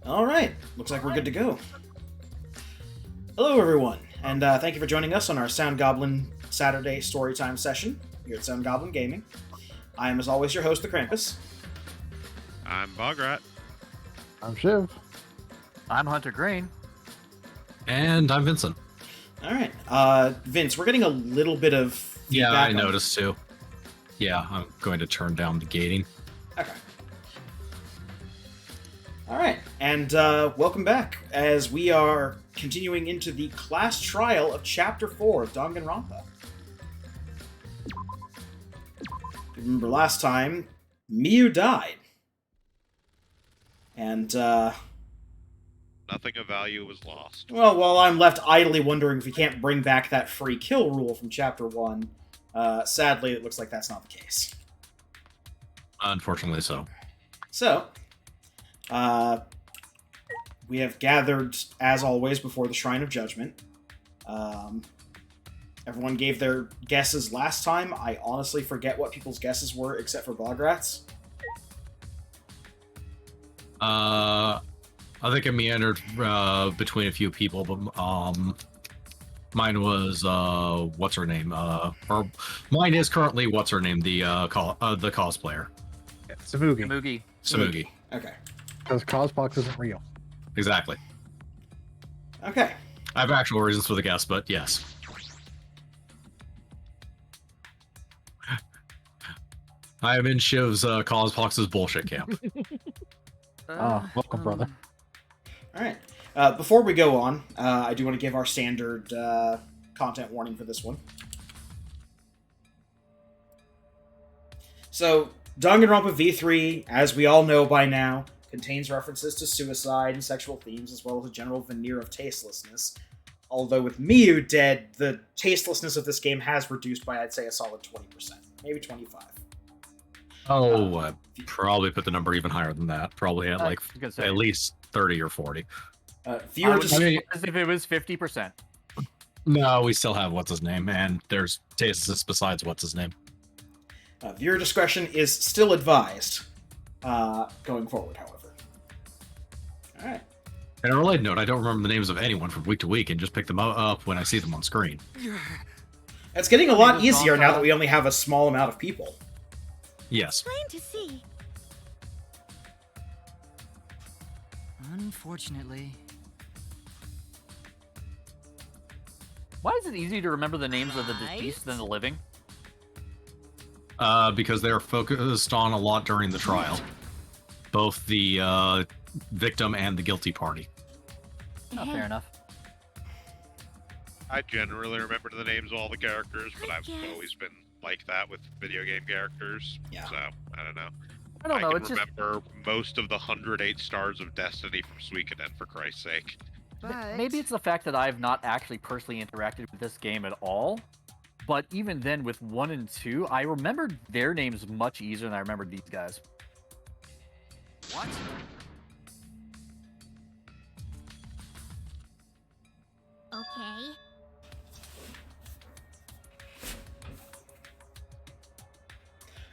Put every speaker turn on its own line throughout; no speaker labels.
All right, looks like we're good to go. Hello, everyone, and thank you for joining us on our Sound Goblin Saturday Storytime session here at Sound Goblin Gaming. I am, as always, your host, the Krampus.
I'm Bograt.
I'm Shiv.
I'm Hunter Green.
And I'm Vincent.
All right, Vince, we're getting a little bit of feedback.
Yeah, I noticed too. Yeah, I'm going to turn down the gating.
Okay. All right, and welcome back as we are continuing into the class trial of Chapter 4 of Danganronpa. Remember last time, Miu died. And,
Nothing of value was lost.
well, while I'm left idly wondering if we can't bring back that free kill rule from Chapter 1, sadly, it looks like that's not the case.
Unfortunately so.
So, we have gathered, as always, before the Shrine of Judgment. Everyone gave their guesses last time. I honestly forget what people's guesses were, except for Bograt's.
I think I meandered between a few people, but mine was what's her name? Or mine is currently what's her name? The cosplayer.
Samugi.
Samugi.
Okay.
Because Cosbox isn't real.
Exactly.
Okay.
I have actual reasons for the guess, but yes. I am in Shiv's Cosbox's bullshit camp.
Welcome, brother.
Alright. Before we go on, I do want to give our standard content warning for this one. So, Danganronpa V3, as we all know by now, contains references to suicide and sexual themes, as well as a general veneer of tastelessness. Although with Miu dead, the tastelessness of this game has reduced by, I'd say, a solid 20%. Maybe 25%.
Oh, I'd probably put the number even higher than that. Probably at like at least 30 or 40.
Viewer
as if it was 50%.
No, we still have what's his name, and there's tastelessness besides what's his name.
Viewer discretion is still advised going forward, however. Alright.
And a related note, I don't remember the names of anyone from week to week and just pick them up when I see them on screen.
It's getting a lot easier now that we only have a small amount of people.
Yes.
Plain to see. Unfortunately.
Why is it easier to remember the names of the deceased than the living?
Because they are focused on a lot during the trial. Both the victim and the guilty party.
Oh, fair enough.
I generally remember the names of all the characters, but I've always been like that with video game characters.
Yeah.
So, I don't know.
I don't know,
can
it's just...
remember most of the 108 stars of Destiny from Suikoden, for Christ's sake.
But...
Maybe it's the fact that I've not actually personally interacted with this game at all. But even then, with 1 and 2, I remembered their names much easier than I remembered these guys.
What? Okay.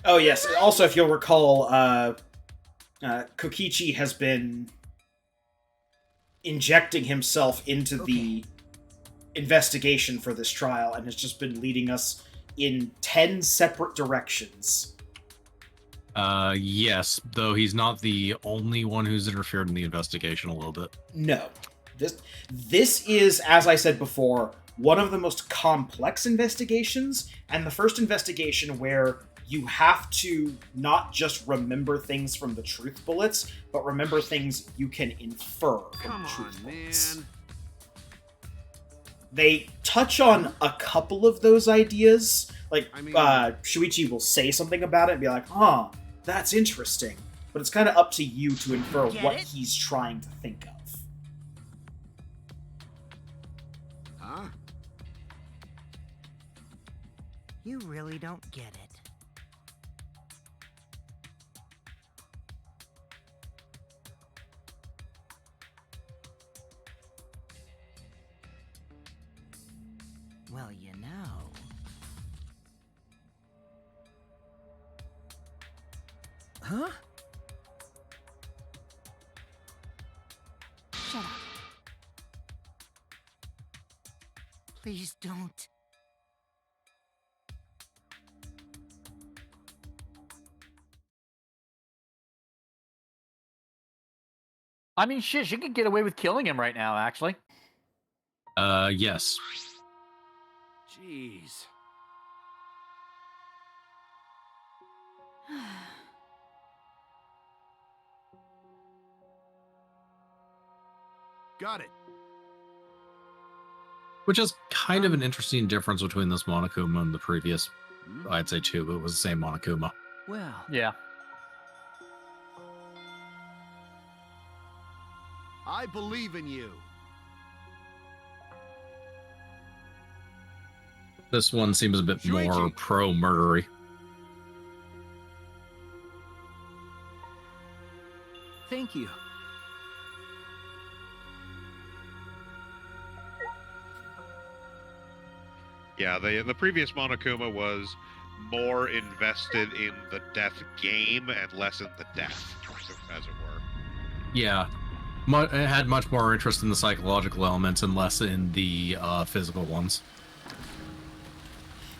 Oh yes, also if you'll recall, Kokichi has been injecting himself into the investigation for this trial and has just been leading us in 10 separate directions.
Yes, though he's not the only one who's interfered in the investigation a little bit.
No. This is, as I said before, one of the most complex investigations, and the first investigation where you have to not just remember things from the truth bullets, but remember things you can infer from the truth bullets. Man. They touch on a couple of those ideas. Like, Shuichi will say something about it and be like, huh, that's interesting. But it's kind of up to you to infer what he's trying to think of.
Huh? You really don't get it. Well, you know. Huh? Shut up. Please don't.
I mean, shit, she could get away with killing him right now, actually.
Yes.
Jeez. Got it.
Which is kind of an interesting difference between this Monokuma and the previous, I'd say two, but it was the same Monokuma.
Well,
Yeah.
I believe in you.
This one seems a bit more
Shuichi.
pro-murdery.
Thank you.
Yeah, the previous Monokuma was more invested in the death game and less in the death, as it were.
Yeah. It had much more interest in the psychological elements and less in the physical ones.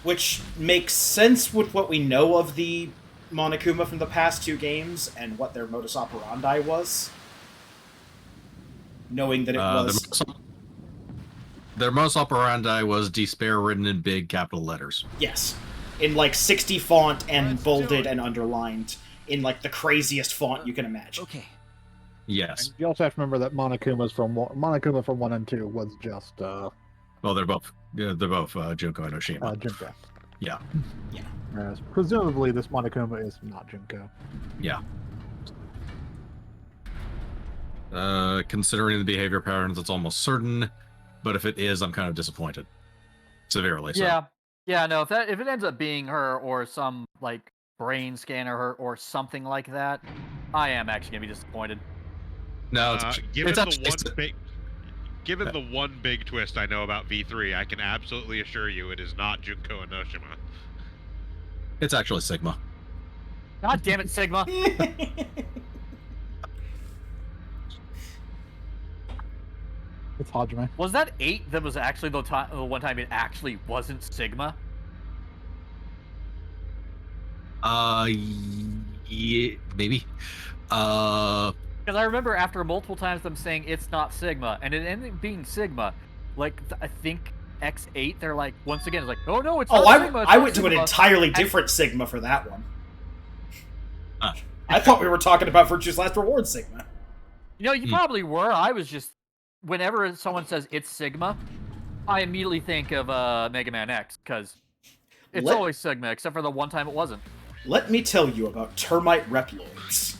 Which makes sense with what we know of the Monokuma from the past two games and what their modus operandi was. Knowing that it was...
Their modus operandi was despair written in big capital letters.
Yes. In like 60 font and
Let's do
bolded
it.
and underlined in like the craziest font you can imagine.
Okay.
Yes.
You also have to remember that Monokuma from 1 and 2 was just
Well, they're both Junko and Oshima.
Junko.
Yeah.
Yeah.
Whereas presumably this Monokuma is not Junko.
Yeah. Considering the behavior patterns, it's almost certain. But if it is, I'm kind of disappointed. Severely so.
Yeah. Yeah, no, if it ends up being her or some like brain scanner or something like that, I am actually gonna be disappointed.
No,
Given
it's
the one big twist I know about V3, I can absolutely assure you it is not Junko Enoshima.
it's actually Sigma.
God damn it, Sigma.
It's Hajime.
Was that 8 that was actually the one time it actually wasn't Sigma?
Yeah, maybe.
Because I remember after multiple times them saying it's not Sigma, and it ended up being Sigma. Like, I think X8, they're like, once again, it's like, oh no, it's
Oh,
not Sigma. It's
I
not
went to an
Sigma.
entirely different Sigma for that one.
Huh.
I thought we were talking about Virtue's Last Reward Sigma.
You know, you probably were. I was just, whenever someone says it's Sigma, I immediately think of Mega Man X, because it's always Sigma, except for the one time it wasn't.
Let me tell you about termite Reploids.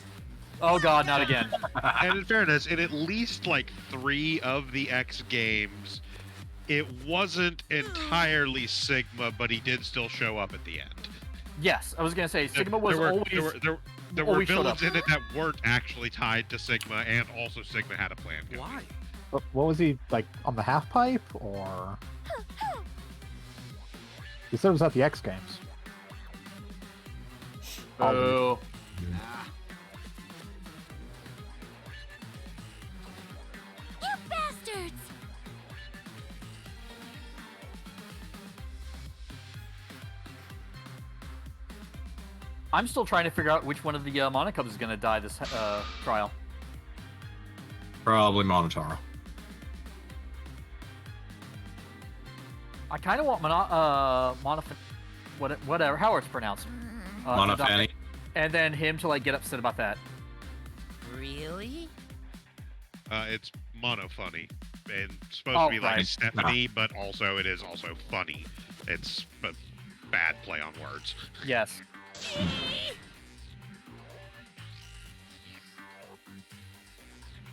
Oh god, not again.
And in fairness, in at least like 3 of the X games, it wasn't entirely Sigma, but he did still show up at the end.
Yes, I was gonna say Sigma was
There were
always showed
villains
up.
in it that weren't actually tied to Sigma, and also Sigma had a plan.
Why?
What was he, like, on the half pipe, or...? He said it was at the X Games.
Oh.
You bastards!
I'm still trying to figure out which one of the Monokubs is gonna die this trial.
Probably Monotaro.
I kind of want whatever, how it's pronounced.
Monofani.
And then him to like get upset about that.
Really?
It's mono-funny. And supposed
Oh,
to be like
right.
Stephanie, but also it is also funny. It's a bad play on words.
Yes.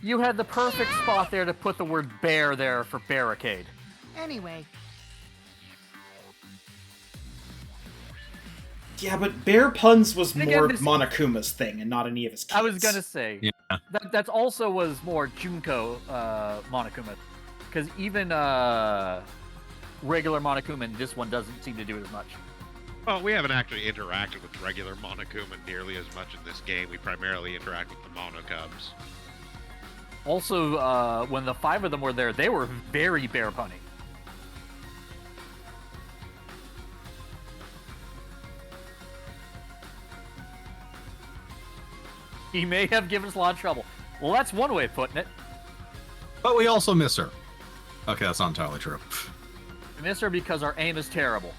You had the perfect spot there to put the word bear there for barricade.
Anyway,
Yeah, but Bear Puns was
Again,
more
this-
Monokuma's thing and not any of his kids.
I was gonna say
Yeah.
that also was more Junko Monokuma, because even regular Monokuma in this one doesn't seem to do it as much.
Well, we haven't actually interacted with regular Monokuma nearly as much in this game. We primarily interact with the Monokubs.
Also, when the 5 of them were there, they were very bear punny. He may have given us a lot of trouble. Well, that's one way of putting it.
But we also miss her. Okay, that's not entirely true.
We miss her because our aim is terrible.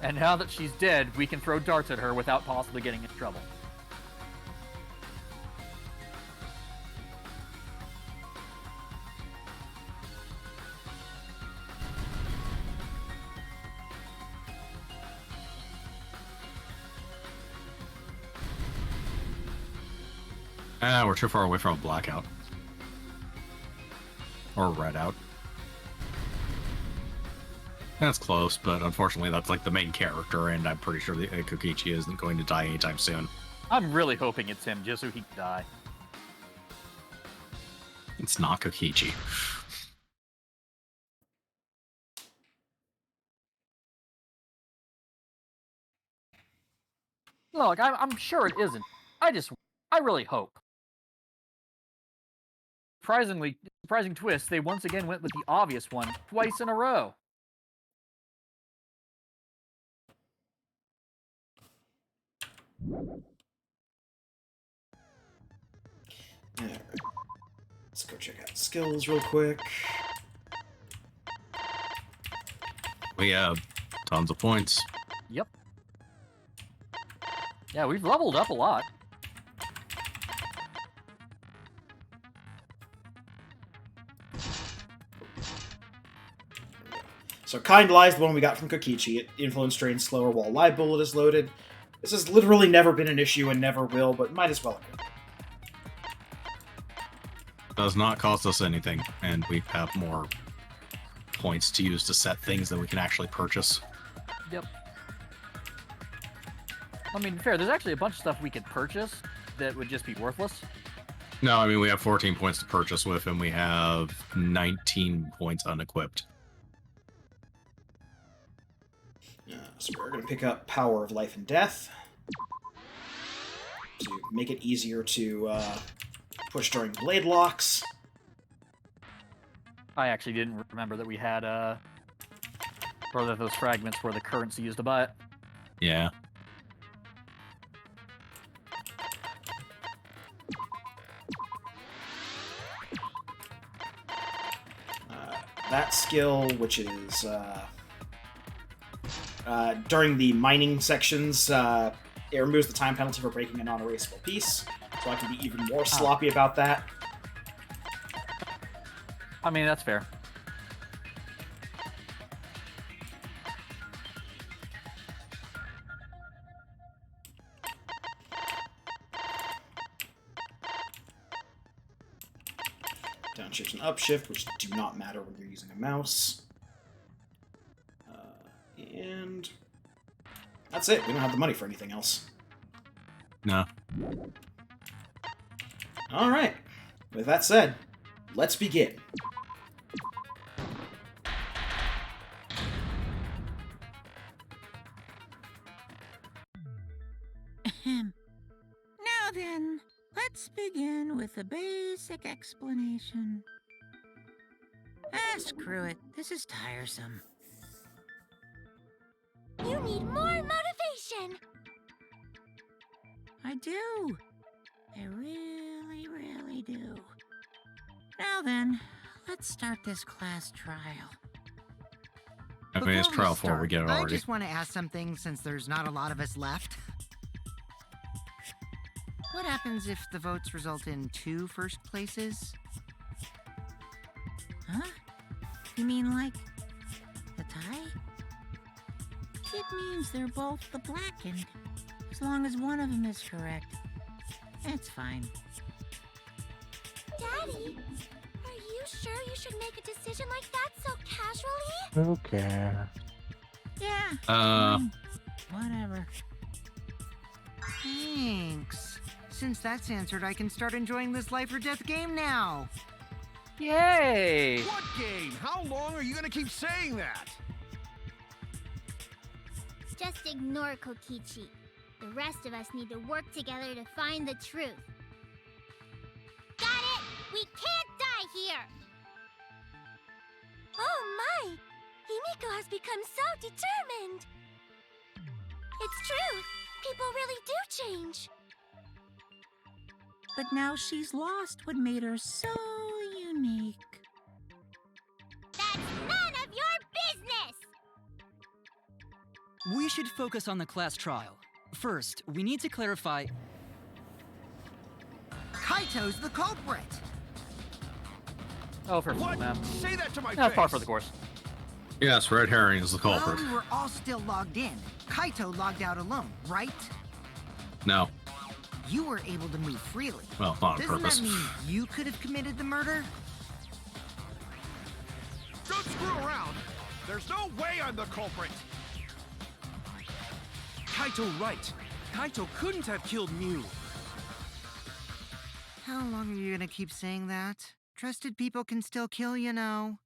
And now that she's dead, we can throw darts at her without possibly getting in trouble.
We're too far away from a blackout. Or a redout. That's close, but unfortunately that's like the main character, and I'm pretty sure that Kokichi isn't going to die anytime soon.
I'm really hoping it's him, just so he can die.
It's not Kokichi.
Look, I'm sure it isn't. I really hope. Surprising twist, they once again went with the obvious one, twice in a row.
Alright. Let's go check out skills real quick.
We have tons of points.
Yep. Yeah, we've leveled up a lot.
So Kind Lie's the one we got from Kokichi. It influence drains slower while Live Bullet is loaded. This has literally never been an issue and never will, but might as well equip.
Does not cost us anything, and we have more points to use to set things that we can actually purchase.
Yep. I mean, fair, there's actually a bunch of stuff we could purchase that would just be worthless.
No, I mean, we have 14 points to purchase with, and we have 19 points unequipped.
So we're going to pick up Power of Life and Death to make it easier to push during blade locks.
I actually didn't remember that we had, or that those fragments were the currency used to buy it.
Yeah.
That skill, which is during the mining sections, it removes the time penalty for breaking a non-erasable piece, so I can be even more sloppy about that.
I mean, that's fair.
Downshift and upshift, which do not matter when you're using a mouse. And that's it. We don't have the money for anything else.
No.
Alright. With that said, let's begin.
Now then, let's begin with a basic explanation. Screw it. This is tiresome.
You need more motivation!
I do. I really, really do. Now then, let's start this class trial.
I mean, it's
Before
trial 4, we get it
I
already.
just want to ask something since there's not a lot of us left. What happens if the votes result in 2 first places?
Huh? You mean like the tie? It means they're both the blackened. As long as one of them is correct. It's fine.
Daddy, are you sure you should make a decision like that so casually?
Okay.
Yeah.
Uh,
fine. Whatever.
Thanks. Since that's answered, I can start enjoying this life or death game now.
Yay!
What game? How long are you gonna keep saying that?
Just ignore Kokichi. The rest of us need to work together to find the truth. has become so determined. It's true. People really do change.
But now she's lost what made her so unique.
That's none of your business!
We should focus on the class trial. First, we need to clarify...
Kaito's the culprit!
Oh, for
What?
man.
Say that to my
That's
face!
par for the course.
Yes, red herring is the
Well,
culprit.
we were all still logged in. Kaito logged out alone, right?
No.
You were able to move freely.
Well, not on
Doesn't
purpose.
that mean you could have committed the murder?
Don't screw around! There's no way I'm the culprit!
Kaito right. Kaito couldn't have killed Mew.
How long are you gonna keep saying that? Trusted people can still kill, you know.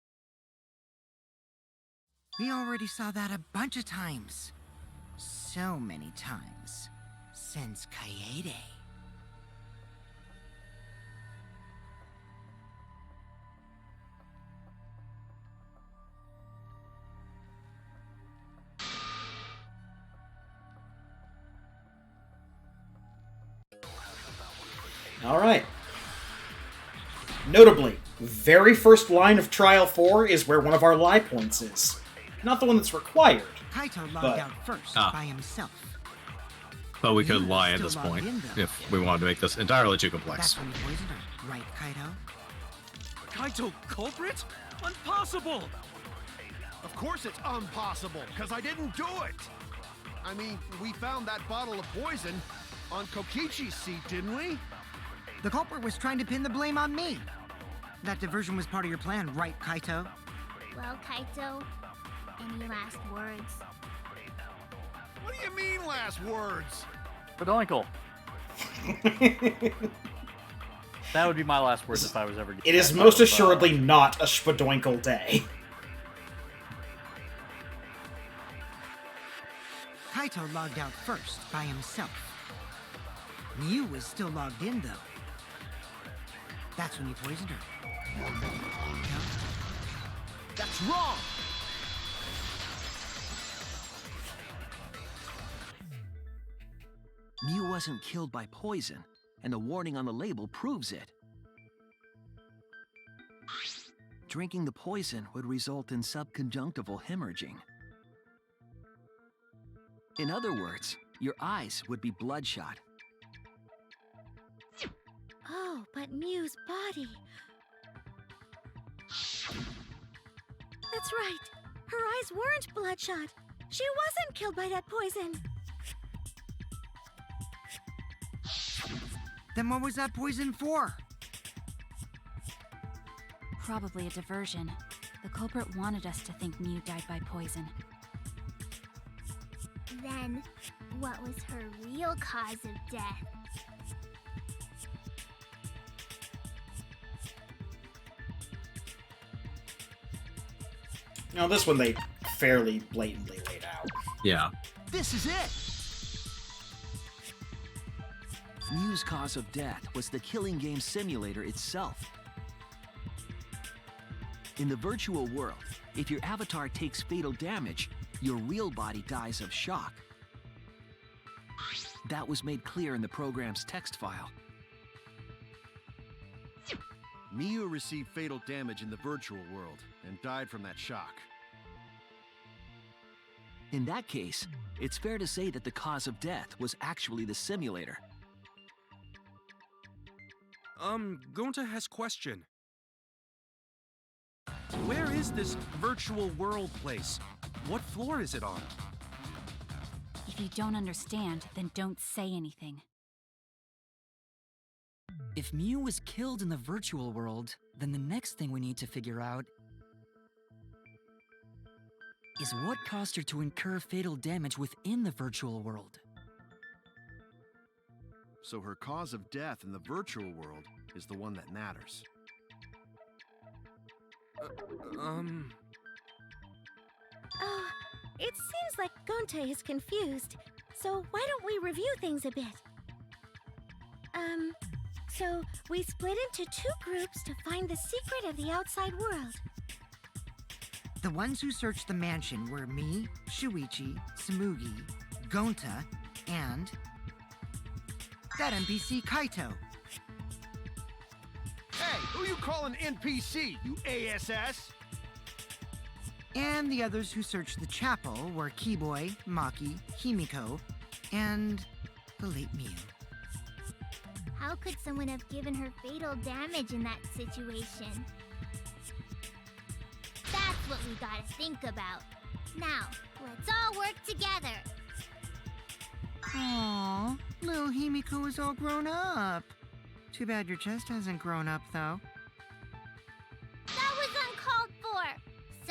We already saw that a bunch of times. So many times. Since Kaede.
All right. Notably, very first line of Trial 4 is where one of our lie points is. Not the one that's required.
Kaito logged
But-
out first
Ah.
by himself.
But we could
You
lie at
still
this
logged
point
in, though.
if we wanted to make this entirely too complex.
That's when you poisoned her, right, Kaito?
Kaito culprit? Impossible!
Of course it's impossible, because I didn't do it! I mean, we found that bottle of poison on Kokichi's seat, didn't we?
The culprit was trying to pin the blame on me. That diversion was part of your plan, right, Kaito?
Well, Kaito, any last words?
What do you mean, last words?
Badoinkle. That would be my last words if I was ever.
It is most assuredly not a Spadoinkle day.
Kaito logged out first by himself. Mew was still logged in, though. That's when you poisoned her. No?
That's wrong!
Mew wasn't killed by poison, and the warning on the label proves it. Drinking the poison would result in subconjunctival hemorrhaging. In other words, your eyes would be bloodshot.
Oh, but Mew's body. That's right. Her eyes weren't bloodshot. She wasn't killed by that poison.
Then what was that poison for?
Probably a diversion. The culprit wanted us to think Mew died by poison.
Then, what was her real cause of death?
Now, this one they fairly blatantly laid out.
Yeah.
This is it! Mew's cause of death was the killing game simulator itself. In the virtual world, if your avatar takes fatal damage, your real body dies of shock. That was made clear in the program's text file.
Mew received fatal damage in the virtual world and died from that shock.
In that case, it's fair to say that the cause of death was actually the simulator.
Gonta has question. Where is this virtual world place? What floor is it on?
If you don't understand, then don't say anything.
If Mew was killed in the virtual world, then the next thing we need to figure out is what caused her to incur fatal damage within the virtual world.
So her cause of death in the virtual world is the one that matters.
Oh, it seems like Gonte is confused. So why don't we review things a bit? So we split into two groups to find the secret of the outside world.
The ones who searched the mansion were me, Shuichi, Samugi, Gonta, and that NPC Kaito.
Hey, who you calling NPC, you ASS?
And the others who searched the chapel were Keyboy, Maki, Himiko, and the late Miu.
How could someone have given her fatal damage in that situation? That's what we gotta think about. Now, let's all work together.
Aww, little Himiko is all grown up. Too bad your chest hasn't grown up, though.
That was uncalled for.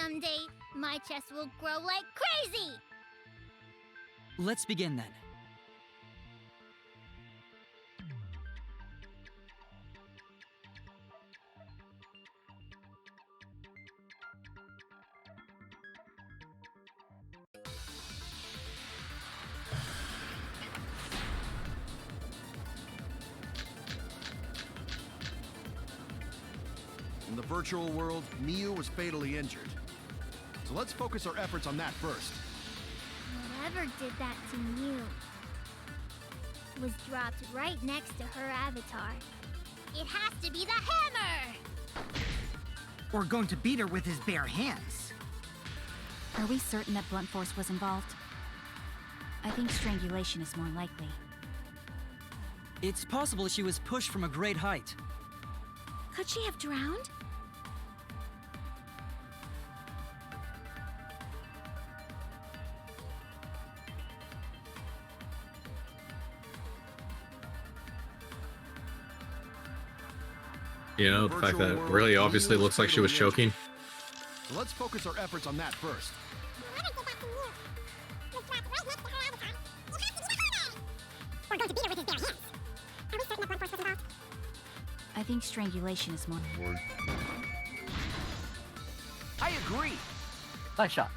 Someday, my chest will grow like crazy.
Let's begin then.
In the virtual world, Miu was fatally injured. So let's focus our efforts on that first.
Whatever did that to Mew was dropped right next to her avatar. It has to be the hammer!
Or going to beat her with his bare hands.
Are we certain that blunt force was involved? I think strangulation is more likely.
It's possible she was pushed from a great height.
Could she have drowned?
You know, the fact that it really obviously looks like she was choking.
So let's focus our efforts on that first.
I think strangulation is more.
I agree.
Nice shot.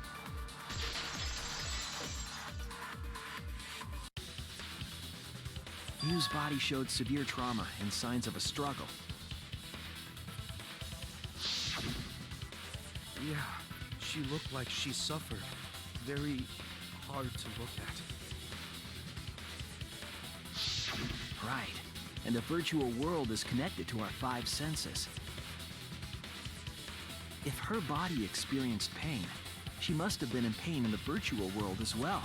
Miu's body showed severe trauma and signs of a struggle.
Yeah, she looked like she suffered. Very hard to look at.
Right. And the virtual world is connected to our 5 senses. If her body experienced pain, she must have been in pain in the virtual world as well.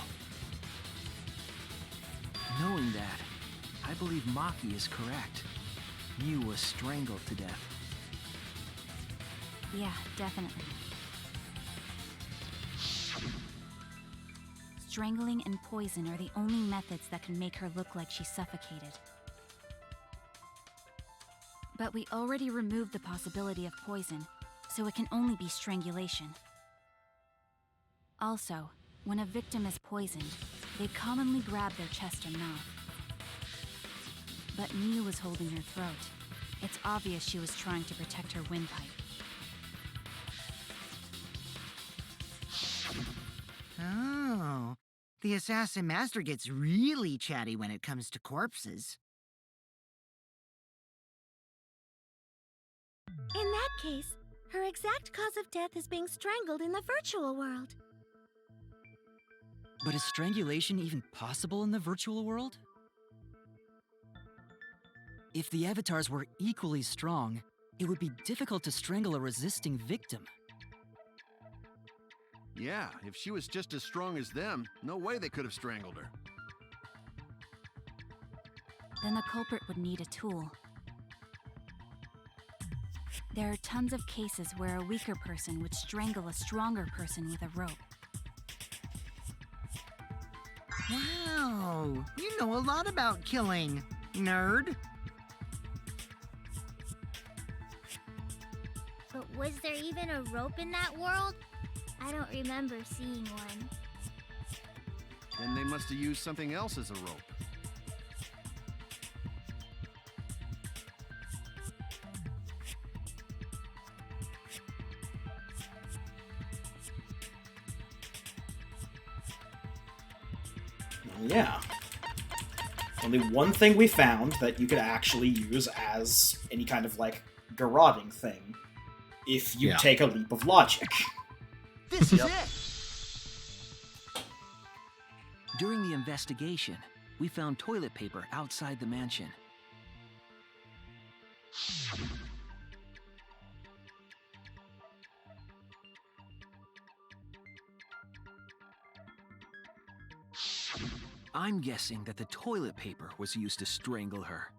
Knowing that, I believe Maki is correct. Miu was strangled to death.
Yeah, definitely. Strangling and poison are the only methods that can make her look like she's suffocated. But we already removed the possibility of poison, so it can only be strangulation. Also, when a victim is poisoned, they commonly grab their chest or mouth. But Miu was holding her throat. It's obvious she was trying to protect her windpipe.
Oh, the Assassin Master gets really chatty when it comes to corpses.
In that case, her exact cause of death is being strangled in the virtual world.
But is strangulation even possible in the virtual world? If the avatars were equally strong, it would be difficult to strangle a resisting victim.
Yeah, if she was just as strong as them, no way they could have strangled her.
Then the culprit would need a tool. There are tons of cases where a weaker person would strangle a stronger person with a rope.
Wow, you know a lot about killing, nerd.
But was there even a rope in that world? I don't remember seeing one.
Then they must have used something else as a rope.
Yeah. Only one thing we found that you could actually use as any kind of, like, garroting thing if you take a leap of logic.
This is it! During the investigation, we found toilet paper outside the mansion. I'm guessing that the toilet paper was used to strangle her.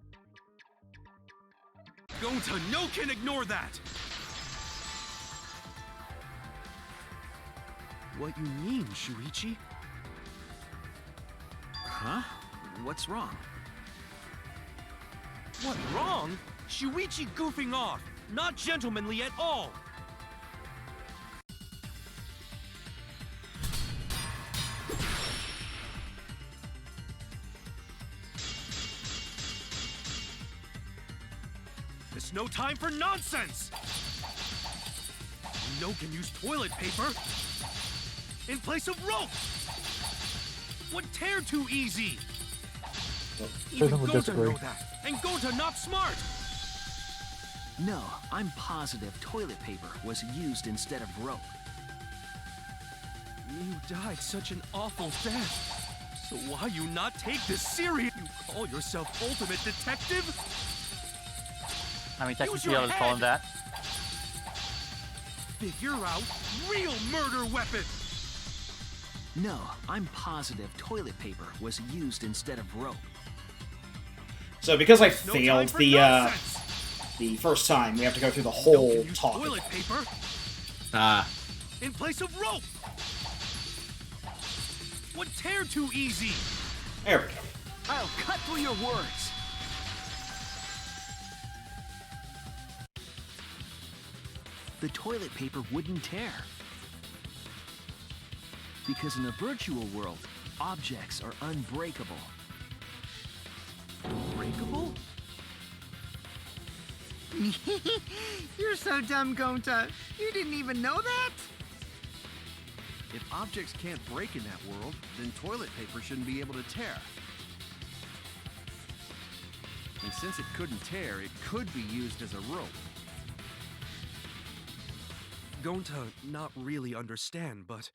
Gonta, no can ignore that! What you mean, Shuichi?
Huh? What's wrong?
What, wrong? Shuichi goofing off! Not gentlemanly at all! There's no time for nonsense! No can use toilet paper in place of rope! Would tear too easy! Even
Doesn't
Gonta
disagree.
know that, and Gonta not smart!
No, I'm positive toilet paper was used instead of rope.
You died such an awful death. So why you not take this serious? You call yourself ultimate detective?
I mean,
Use
technically,
your
I was calling
head.
that.
Figure out real murder weapon!
No, I'm positive toilet paper was used instead of rope.
So because I
No time
failed
for
the
nonsense.
the first time, we have to go through the
No
whole
can use
topic.
toilet paper
Ah,
in place of rope! Would tear too easy!
There we go.
I'll cut through your words. The toilet paper wouldn't tear. Because in a virtual world, objects are unbreakable.
Breakable?
You're so dumb, Gonta. You didn't even know that?
If objects can't break in that world, then toilet paper shouldn't be able to tear. And since it couldn't tear, it could be used as a rope. Gonta not really understand, but...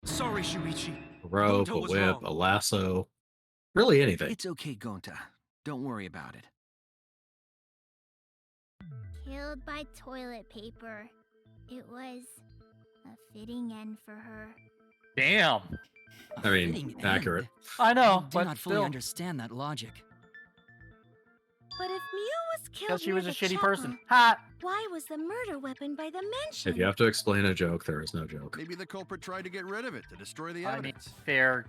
Sorry, Shuichi.
rope,
Gonta
a
was
whip,
wrong.
a lasso. Really anything.
It's okay, Gonta. Don't worry about it.
Killed by toilet paper. It was a fitting end for her.
Damn.
I mean,
Fitting
accurate.
end.
I know,
I do
but
not fully
still.
understand that logic.
But if Mew was killed
Because she
near
was a
the
shitty
chapel,
person. Ha!
why was the murder weapon by the mansion?
If you have to explain a joke, there is no joke.
Maybe the culprit tried to get rid of it, to destroy the
I mean,
evidence.
fair.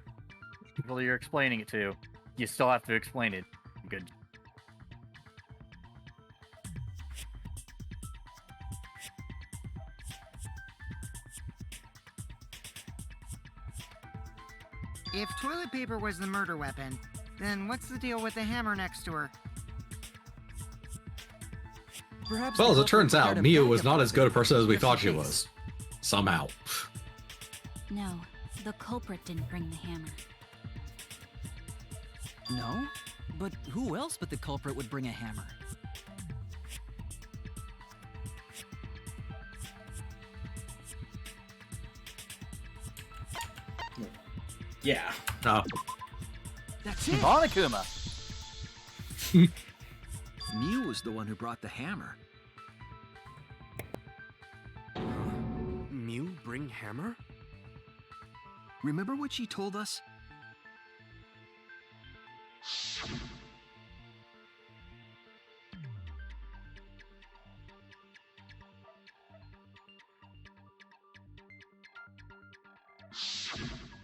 People you're explaining it to, you still have to explain it. Good.
If toilet paper was the murder weapon, then what's the deal with the hammer next to her?
Perhaps
Well,
the
as it turns
culprit
out,
prepared a
Mia was
backup
not as good a person as we
just in
thought she
case.
was. Somehow.
No, the culprit didn't bring the hammer.
No? But who else but the culprit would bring a hammer?
Yeah.
Oh.
That's it!
Monokuma.
Mew was the one who brought the hammer.
Mew bring hammer?
Remember what she told us?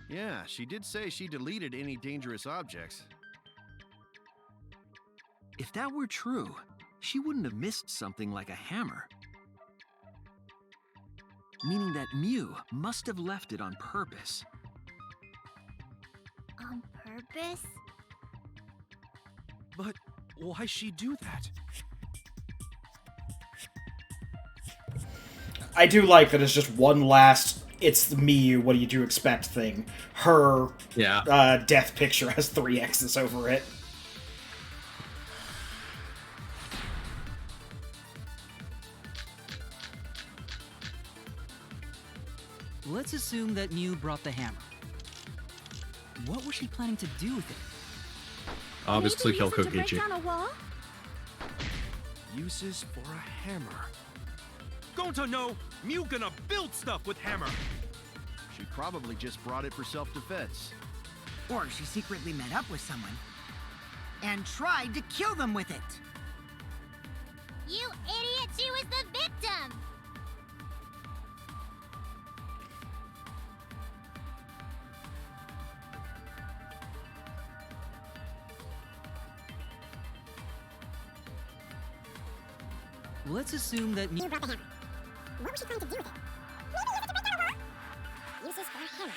Yeah, she did say she deleted any dangerous objects.
If that were true, she wouldn't have missed something like a hammer. Meaning that Mew must have left it on purpose.
On purpose?
But why she do that?
I do like that it's just one last "it's the me, what do you expect" thing. Her death picture has 3 X's over it.
Let's assume that Mew brought the hammer. What was she planning to do with it?
Obviously kill
Maybe use it to break
Kokichi.
down a wall?
Uses for a hammer. Gonto, no! Mew gonna build stuff with hammer!
She probably just brought it for self-defense.
Or she secretly met up with someone and tried to kill them with it.
You idiot, she was the victim!
Let's assume that Mew
brought the hammer. What was she trying to do with it? Maybe use it to break down a wall? Uses for a hammer.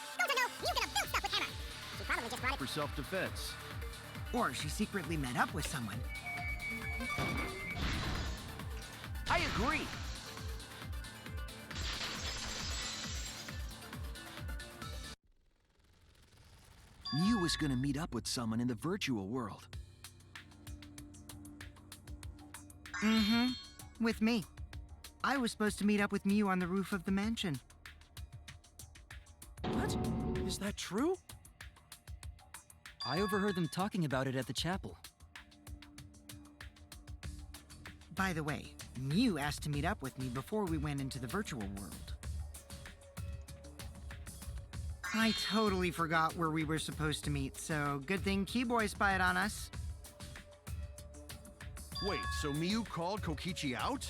Gonto, no! Mew gonna build stuff with hammer! She probably just brought it
For self-defense.
Or she secretly met up with someone.
I agree. Mew was gonna meet up with someone in the virtual world.
Mm-hmm. With me. I was supposed to meet up with Mew on the roof of the mansion.
What? Is that true?
I overheard them talking about it at the chapel.
By the way, Mew asked to meet up with me before we went into the virtual world. I totally forgot where we were supposed to meet, so good thing Keyboy spied on us.
Wait, so Mew called Kokichi out?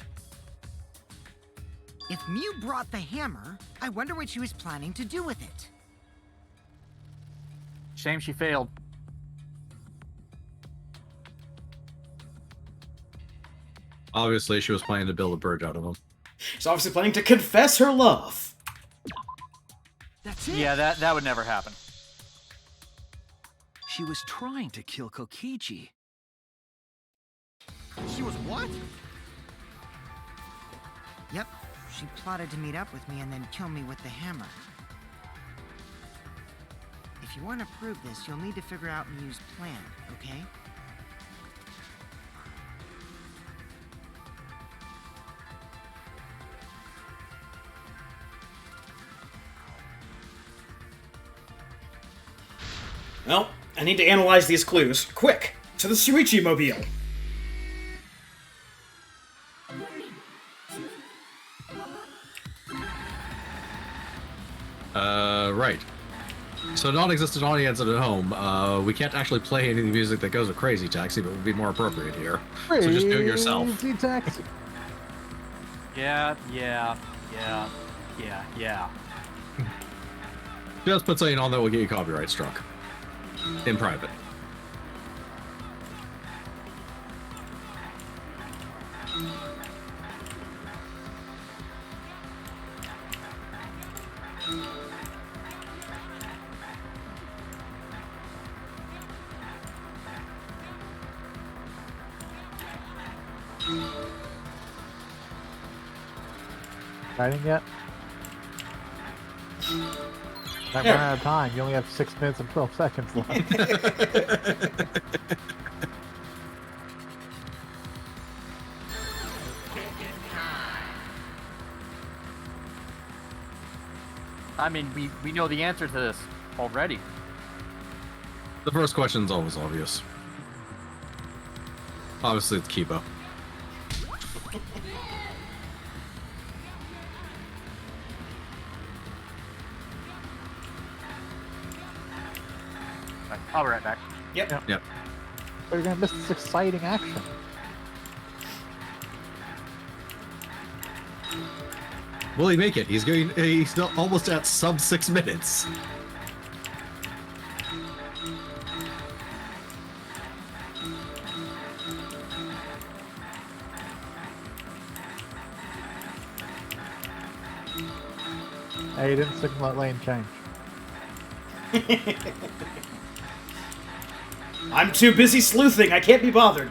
If Mew brought the hammer, I wonder what she was planning to do with it.
Shame she failed.
Obviously, she was planning to build a bridge out of him.
She's obviously planning to confess her love.
That's it.
Yeah, that would never happen.
She was trying to kill Kokichi.
She was what?
Yep, she plotted to meet up with me and then kill me with the hammer. If you want to prove this, you'll need to figure out Mew's plan, okay?
Well, I need to analyze these clues. Quick! To the Shuichi Mobile!
Right. So non-existent audience at home, we can't actually play any of the music that goes with Crazy Taxi, but would be more appropriate here. So just do it yourself.
Crazy Taxi.
Yeah.
Just put something on that will get you copyright struck. In private.
Writing yet? Might run out of time. You only have 6 minutes and 12 seconds left.
I mean, we know the answer to this already.
The first question's always obvious. Obviously, it's Kiba.
Right, I'll be right back.
Yep.
Yep.
But you're gonna miss this exciting action.
Will he make it? He's almost at sub 6 minutes.
Hey, you didn't signal that lane change.
I'm too busy sleuthing, I can't be bothered.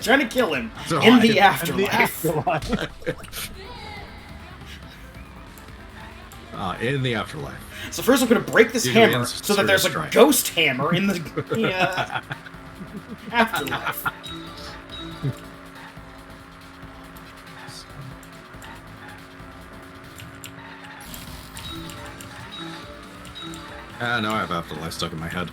Trying to kill him in the afterlife.
In the afterlife.
So first I'm going to break this
Usually
hammer
ends
so that there's a
strike.
ghost hammer in the afterlife.
Now I have afterlife stuck in my head.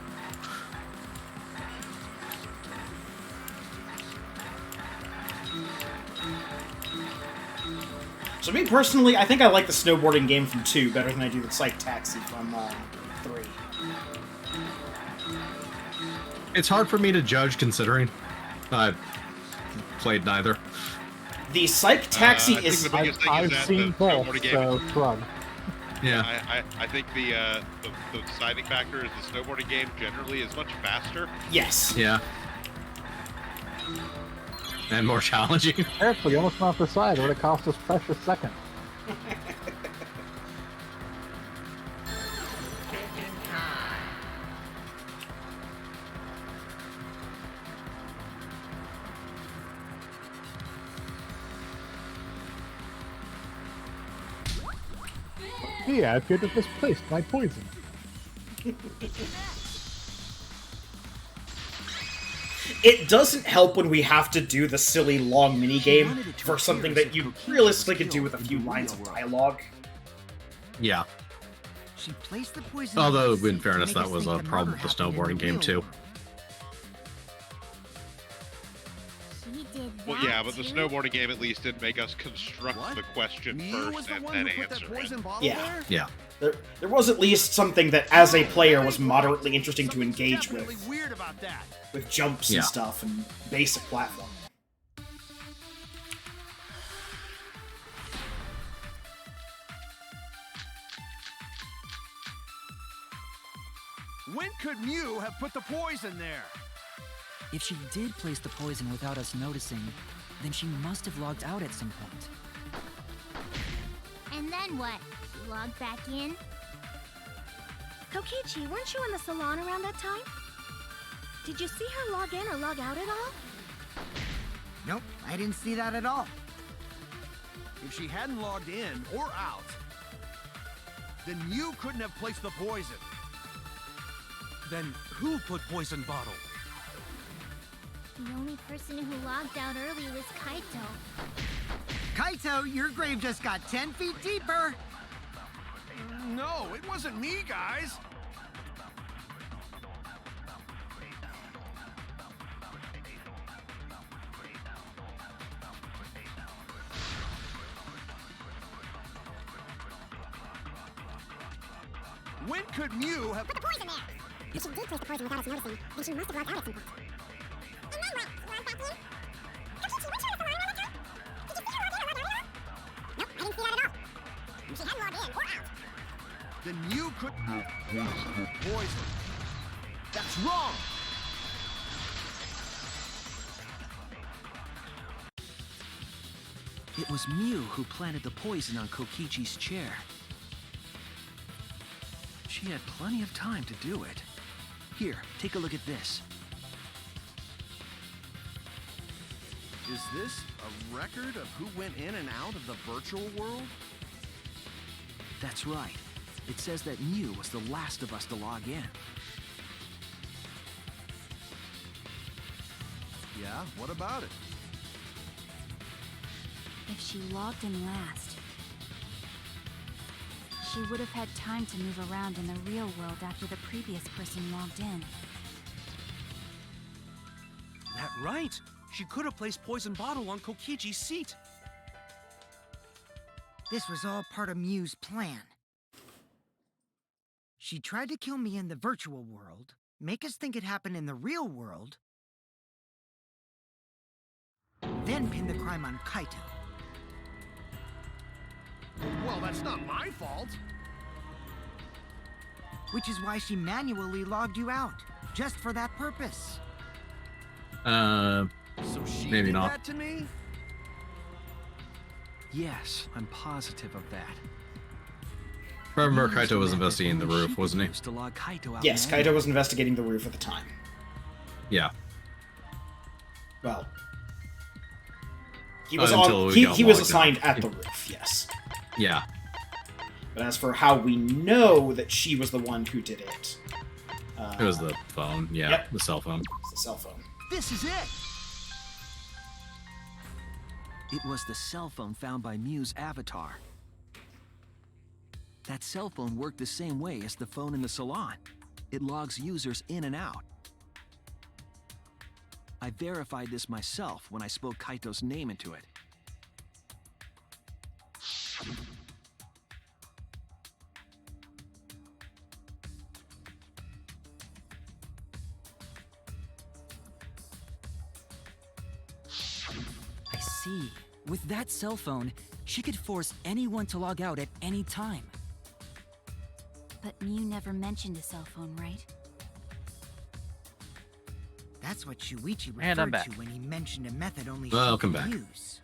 So me personally, I think I like the snowboarding game from 2 better than I do the Psych Taxi from 3.
It's hard for me to judge considering I've played neither.
The Psych Taxi
I think
is...
the biggest thing is
I've
that
seen
the
both,
snowboarding game.
so shrug.
Yeah.
I think the deciding factor is the snowboarding game generally is much faster.
Yes.
Yeah. And more challenging.
Careful, you almost went off the side. It would have cost us precious seconds. Yeah, I could have misplaced my poison.
It doesn't help when we have to do the silly long minigame for something that you realistically could do with a few lines of dialogue.
Yeah.
She placed the poison.
Although, in
to
fairness,
make
that
us
was
think
a
the
problem with
murder
the
happened in
snowboarding game,
real
too.
world.
She did
Well,
that
yeah, but the
too?
snowboarding game at least did make us construct the question first and then answer it.
Yeah.
Yeah.
There was at least something that, as a player, was moderately interesting to engage with.
Weird about that.
With jumps
Yeah.
and stuff and basic platforming.
When could Mew have put the poison there?
If she did place the poison without us noticing, then she must have logged out at some point.
And then what? You logged back in?
Kokichi, weren't you in the salon around that time? Did you see her log in or log out at all?
Nope, I didn't see that at all.
If she hadn't logged in or out, then Mew couldn't have placed the poison.
Then who put poison bottle?
The only person who logged out early was Kaito.
Kaito, your grave just got 10 feet deeper.
No, it wasn't me, guys. When could Mew have put the poison there?
If she did place the poison without us noticing, then she must have logged out at some point. And then what? You logged back in? Kokichi, weren't you in the salon around that time? Did you see her log in or log out at all? Nope, I didn't see that at all. If she hadn't logged in or out,
Then Mew could poison. That's wrong.
It was Mew who planted the poison on Kokichi's chair. She had plenty of time to do it. Here, take a look at this.
Is this a record of who went in and out of the virtual world?
That's right. It says that Mew was the last of us to log in.
Yeah, what about it?
If she logged in last, she would have had time to move around in the real world after the previous person logged in.
That right. She could have placed poison bottle on Kokichi's seat.
This was all part of Mew's plan. She tried to kill me in the virtual world, make us think it happened in the real world, then pin the crime on Kaito.
Well, that's not my fault.
Which is why she manually logged you out, just for that purpose.
So she
Maybe
did
not.
that to me?
Yes, I'm positive of that.
Remember,
Mew used
Kaito
a
was
method
investigating the
only
roof,
she could
wasn't he?
use to log Kaito out
Yes,
manually.
Kaito was investigating the roof at the time.
Yeah.
Well, he was
Until
on.
we
He
got
was
logged
assigned
in.
at the roof. Yes.
Yeah.
But as for how we know that she was the one who did it...
it was the phone, yeah,
Yep.
the cell phone.
It's the cell phone.
This is it!
It was the cell phone found by Mew's avatar. That cell phone worked the same way as the phone in the salon. It logs users in and out. I verified this myself when I spoke Kaito's name into it.
I see. With that cell phone, she could force anyone to log out at any time.
But Mew never mentioned a cell phone, right?
That's what Shuichi
And I'm
referred
back.
to when he mentioned a method only
Welcome
she could
back.
use.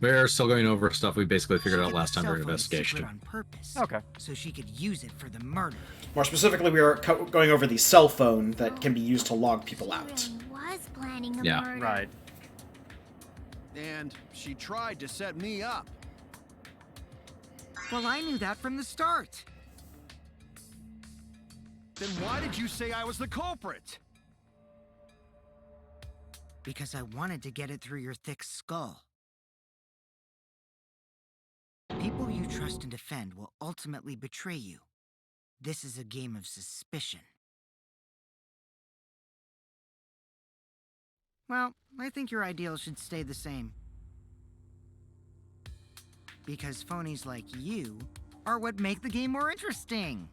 We're still going over stuff we basically figured
She
out
kept
last
the
time during
cell phone secret
investigation.
on purpose,
Okay.
so she could use it for the murder.
More specifically, we are going over the cell phone that can be used to log people out.
She was planning a
Yeah.
murder.
Right.
And she tried to set me up.
Well, I knew that from the start.
Then why did you say I was the culprit?
Because I wanted to get it through your thick skull. People you trust and defend will ultimately betray you. This is a game of suspicion. Well, I think your ideals should stay the same. Because phonies like you are what make the game more interesting.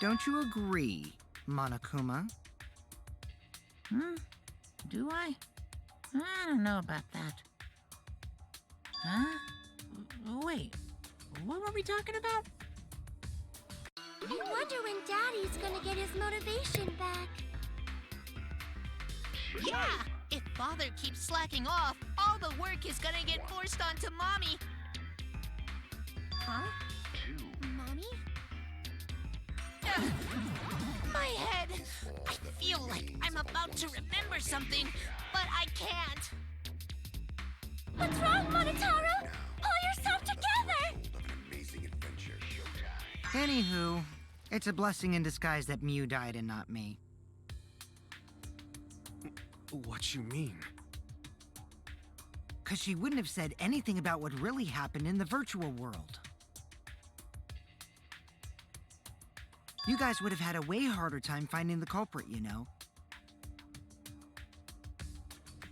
Don't you agree, Monokuma?
Do I? I don't know about that. Huh? Wait, what were we talking about?
I wonder when Daddy's gonna get his motivation back.
Yeah! If Father keeps slacking off, all the work is gonna get forced onto Mommy.
Huh? Mommy?
My head! I feel like I'm about to remember something, but I can't.
What's wrong, Monotaro? Pull yourself together!
Anywho, it's a blessing in disguise that Mew died and not me.
What you mean?
Because she wouldn't have said anything about what really happened in the virtual world. You guys would have had a way harder time finding the culprit, you know.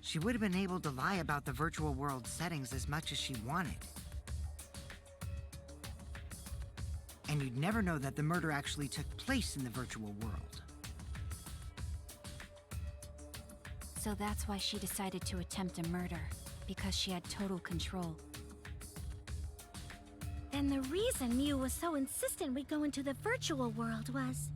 She would have been able to lie about the virtual world settings as much as she wanted. And you'd never know that the murder actually took place in the virtual world.
So that's why she decided to attempt a murder, because she had total control.
Then the reason Mew was so insistent we go into the virtual world was...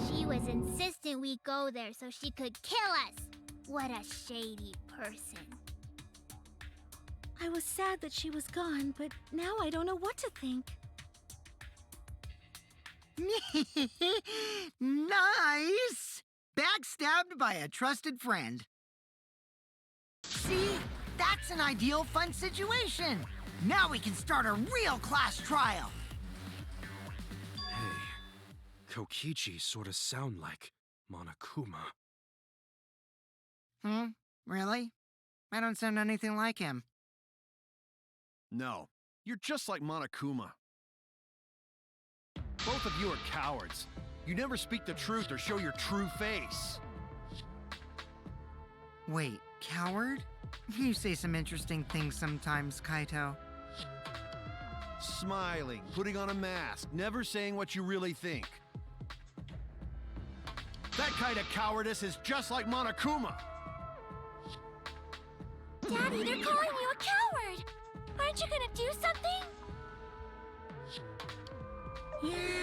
She was insistent we go there so she could kill us. What a shady person.
I was sad that she was gone, but now I don't know what to think.
Nice! Backstabbed by a trusted friend. See? That's an ideal fun situation! Now we can start a real class trial!
Hey, Kokichi sorta sound like Monokuma.
Really? I don't sound anything like him.
No, you're just like Monokuma. Both of you are cowards. You never speak the truth or show your true face.
Wait, coward? You say some interesting things sometimes, Kaito.
Smiling, putting on a mask, never saying what you really think. That kind of cowardice is just like Monokuma.
Daddy, they're calling you a coward! Aren't you gonna do something?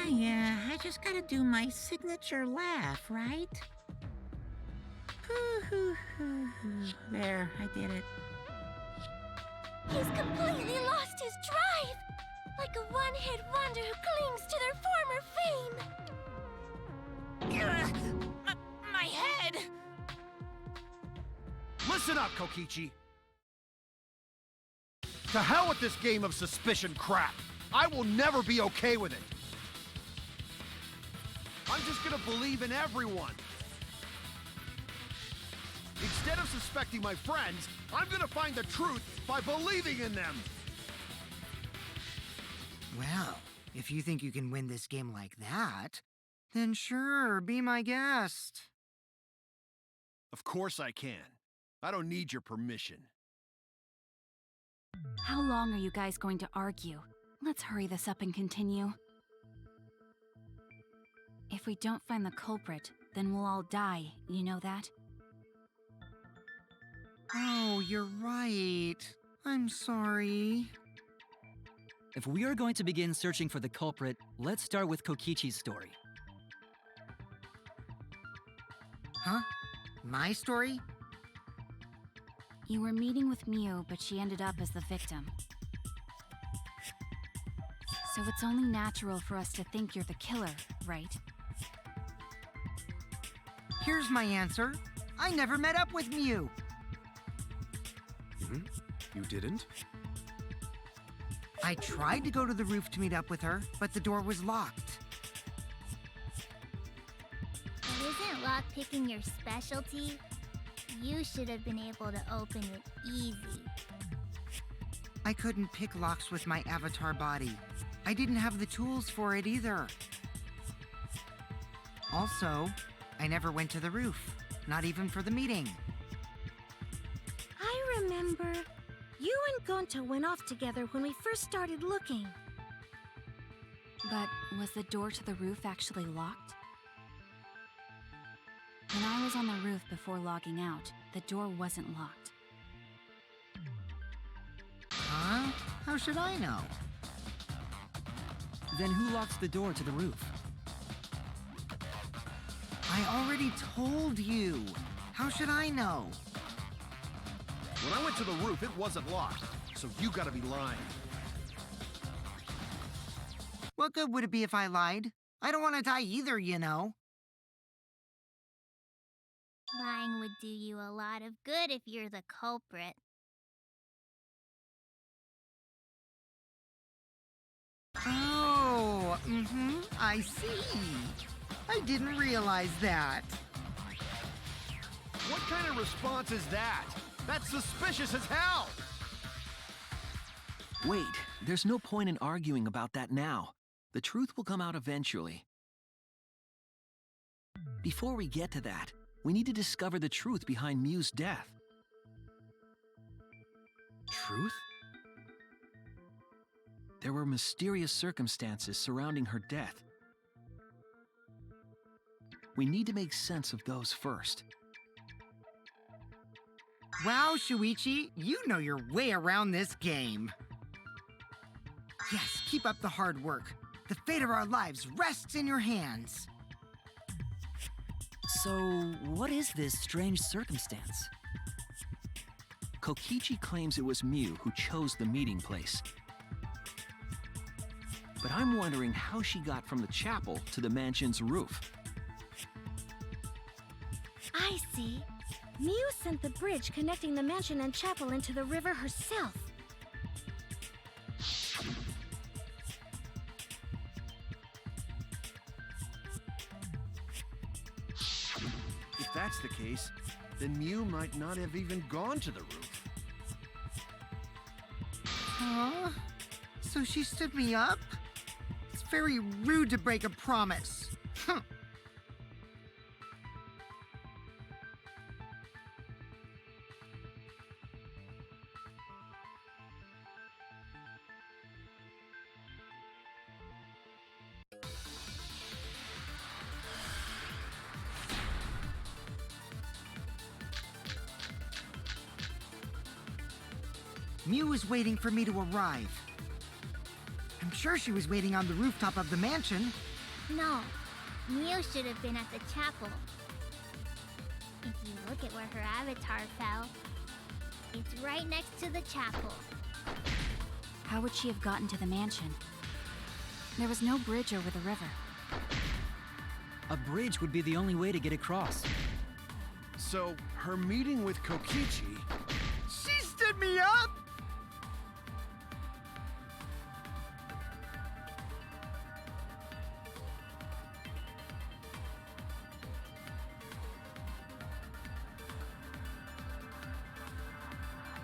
Yeah, I just gotta do my signature laugh, right? There, I did it.
He's completely lost his drive! Like a one-hit wonder who clings to their former fame!
My head!
Listen up, Kokichi. To hell with this game of suspicion crap. I will never be okay with it. I'm just gonna believe in everyone. Instead of suspecting my friends, I'm gonna find the truth by believing in them.
Well, if you think you can win this game like that, then sure, be my guest.
Of course I can. I don't need your permission.
How long are you guys going to argue? Let's hurry this up and continue. If we don't find the culprit, then we'll all die, you know that?
Oh, you're right. I'm sorry.
If we are going to begin searching for the culprit, let's start with Kokichi's story.
Huh? My story?
You were meeting with Miu, but she ended up as the victim. So it's only natural for us to think you're the killer, right?
Here's my answer. I never met up with Miu.
You didn't?
I tried to go to the roof to meet up with her, but the door was locked.
But isn't lockpicking your specialty? You should have been able to open it easy.
I couldn't pick locks with my avatar body. I didn't have the tools for it either. Also, I never went to the roof, not even for the meeting.
I remember. You and Gonta went off together when we first started looking.
But was the door to the roof actually locked? When I was on the roof before logging out, the door wasn't locked.
Huh? How should I know?
Then who locks the door to the roof?
I already told you. How should I know?
When I went to the roof, it wasn't locked, so you gotta be lying.
What good would it be if I lied? I don't want to die either, you know.
Lying would do you a lot of good if you're the culprit.
Oh, I see. I didn't realize that.
What kind of response is that? That's suspicious as hell!
Wait, there's no point in arguing about that now. The truth will come out eventually. Before we get to that, we need to discover the truth behind Miu's death.
Truth?
There were mysterious circumstances surrounding her death. We need to make sense of those first.
Wow, Shuichi, you know your way around this game. Yes, keep up the hard work. The fate of our lives rests in your hands.
So, what is this strange circumstance?
Kokichi claims it was Miu who chose the meeting place. But I'm wondering how she got from the chapel to the mansion's roof.
I see. Miu sent the bridge connecting the mansion and chapel into the river herself.
If that's the case, then Miu might not have even gone to the roof.
Huh? So she stood me up? It's very rude to break a promise. Huh. Mew was waiting for me to arrive. I'm sure she was waiting on the rooftop of the mansion.
No, Mew should have been at the chapel. If you look at where her avatar fell, it's right next to the chapel.
How would she have gotten to the mansion? There was no bridge over the river.
A bridge would be the only way to get across.
So, her meeting with Kokichi...
She stood me up!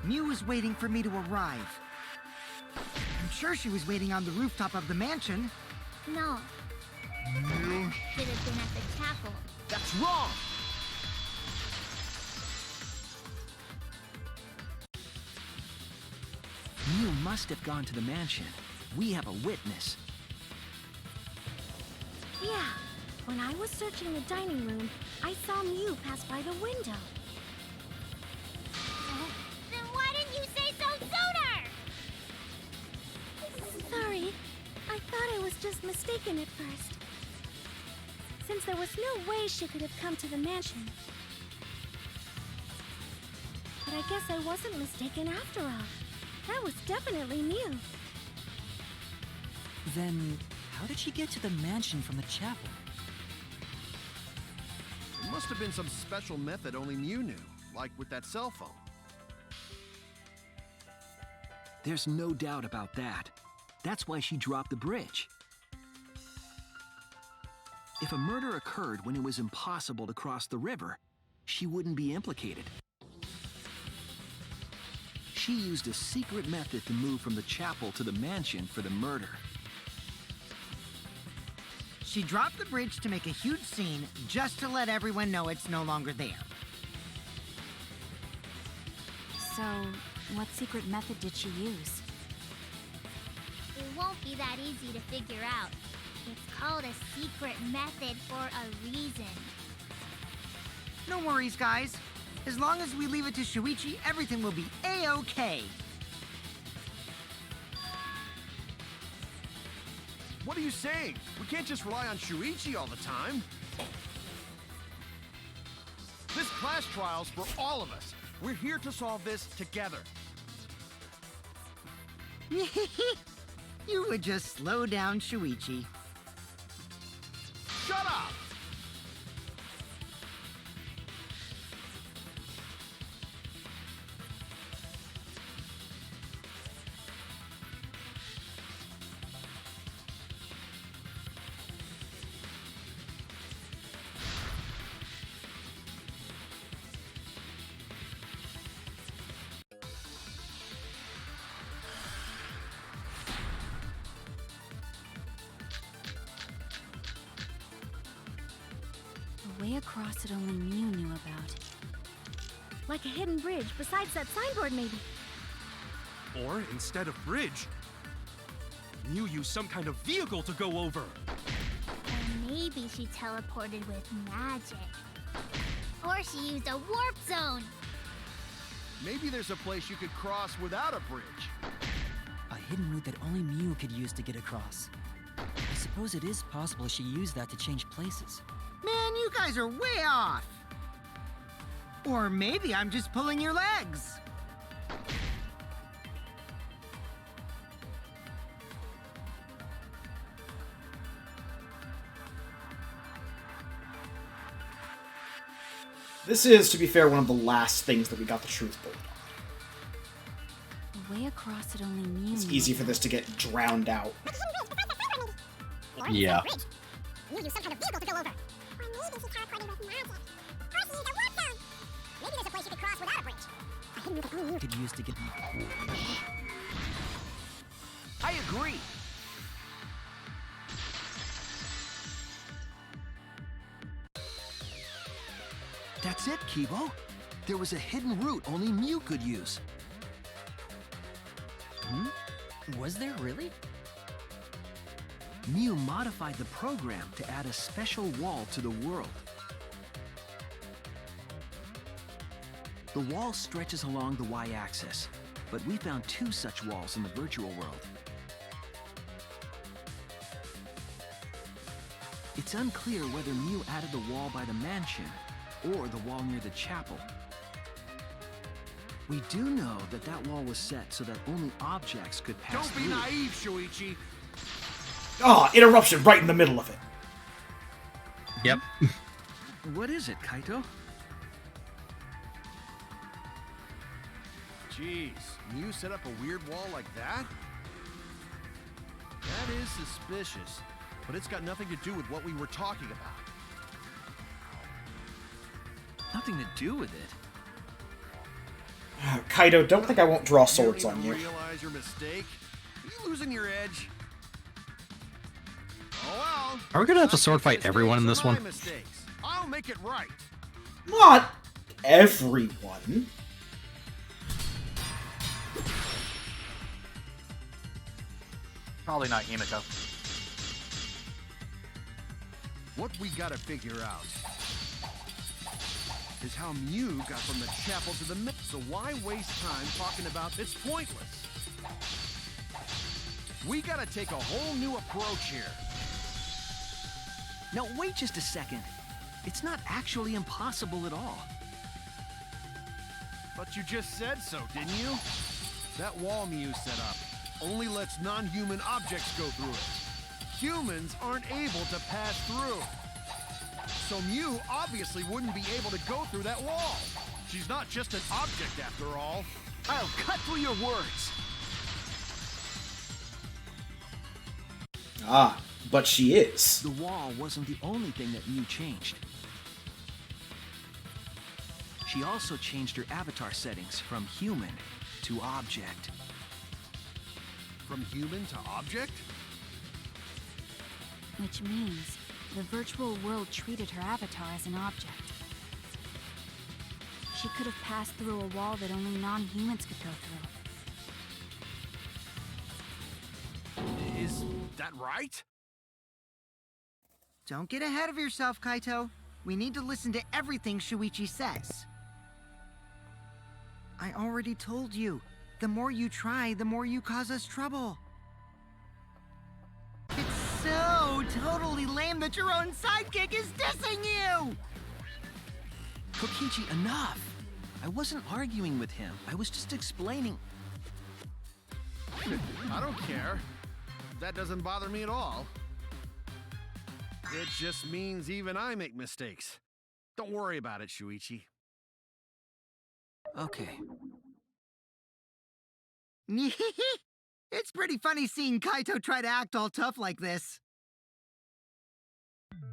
Mew was waiting for me to arrive. I'm sure she was waiting on the rooftop of the mansion.
No. Mew should have been at the chapel.
That's wrong!
Mew must have gone to the mansion. We have a witness.
Yeah. When I was searching the dining room, I saw Mew pass by the window. Then why didn't you say so sooner? Sorry. I thought I was just mistaken at first. Since there was no way she could have come to the mansion. But I guess I wasn't mistaken after all. That was definitely Mew.
Then, how did she get to the mansion from the chapel?
It must have been some special method only Mew knew, like with that cell phone.
There's no doubt about that. That's why she dropped the bridge. If a murder occurred when it was impossible to cross the river, she wouldn't be implicated. She used a secret method to move from the chapel to the mansion for the murder.
She dropped the bridge to make a huge scene just to let everyone know it's no longer there.
So, what secret method did she use?
It won't be that easy to figure out. It's called a secret method for a reason.
No worries, guys. As long as we leave it to Shuichi, everything will be A-OK.
What are you saying? We can't just rely on Shuichi all the time. This class trial's for all of us. We're here to solve this together.
You would just slow down Shuichi.
Shut up!
A way across it only Mew knew about.
Like a hidden bridge besides that signboard, maybe.
Or instead of bridge, Mew used some kind of vehicle to go over.
Or maybe she teleported with magic. Or she used a warp zone.
Maybe there's a place you could cross without a bridge.
A hidden route that only Mew could use to get across. I suppose it is possible she used that to change places.
Man, you guys are way off. Or maybe I'm just pulling your legs.
This is, to be fair, one of the last things that we got the truth bullet on.
A way across it only Mew
It's
knew
easy for
about.
this to get drowned out.
Yeah.
Mew used some kind of vehicle to go over. Or maybe she teleported with magic. Or she used a warp zone. Maybe there's a place you could cross without a bridge. A hidden route that only Mew
Could use to get.
I agree.
That's it, Kibo. There was a hidden route only Mew could use.
Was there really?
Mew modified the program to add a special wall to the world. The wall stretches along the y-axis. but we found 2 such walls in the virtual world. It's unclear whether Mew added the wall by the mansion or the wall near the chapel. We do know that that wall was set so that only objects could pass
Don't be
through.
naive, Shuichi.
Ah, interruption right in the middle of it.
Yep.
What is it, Kaito?
Jeez, Mew set up a weird wall like that? That is suspicious, but it's got nothing to do with what we were talking about.
Nothing to do with it.
Kaido, don't think I won't draw swords
you
on
need
you.
to realize your mistake. Are you losing your edge? Oh well.
Are we gonna have to sword fight everyone in this one?
My mistakes. I'll make it right.
Not everyone.
Probably not Himiko.
What we gotta figure out is how Mew got from the chapel to the mid. So why waste time talking about it's pointless? We gotta take a whole new approach here.
Now wait just a second. It's not actually impossible at all.
But you just said so, didn't you? That wall Mew set up only lets non-human objects go through it. Humans aren't able to pass through. So Mew obviously wouldn't be able to go through that wall. She's not just an object after all.
I'll cut through your words.
Ah, but she is.
The wall wasn't the only thing that Mew changed. She also changed her avatar settings from human to object.
From human to object?
Which means the virtual world treated her avatar as an object. She could have passed through a wall that only non-humans could go through.
Is that right?
Don't get ahead of yourself, Kaito. We need to listen to everything Shuichi says. I already told you, the more you try, the more you cause us trouble. It's so totally lame that your own sidekick is dissing you!
Kokichi, enough! I wasn't arguing with him. I was just explaining.
I don't care. That doesn't bother me at all. It just means even I make mistakes. Don't worry about it, Shuichi.
Okay.
It's pretty funny seeing Kaito try to act all tough like this.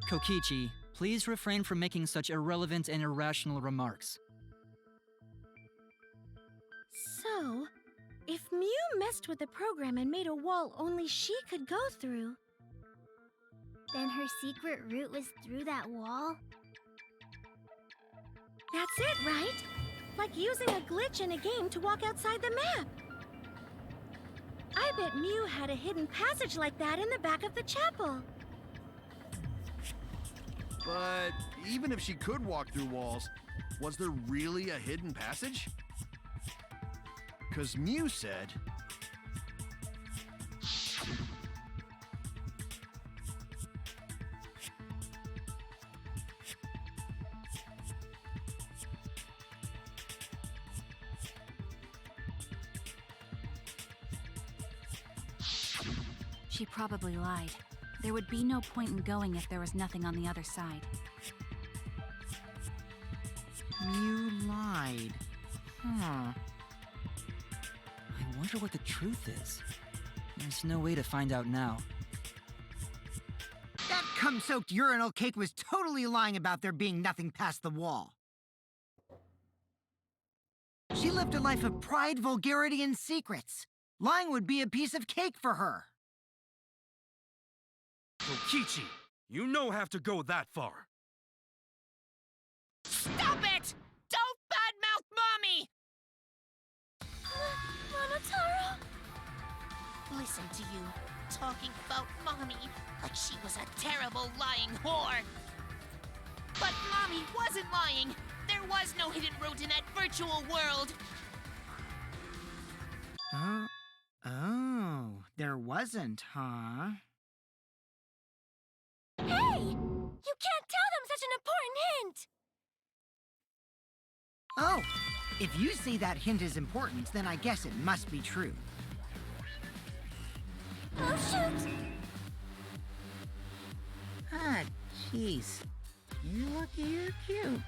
Kokichi, please refrain from making such irrelevant and irrational remarks.
So, if Mew messed with the program and made a wall only she could go through, then her secret route was through that wall? That's it, right? Like using a glitch in a game to walk outside the map. I bet Mew had a hidden passage like that in the back of the chapel.
But even if she could walk through walls, was there really a hidden passage? 'Cause Mew said...
She probably lied. There would be no point in going if there was nothing on the other side.
Mew lied. Huh.
I wonder what the truth is. There's no way to find out now.
That cum-soaked urinal cake was totally lying about there being nothing past the wall. She lived a life of pride, vulgarity, and secrets. Lying would be a piece of cake for her.
Kokichi, you don't have to go that far.
Stop it! Don't badmouth Mommy!
Monotaro?
Listen to you, talking about Mommy like she was a terrible lying whore. But Mommy wasn't lying. There was no hidden route in that virtual world.
There wasn't, huh?
Hey! You can't tell them such an important hint!
Oh, if you say that hint is important, then I guess it must be true.
Oh, shoot!
Ah, jeez. You're lucky you're cute.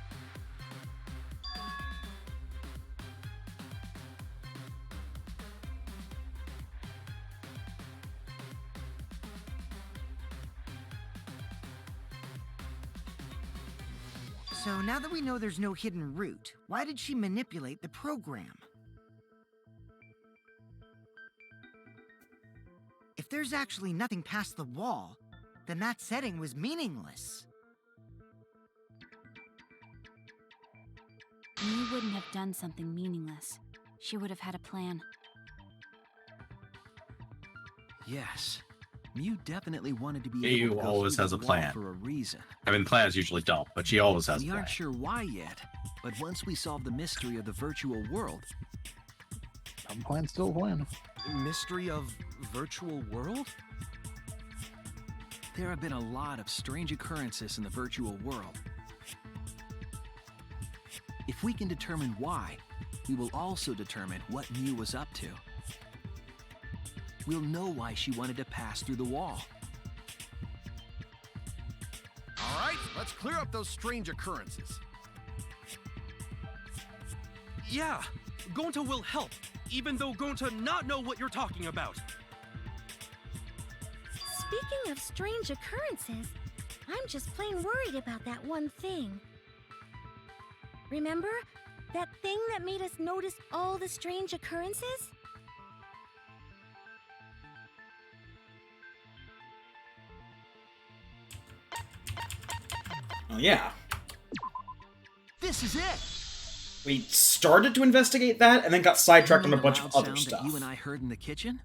So now that we know there's no hidden route, why did she manipulate the program? If there's actually nothing past the wall, then that setting was meaningless.
Mew wouldn't have done something meaningless. She would have had a plan.
Yes. Mew definitely wanted to be
Mew
able to go
always
through
has
the
a
wall
plan.
for a reason.
I mean, plans usually don't, but she always has a
We
plan.
aren't sure why yet, but once we solve the mystery of the virtual world...
Some plan, still plan.
Mystery of virtual world?
There have been a lot of strange occurrences in the virtual world. If we can determine why, we will also determine what Mew was up to. We'll know why she wanted to pass through the wall.
All right, let's clear up those strange occurrences.
Yeah, Gonta will help, even though Gonta not know what you're talking about.
Speaking of strange occurrences, I'm just plain worried about that one thing. Remember? That thing that made us notice all the strange occurrences?
Oh, yeah.
This is it!
We started to investigate that and then got sidetracked on a bunch of other
That
stuff.
you and I heard in the kitchen?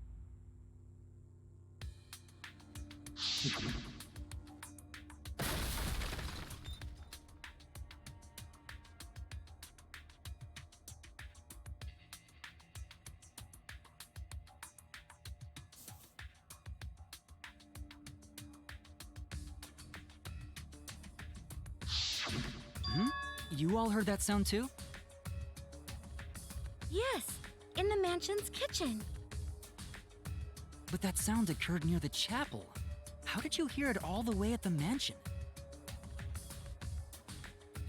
You all heard that sound too?
Yes, in the mansion's kitchen.
But that sound occurred near the chapel. How did you hear it all the way at the mansion?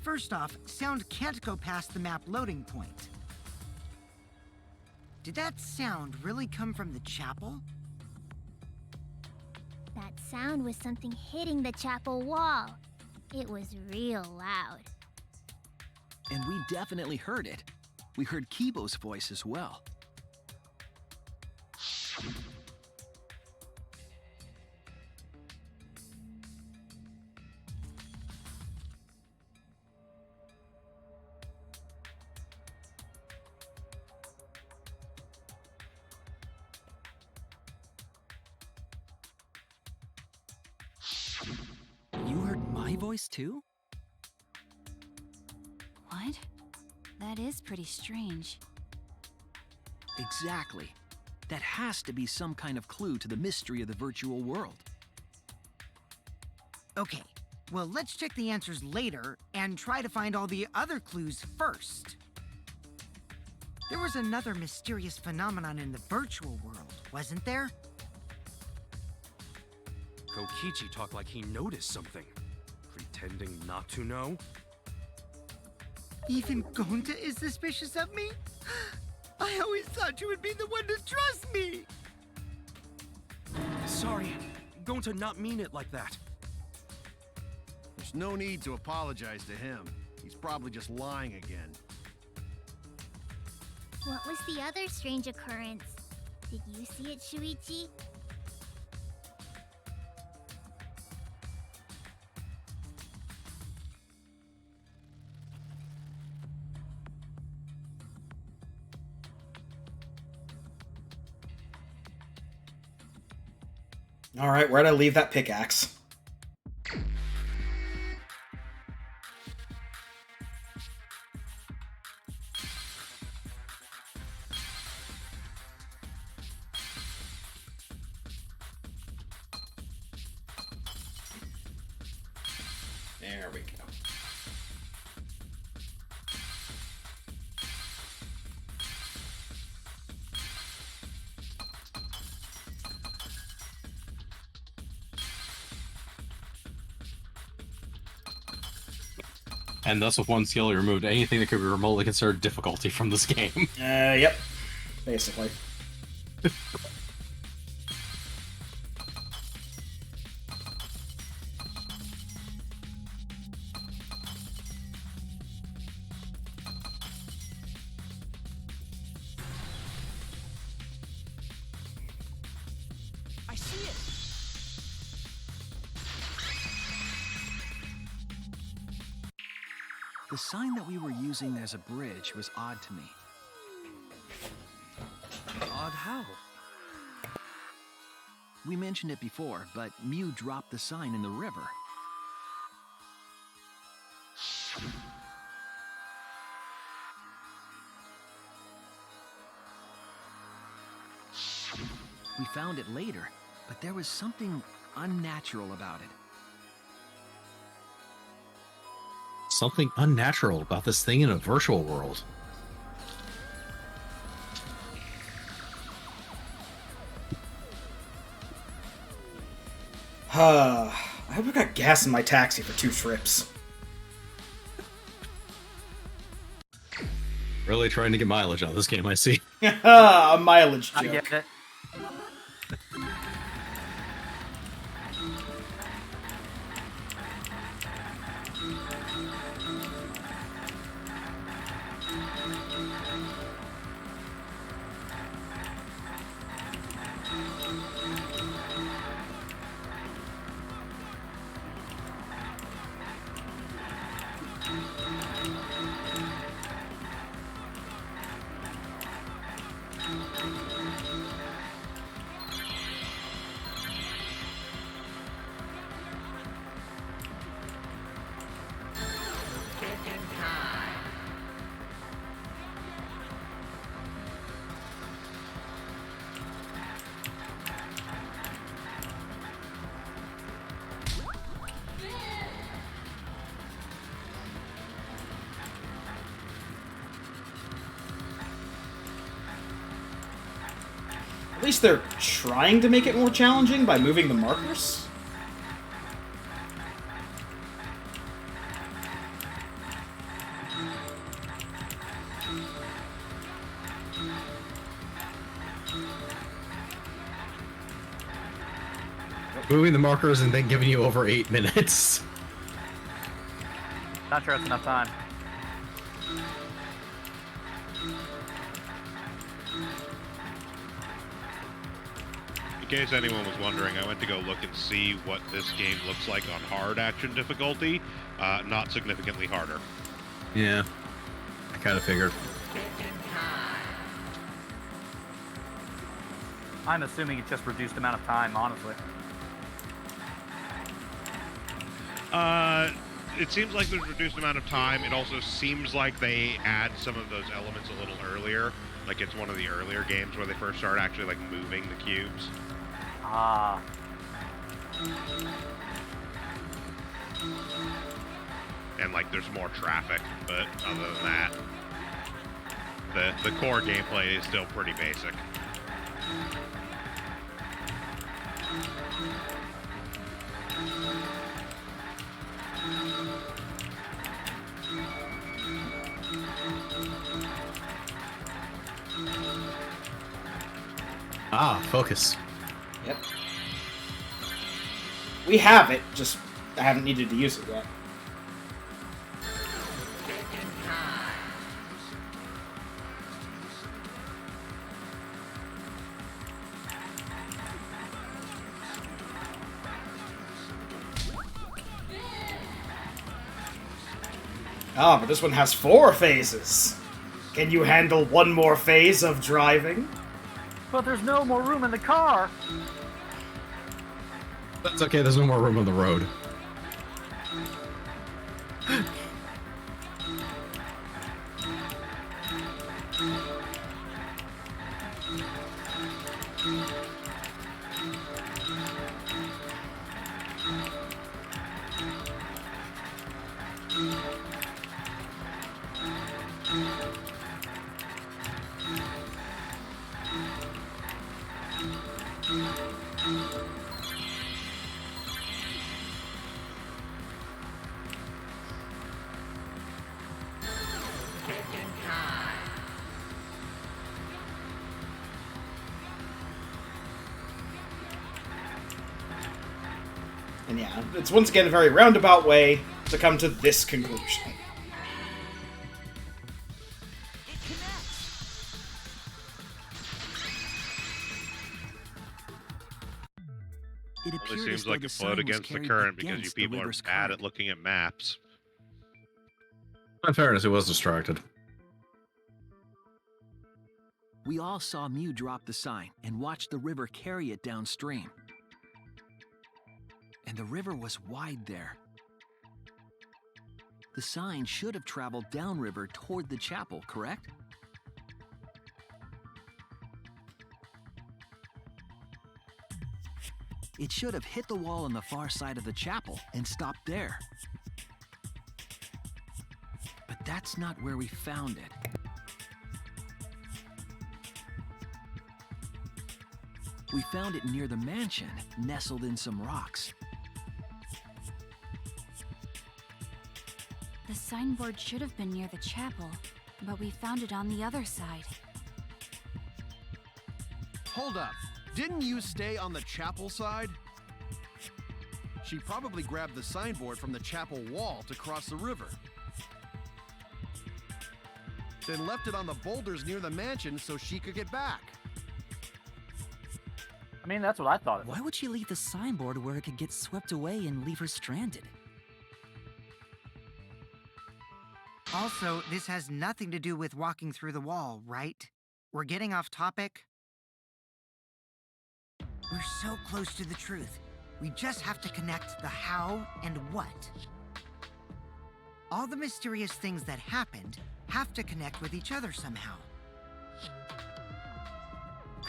First off, sound can't go past the map loading point. Did that sound really come from the chapel?
That sound was something hitting the chapel wall. It was real loud.
And we definitely heard it. We heard Kibo's voice as well.
You heard my voice too?
What? That is pretty strange.
Exactly. That has to be some kind of clue to the mystery of the virtual world.
Okay, well, let's check the answers later and try to find all the other clues first. There was another mysterious phenomenon in the virtual world, wasn't there?
Kokichi talked like he noticed something, pretending not to know.
Even Gonta is suspicious of me? I always thought you would be the one to trust me!
Sorry, Gonta not mean it like that.
There's no need to apologize to him. He's probably just lying again.
What was the other strange occurrence? Did you see it, Shuichi?
Alright, where'd I leave that pickaxe? There we go.
And thus, with one skill, you removed anything that could be remotely considered difficulty from this game.
Yep. Basically.
I see it. The sign that we were using as a bridge was odd to me. Odd how? We mentioned it before, but Mew dropped the sign in the river. We found it later, but there was something unnatural about it.
Something unnatural about this thing in a virtual world.
I hope I got gas in my taxi for 2 trips.
Really trying to get mileage out of this game, I see.
A mileage joke.
I get it.
At least they're trying to make it more challenging by moving the markers.
Moving the markers and then giving you over 8 minutes.
Not sure it's enough time.
In case anyone was wondering, I went to go look and see what this game looks like on hard action difficulty. Not significantly harder.
Yeah, I kind of figured.
I'm assuming it's just reduced amount of time, honestly.
It seems like there's a reduced amount of time. It also seems like they add some of those elements a little earlier. Like it's one of the earlier games where they first start actually like moving the cubes.
Ah.
And like there's more traffic, but other than that, the core gameplay is still pretty basic.
Ah, focus.
Yep. We have it, just I haven't needed to use it yet. Ah, but this one has 4 phases. Can you handle one more phase of driving?
But there's no more room in the car.
That's okay, there's no more room on the road.
And yeah, it's once again a very roundabout way to come to this conclusion.
Only
It appeared as
seems
though
like
the
it flowed
sign was
against the
carried
current because you
against the
people are
river's
bad
current.
at looking at maps.
In fairness, it was distracted.
We all saw Mew drop the sign and watched the river carry it downstream. And the river was wide there. The sign should have traveled downriver toward the chapel, correct? It should have hit the wall on the far side of the chapel and stopped there. But that's not where we found it. We found it near the mansion, nestled in some rocks.
The signboard should have been near the chapel, but we found it on the other side.
Hold up. Didn't you stay on the chapel side? She probably grabbed the signboard from the chapel wall to cross the river. Then left it on the boulders near the mansion so she could get back.
I mean, that's what I thought.
Why would she leave the signboard where it could get swept away and leave her stranded?
Also, this has nothing to do with walking through the wall, right? We're getting off topic. We're so close to the truth. We just have to connect the how and what. All the mysterious things that happened have to connect with each other somehow.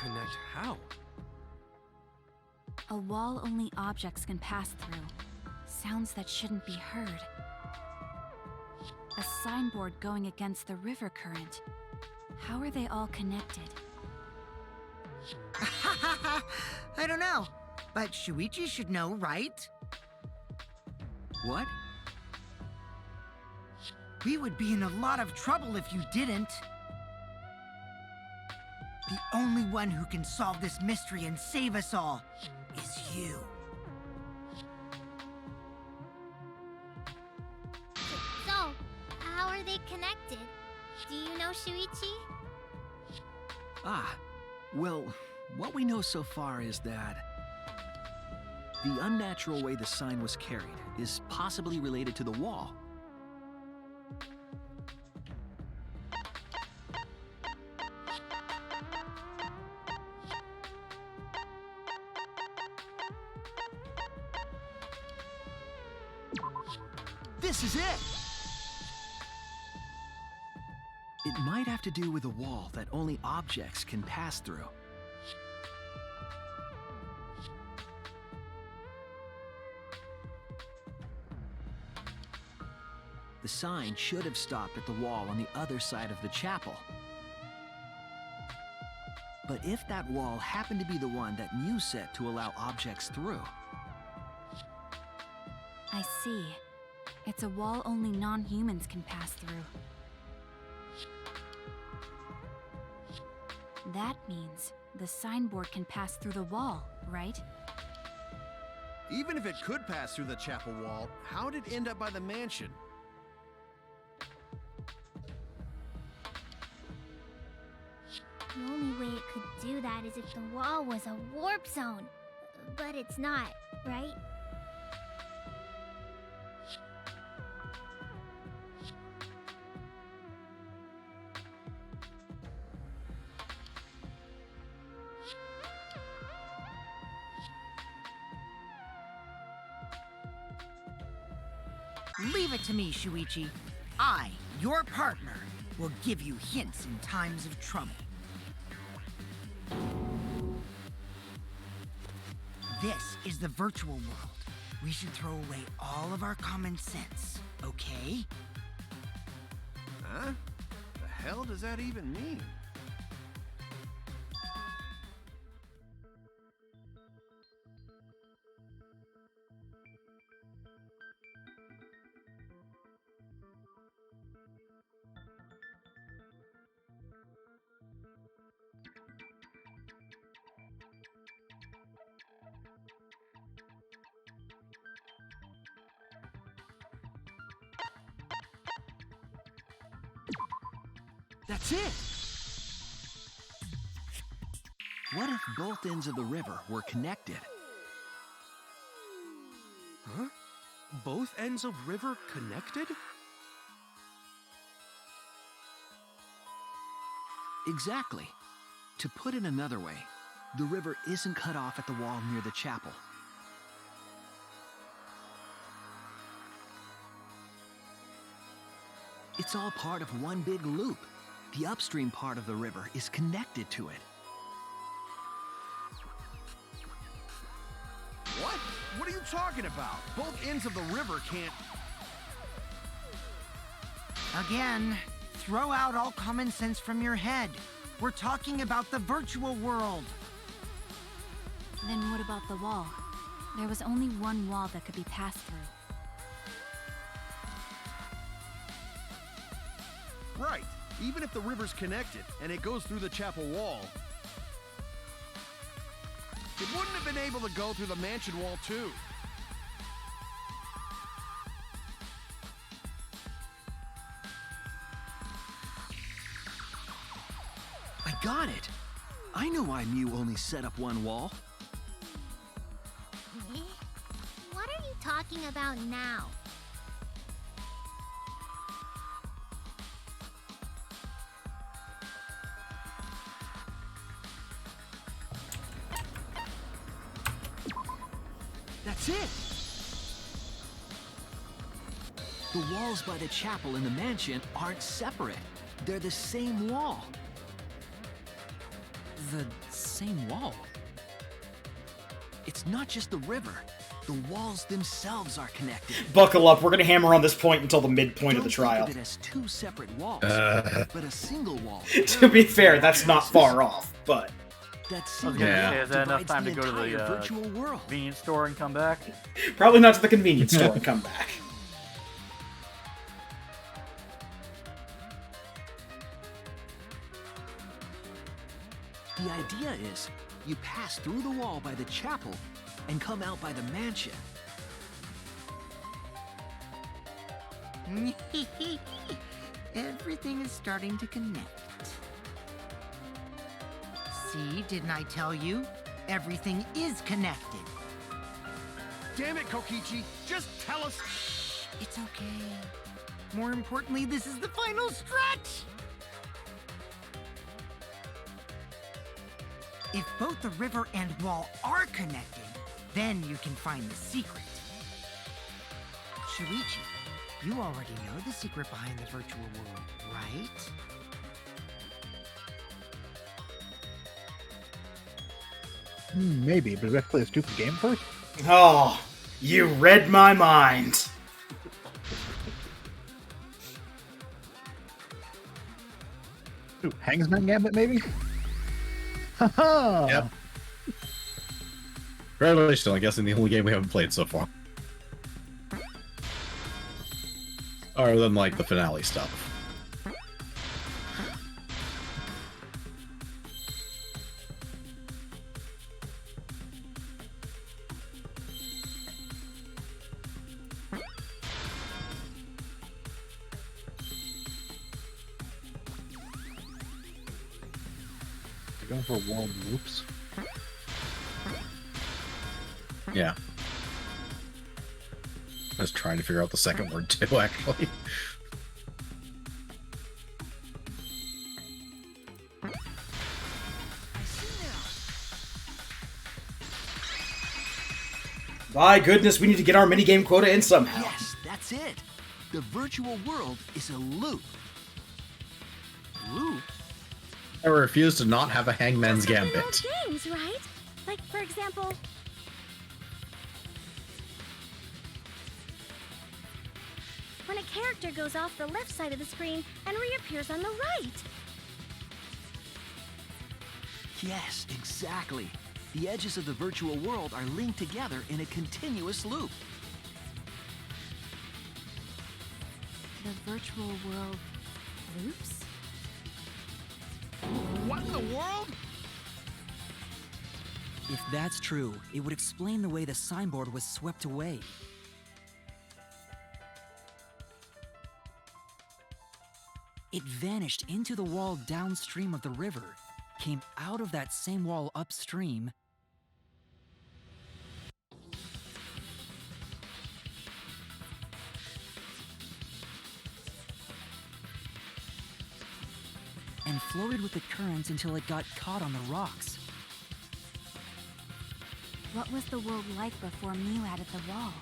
Connect how?
A wall only objects can pass through. Sounds that shouldn't be heard. A signboard going against the river current. How are they all connected?
I don't know, but Shuichi should know, right?
What?
We would be in a lot of trouble if you didn't. The only one who can solve this mystery and save us all is you.
So, how are they connected? Do you know, Shuichi?
Well, what we know so far is that the unnatural way the sign was carried is possibly related to the wall. This is it! It might have to do with a wall that only objects can pass through. The sign should have stopped at the wall on the other side of the chapel. But if that wall happened to be the one that Mew set to allow objects through,
I see. It's a wall only non-humans can pass through. That means the signboard can pass through the wall, right?
Even if it could pass through the chapel wall, how did it end up by the mansion?
The only way it could do that is if the wall was a warp zone. But it's not, right?
Leave it to me, Shuichi. I, your partner, will give you hints in times of trouble. This is the virtual world. We should throw away all of our common sense, okay?
Huh? The hell does that even mean?
That's it! What if both ends of the river were connected?
Huh? Both ends of river connected?
Exactly. To put it another way, the river isn't cut off at the wall near the chapel. It's all part of one big loop. The upstream part of the river is connected to it.
What? What are you talking about? Both ends of the river can't...
Again, throw out all common sense from your head. We're talking about the virtual world.
Then what about the wall? There was only one wall that could be passed through.
Right. Even if the river's connected and it goes through the chapel wall, it wouldn't have been able to go through the mansion wall too.
I got it. I know why Mew only set up one wall.
What are you talking about now?
That's it! The walls by the chapel and the mansion aren't separate. They're the same wall.
The same wall?
It's not just the river. The walls themselves are connected.
Buckle up, we're gonna hammer on this point until the midpoint of the
Don't
trial.
think of it as two separate walls, but a single wall.
To be fair, that's not far off, but...
That
I was
single
gonna
wall
say, is that enough
divides
time to
the
go to
entire
the
virtual world.
convenience store and come back?
Probably not to the convenience store and come back.
The idea is, you pass through the wall by the chapel and come out by the mansion.
Everything is starting to connect. See, didn't I tell you? Everything is connected.
Damn it, Kokichi! Just tell us...
It's okay. More importantly, this is the final stretch! If both the river and wall are connected, then you can find the secret. Shuichi, you already know the secret behind the virtual world, right?
Maybe, but do we have to play a stupid game first?
Oh, you read my mind.
Ooh, Hangsman Gambit, maybe? Haha!
Yep. Congratulations, I'm guessing the only game we haven't played so far. Other than, like, the finale stuff.
Going for wall loops.
Yeah. I was trying to figure out the second word too, actually.
My goodness, we need to get our minigame quota in somehow.
Yes, that's it. The virtual world is a loop.
Loop?
I refuse to not have a Hangman's Gambit.
Games, right? Like, for example... when a character goes off the left side of the screen and reappears on the right.
Yes, exactly. The edges of the virtual world are linked together in a continuous loop.
The virtual world loops?
What in the world?
If that's true, it would explain the way the signboard was swept away. It vanished into the wall downstream of the river, came out of that same wall upstream, and floated with the current until it got caught on the rocks.
What was the world like before Mew added the wall?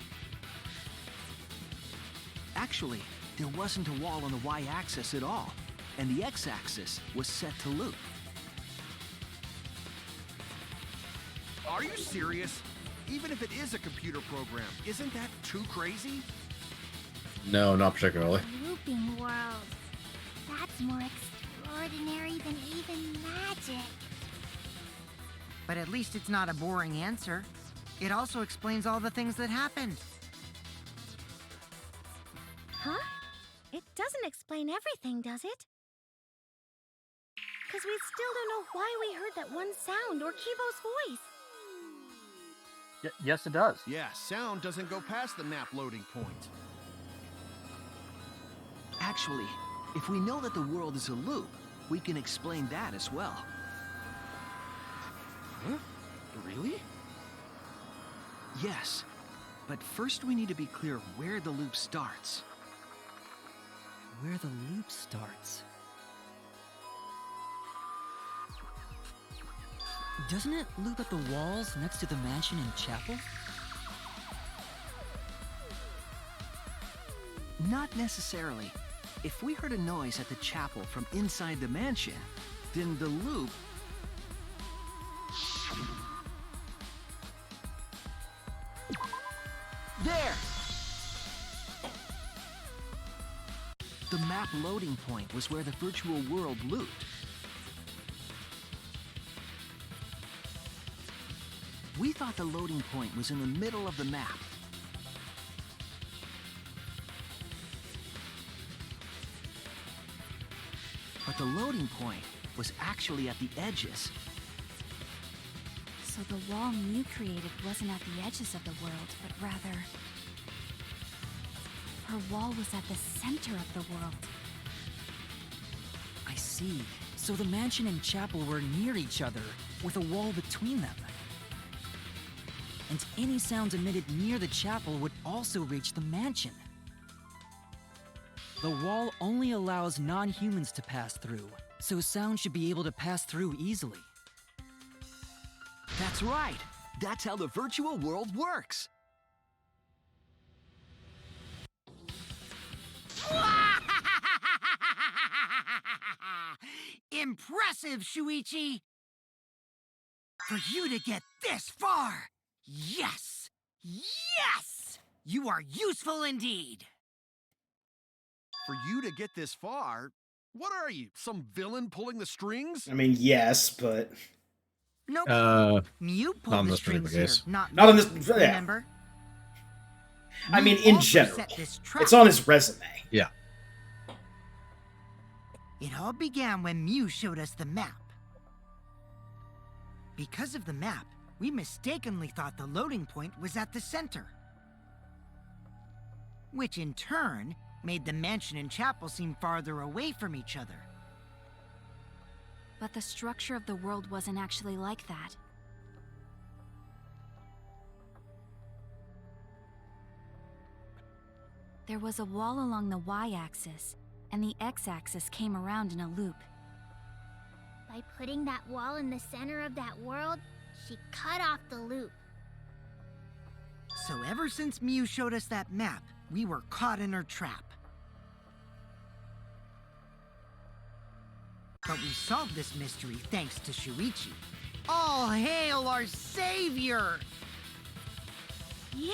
Actually, there wasn't a wall on the y-axis at all, and the x-axis was set to loop.
Are you serious? Even if it is a computer program, isn't that too crazy?
No, not particularly.
A looping world. That's more extraordinary than even magic.
But at least it's not a boring answer. It also explains all the things that happened.
Huh? It doesn't explain everything, does it? Because we still don't know why we heard that one sound or Kivo's voice.
Yes, it does.
Yeah, sound doesn't go past the map loading point.
Actually, if we know that the world is a loop, we can explain that as well.
Huh? Really?
Yes, but first we need to be clear where the loop starts.
Where the loop starts. Doesn't it loop at the walls next to the mansion and chapel?
Not necessarily. If we heard a noise at the chapel from inside the mansion, then the loop... There! The map loading point was where the virtual world looped. We thought the loading point was in the middle of the map. But the loading point was actually at the edges.
So the wall Mew created wasn't at the edges of the world, but rather... her wall was at the center of the world.
I see. So the mansion and chapel were near each other, with a wall between them. And any sounds emitted near the chapel would also reach the mansion. The wall only allows non-humans to pass through, so sound should be able to pass through easily.
That's right! That's how the virtual world works!
Impressive, Shuichi! For you to get this far! Yes! Yes! You are useful indeed!
For you to get this far, what are you, some villain pulling the strings?
I mean, yes, but
Nope. Mew
not
pulled
in
the
this particular
strings here,
case.
not
Not in
me,
this- yeah.
remember?
I mean,
Mew
in
also
general,
set this trap.
it's on his resume.
Yeah.
It all began when Mew showed us the map. Because of the map, we mistakenly thought the loading point was at the center. Which in turn made the mansion and chapel seem farther away from each other.
But the structure of the world wasn't actually like that. There was a wall along the y-axis, and the x-axis came around in a loop.
By putting that wall in the center of that world, she cut off the loop.
So ever since Mew showed us that map, we were caught in her trap. But we solved this mystery thanks to Shuichi. All hail our savior!
Yeah,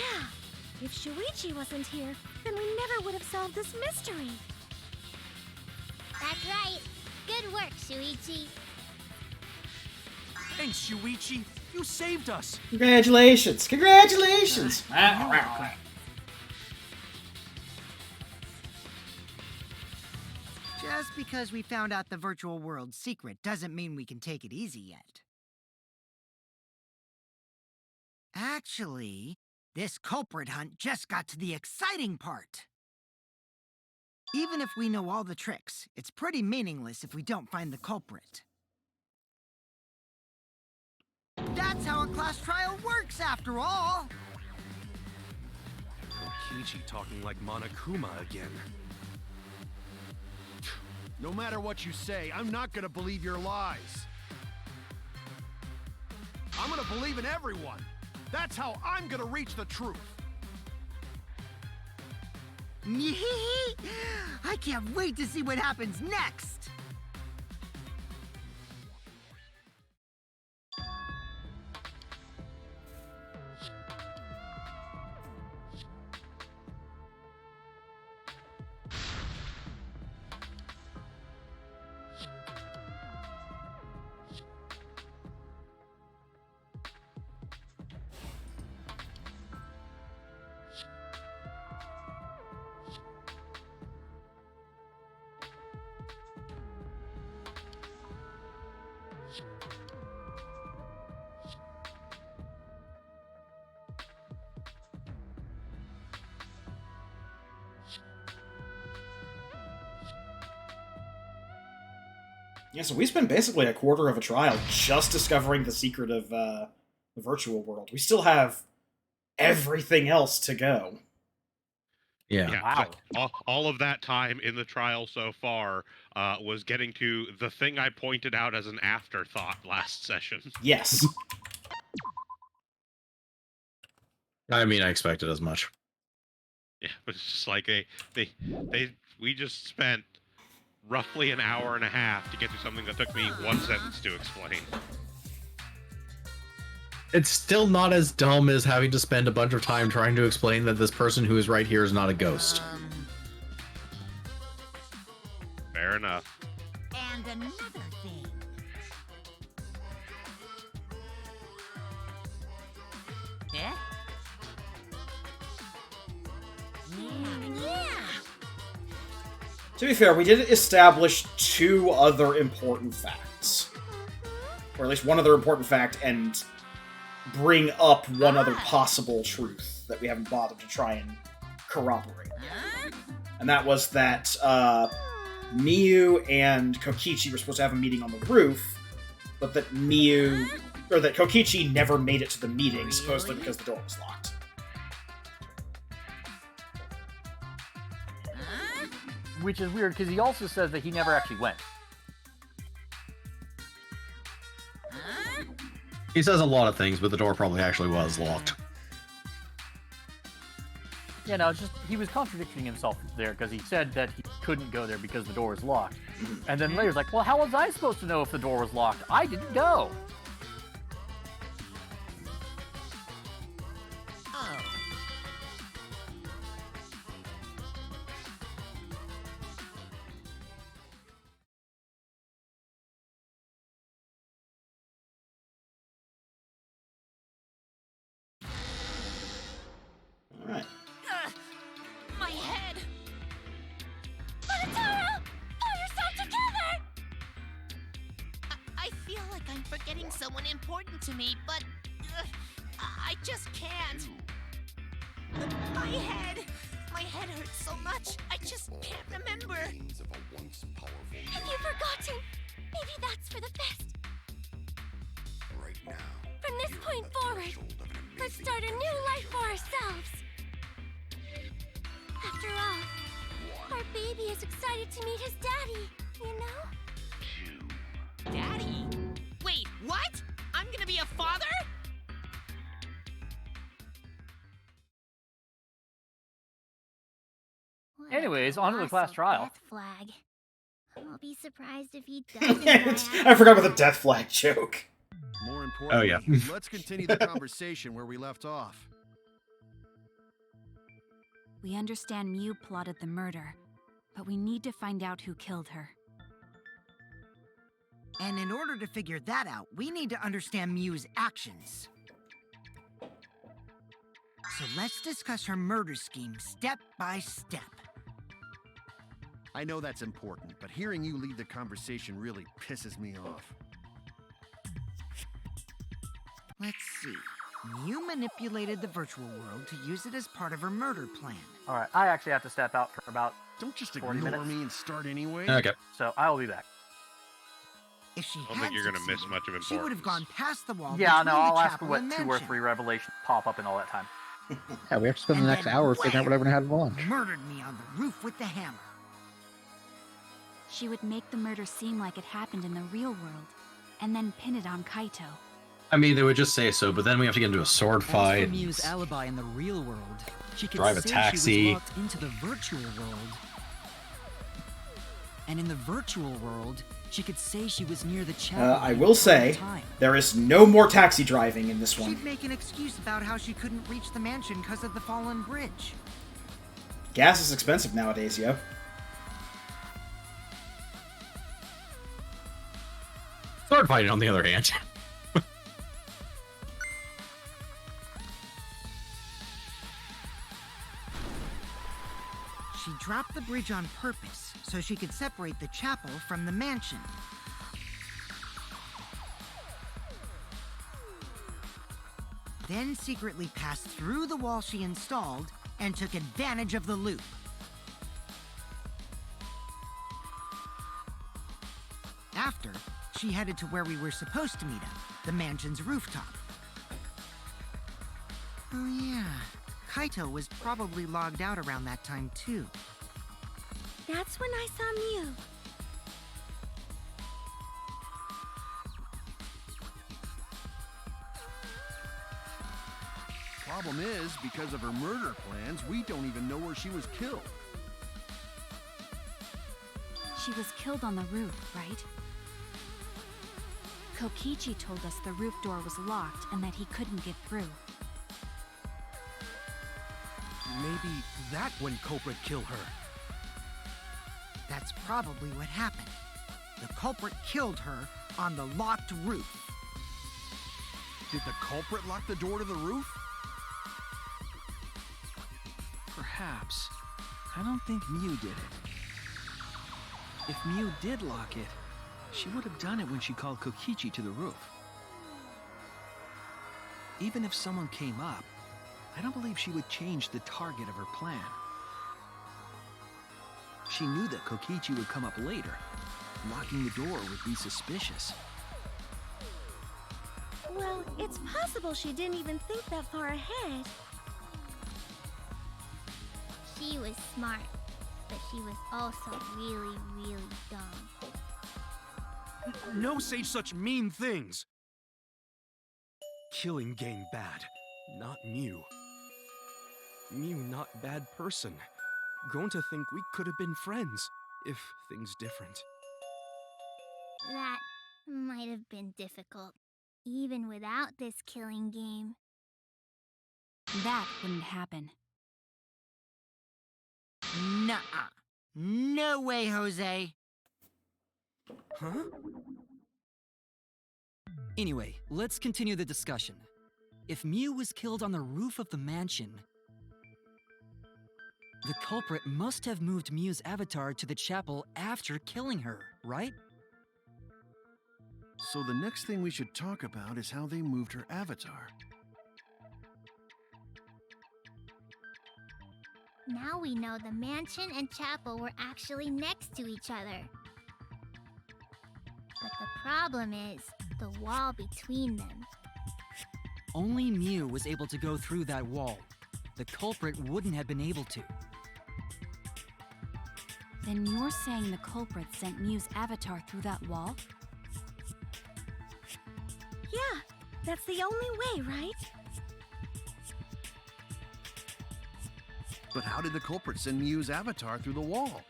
if Shuichi wasn't here, then we never would have solved this mystery. That's right. Good work, Shuichi.
Thanks, Shuichi. You saved us.
Congratulations! Congratulations!
Just because we found out the virtual world's secret doesn't mean we can take it easy yet. Actually, this culprit hunt just got to the exciting part. Even if we know all the tricks, it's pretty meaningless if we don't find the culprit. That's how a class trial works, after all!
Kokichi talking like Monokuma again.
No matter what you say, I'm not gonna believe your lies. I'm gonna believe in everyone. That's how I'm gonna reach the truth.
I can't wait to see what happens next!
Yeah, so we spent basically a quarter of a trial just discovering the secret of the virtual world. We still have everything else to go.
Yeah,
Wow.
all of that time in the trial so far was getting to the thing I pointed out as an afterthought last session.
Yes.
I mean, I expected as much.
Yeah, but it's just like we just spent roughly an hour and a half to get to something that took me one sentence to explain.
It's still not as dumb as having to spend a bunch of time trying to explain that this person who is right here is not a ghost.
Fair enough.
And another thing. Yeah? Yeah!
To be fair, we did establish two other important facts. Or at least one other important fact, and bring up one other possible truth that we haven't bothered to try and corroborate. And that was that Miyu and Kokichi were supposed to have a meeting on the roof, but that that Kokichi never made it to the meeting, supposedly because the door was locked.
Which is weird, because he also says that he never actually went.
He says a lot of things, but the door probably actually was locked.
Yeah, no, it's just, he was contradicting himself there, because he said that he couldn't go there because the door was locked. And then later he's like, well, how was I supposed to know if the door was locked? I didn't go.
Alright.
My head! Bonataro! Pull yourself together! I feel like I'm forgetting someone important to me, but I just can't. My head! My head hurts so much, I just can't remember.
Have you forgotten? Maybe that's for the best. From this point forward, let's start a new life for ourselves. After all, our baby is excited to meet his daddy, you know?
Daddy? Wait, what? I'm gonna be a father?
Anyways, on to the class trial.
Death flag. I'll be surprised if he doesn't.
I forgot about the death flag joke.
More importantly,
yeah.
let's continue the conversation where we left off.
We understand Mew plotted the murder, but we need to find out who killed her.
And in order to figure that out, we need to understand Mew's actions. So let's discuss her murder scheme step by step.
I know that's important, but hearing you lead the conversation really pisses me off.
Let's see. Mew manipulated the virtual world to use it as part of her murder plan.
All right, I actually have to step out for about
Don't just
40
ignore
minutes.
me and start anyway.
Okay.
So I will be back.
If she
I don't
had
think you're gonna miss
succeeded,
much of
she would have
importance.
gone past the wall
Yeah,
between
no, I'll
the
ask
chapel
what
and
2 or
mansion.
3 revelations pop up in all that time.
Yeah, we have to spend the
And
next
then
hour figuring out what everyone had for lunch.
Murdered me on the roof with the hammer.
She would make the murder seem like it happened in the real world, and then pin it on Kaito.
I mean, they would just say so, but then we have to get into a sword
As for
fight.
Mew's alibi in the real world, she could
Drive a
say
taxi.
she was locked into the virtual world. And in the virtual world, she could say she was near the chapel.
I will say, there is no more taxi driving in this one.
She'd make an excuse about how she couldn't reach the mansion because of the fallen bridge.
Gas is expensive nowadays, yo.
Sword fighting, on the other hand.
She dropped the bridge on purpose so she could separate the chapel from the mansion. Then secretly passed through the wall she installed and took advantage of the loop. After, she headed to where we were supposed to meet up, the mansion's rooftop. Oh yeah, Kaito was probably logged out around that time too.
That's when I saw Mew.
Problem is, because of her murder plans, we don't even know where she was killed.
She was killed on the roof, right? Kokichi told us the roof door was locked and that he couldn't get through.
Maybe that when culprit killed her.
That's probably what happened. The culprit killed her on the locked roof.
Did the culprit lock the door to the roof?
Perhaps. I don't think Mew did it. If Mew did lock it, she would have done it when she called Kokichi to the roof. Even if someone came up, I don't believe she would change the target of her plan. She knew that Kokichi would come up later. Locking the door would be suspicious.
Well, it's possible she didn't even think that far ahead.
She was smart, but she was also really, really dumb.
No say such mean things. Killing gang bad, not Mew. Mew not bad person. Grown to think we could have been friends, if things different.
That might have been difficult, even without this killing game.
That wouldn't happen.
Nuh-uh. No way, Jose.
Huh?
Anyway, let's continue the discussion. If Mew was killed on the roof of the mansion, the culprit must have moved Mew's avatar to the chapel after killing her, right?
So the next thing we should talk about is how they moved her avatar.
Now we know the mansion and chapel were actually next to each other. But the problem is the wall between them.
Only Mew was able to go through that wall. The culprit wouldn't have been able to.
Then you're saying the culprit sent Mew's avatar through that wall?
Yeah, that's the only way, right?
But how did the culprit send Mew's avatar through the wall?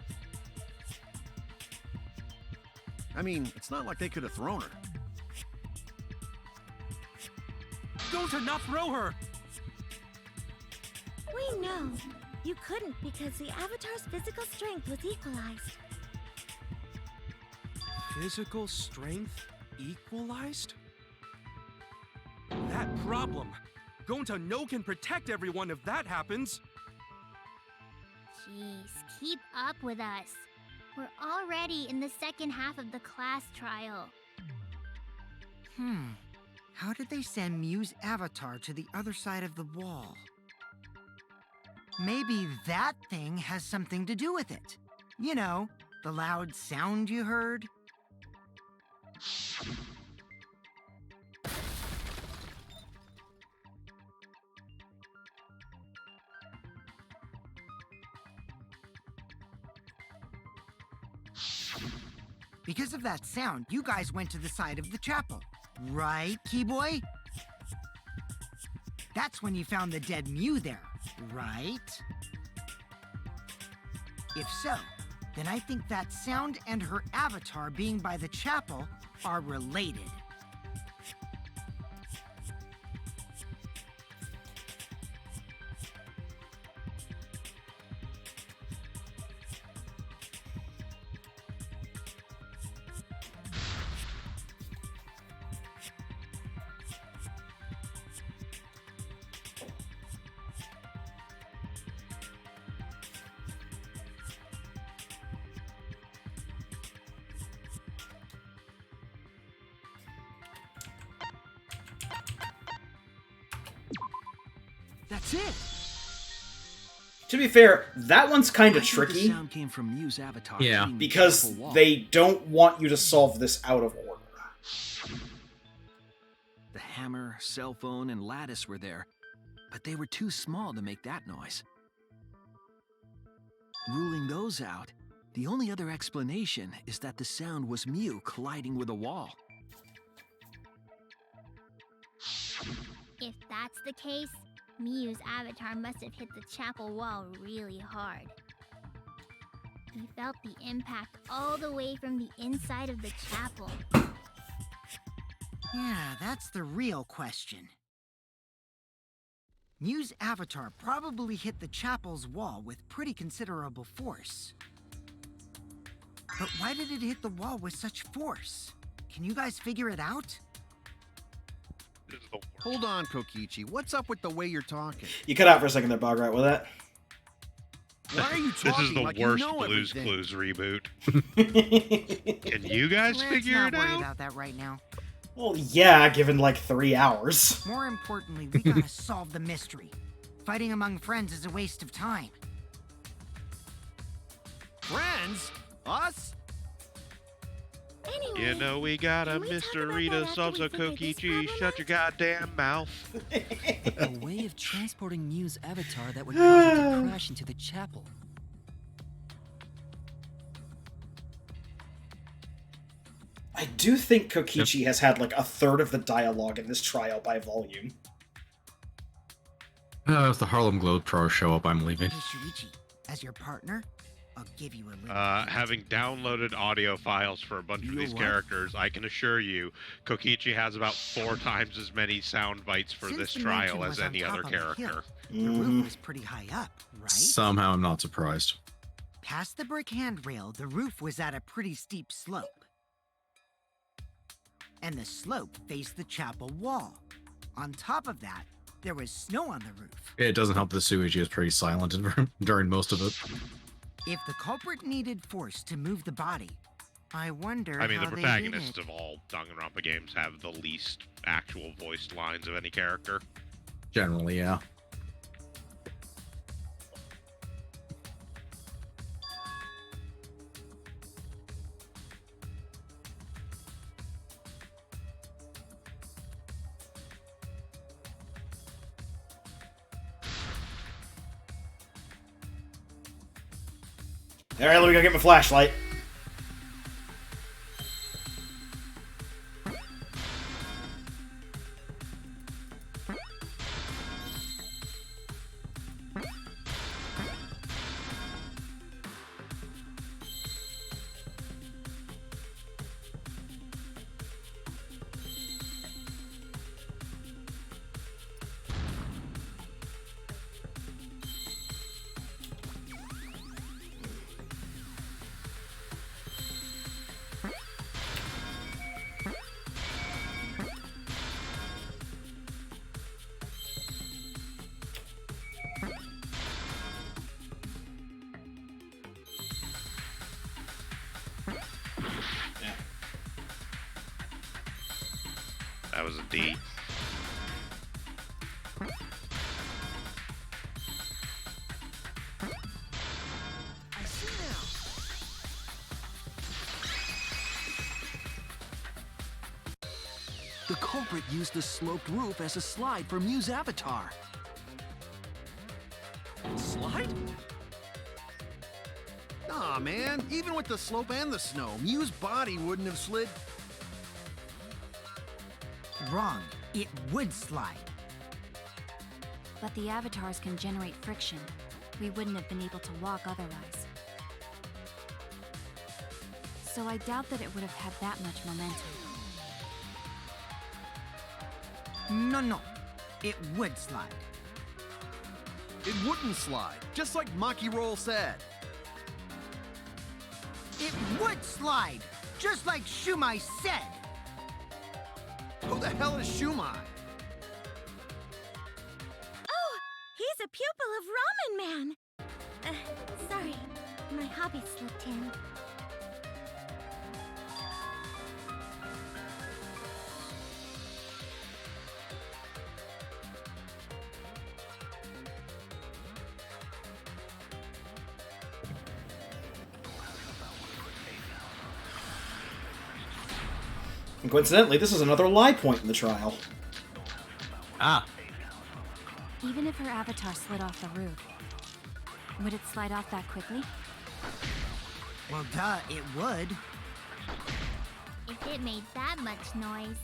I mean, it's not like they could have thrown her.
Go to not throw her!
We know. You couldn't because the avatar's physical strength was equalized.
Physical strength equalized? That problem. Gonta no can protect everyone if that happens.
Jeez, keep up with us. We're already in the second half of the class trial.
How did they send Mew's avatar to the other side of the wall? Maybe that thing has something to do with it. You know, the loud sound you heard? Because of that sound, you guys went to the side of the chapel. Right, Keyboy? That's when you found the dead Mew there, right? If so, then I think that sound and her avatar being by the chapel are related. That's it.
To be fair, that one's kind of
The
tricky
sound came from Mew's avatar.
Yeah.
hitting the
because
chapel wall.
they don't want you to solve this out of order.
The hammer, cell phone, and lattice were there, but they were too small to make that noise. Ruling those out, the only other explanation is that the sound was Mew colliding with a wall.
If that's the case, Mew's avatar must have hit the chapel wall really hard. He felt the impact all the way from the inside of the chapel.
Yeah, that's the real question. Mew's avatar probably hit the chapel's wall with pretty considerable force. But why did it hit the wall with such force? Can you guys figure it out?
Hold on, Kokichi. What's up with the way you're talking?
You cut out for a second there, Bogrite, with that.
Why are you
This
talking
is the
like
worst
you know
Blue's
everything?
Clues reboot. Can you guys
Let's
figure
not
it
worry
out?
about that right now.
Well, yeah, given like 3 hours.
More importantly, we gotta solve the mystery. Fighting among friends is a waste of time.
Friends? Us?
Anyway,
You know we got a
can we talk
Mr.
about
Rita
that after we
Salsa
figure this
Kokichi.
problem
Shut your goddamn mouth.
A way of transporting Mew's avatar that would cause it to crash into the chapel.
I do think Kokichi has had like a third of the dialogue in this trial by volume.
If the Harlem Globetrotters show up, I'm leaving.
Hey, Shuichi, as your partner, I'll give you a little.
Having downloaded audio files for a bunch of
You
these
what?
characters, I can assure you, Kokichi has about 4 times as many sound bites for
Since
this
the
trial
mansion
as
was on
any other
top of a hill,
character.
The roof was pretty high up, right?
Somehow I'm not surprised.
Past the brick handrail, the roof was at a pretty steep slope. And the slope faced the chapel wall. On top of that, there was snow on the roof.
It doesn't help that Suichi is pretty silent during most of it.
If the culprit needed force to move the body, I wonder
I mean, the
how they
protagonists
did it.
of all Danganronpa games have the least actual voiced lines of any character.
Generally, yeah.
Alright, let me go get my flashlight.
That was a D.
I see now.
The culprit used the sloped roof as a slide for Mew's avatar.
Slide? Aw, man. Even with the slope and the snow, Mew's body wouldn't have slid.
Wrong. It would slide.
But the avatars can generate friction. We wouldn't have been able to walk otherwise. So I doubt that it would have had that much momentum.
No. It would slide.
It wouldn't slide, just like Maki Roll said.
It would slide, just like Shumai said.
Who the hell is Shumai?
Oh, he's a pupil of Ramen Man. Sorry, my hobby slipped in.
And coincidentally, this is another lie point in the trial.
Ah.
Even if her avatar slid off the roof, would it slide off that quickly?
Well, duh, it would.
If it made that much noise,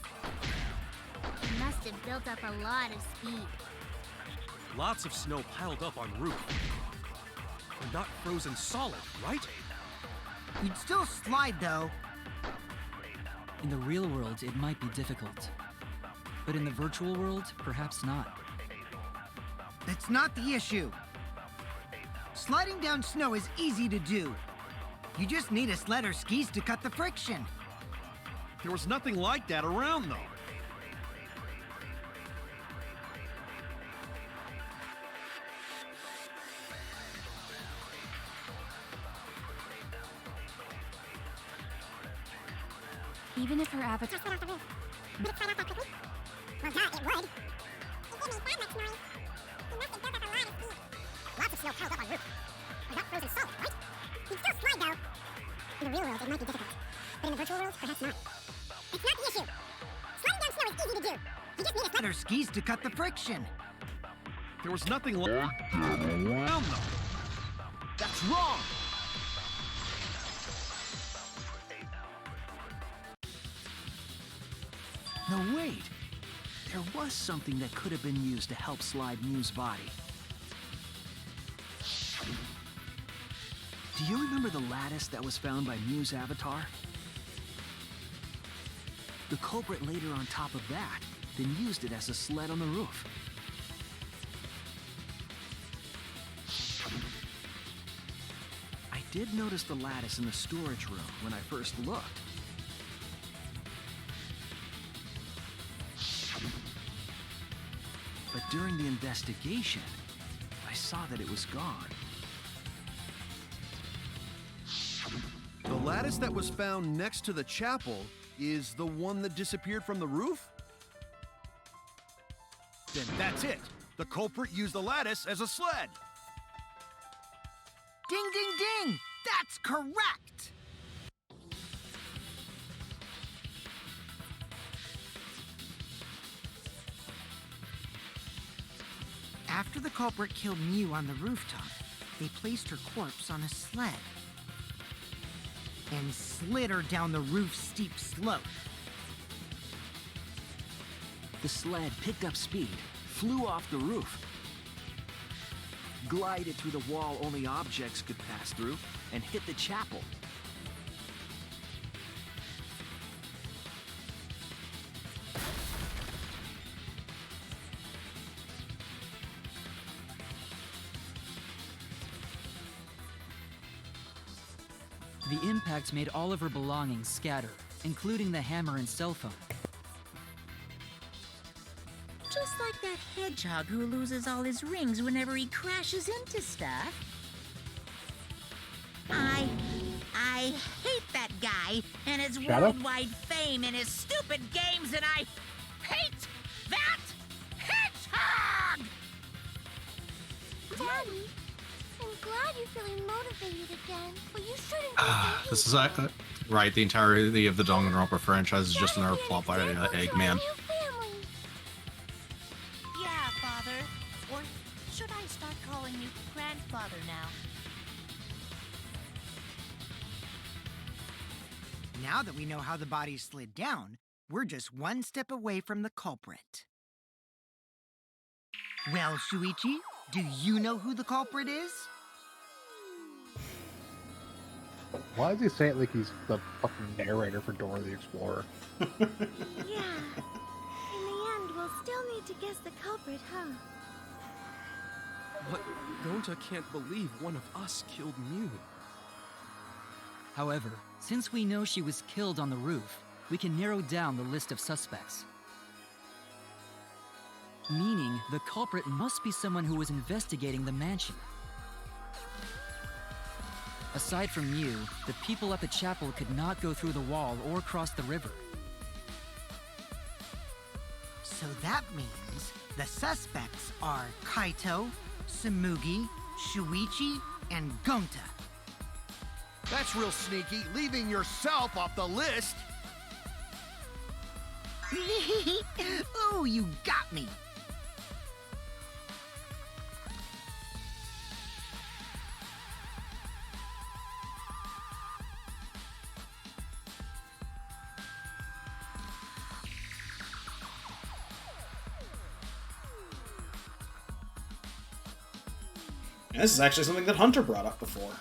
it must have built up a lot of speed.
Lots of snow piled up on roof. But not frozen solid, right?
You'd still slide, though.
In the real world, it might be difficult. But in the virtual world, perhaps not.
That's not the issue. Sliding down snow is easy to do. You just need a sled or skis to cut the friction.
There was nothing like that around, though.
Even if her avatar...
Would it slide off that quickly? Well, duh, it would. If it made that much noise, it must have built up a lot of speed. Lots of snow piled up on roof. Without frozen solid, right? You'd still slide, though. In the real world, it might be difficult. But in the virtual world, perhaps not. That's not the issue. Sliding down snow is easy to do. You just need a sled
or skis to cut the friction.
There was nothing like that around, though. That's wrong!
No, wait. There was something that could have been used to help slide Mew's body. Do you remember the lattice that was found by Mew's avatar? The culprit laid her on top of that, then used it as a sled on the roof. I did notice the lattice in the storage room when I first looked. But during the investigation, I saw that it was gone.
The lattice that was found next to the chapel is the one that disappeared from the roof? Then that's it. The culprit used the lattice as a sled.
Ding, ding, ding! That's correct! After the culprit killed Mew on the rooftop, they placed her corpse on a sled and slid her down the roof's steep slope.
The sled picked up speed, flew off the roof, glided through the wall only objects could pass through, and hit the chapel.
The impact made all of her belongings scatter, including the hammer and cell phone.
Just like that hedgehog who loses all his rings whenever he crashes into stuff. I hate that guy and his
Shadow?
worldwide fame and his stupid games, and I hate
Daddy, I'm glad you're feeling motivated again, but you shouldn't be so
This is right. The entirety of the Danganronpa franchise is just another plot by Eggman.
Yeah, Father. Or should I start calling you Grandfather now?
Now that we know how the body slid down, we're just one step away from the culprit. Well, Shuichi, do you know who the culprit is?
Why does he say it like he's the fucking narrator for Dora the Explorer?
Yeah. In the end, we'll still need to guess the culprit, huh?
But Gonta can't believe one of us killed Mew.
However, since we know she was killed on the roof, we can narrow down the list of suspects. Meaning, the culprit must be someone who was investigating the mansion. Aside from Mew, the people at the chapel could not go through the wall or cross the river.
So that means the suspects are Kaito, Samugi, Shuichi, and Gonta.
That's real sneaky, leaving yourself off the list.
Oh, you got me.
And this is actually something that Hunter brought up before.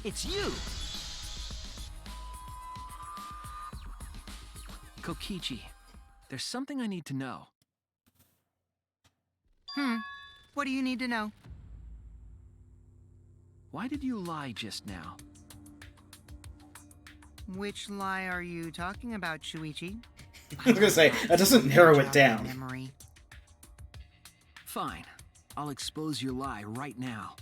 It's you! Kokichi, there's something I need to know.
What do you need to know?
Why did you lie just now?
Which lie are you talking about, Shuichi?
I was gonna say, that doesn't narrow it down.
Memory.
Fine. I'll expose your lie right now.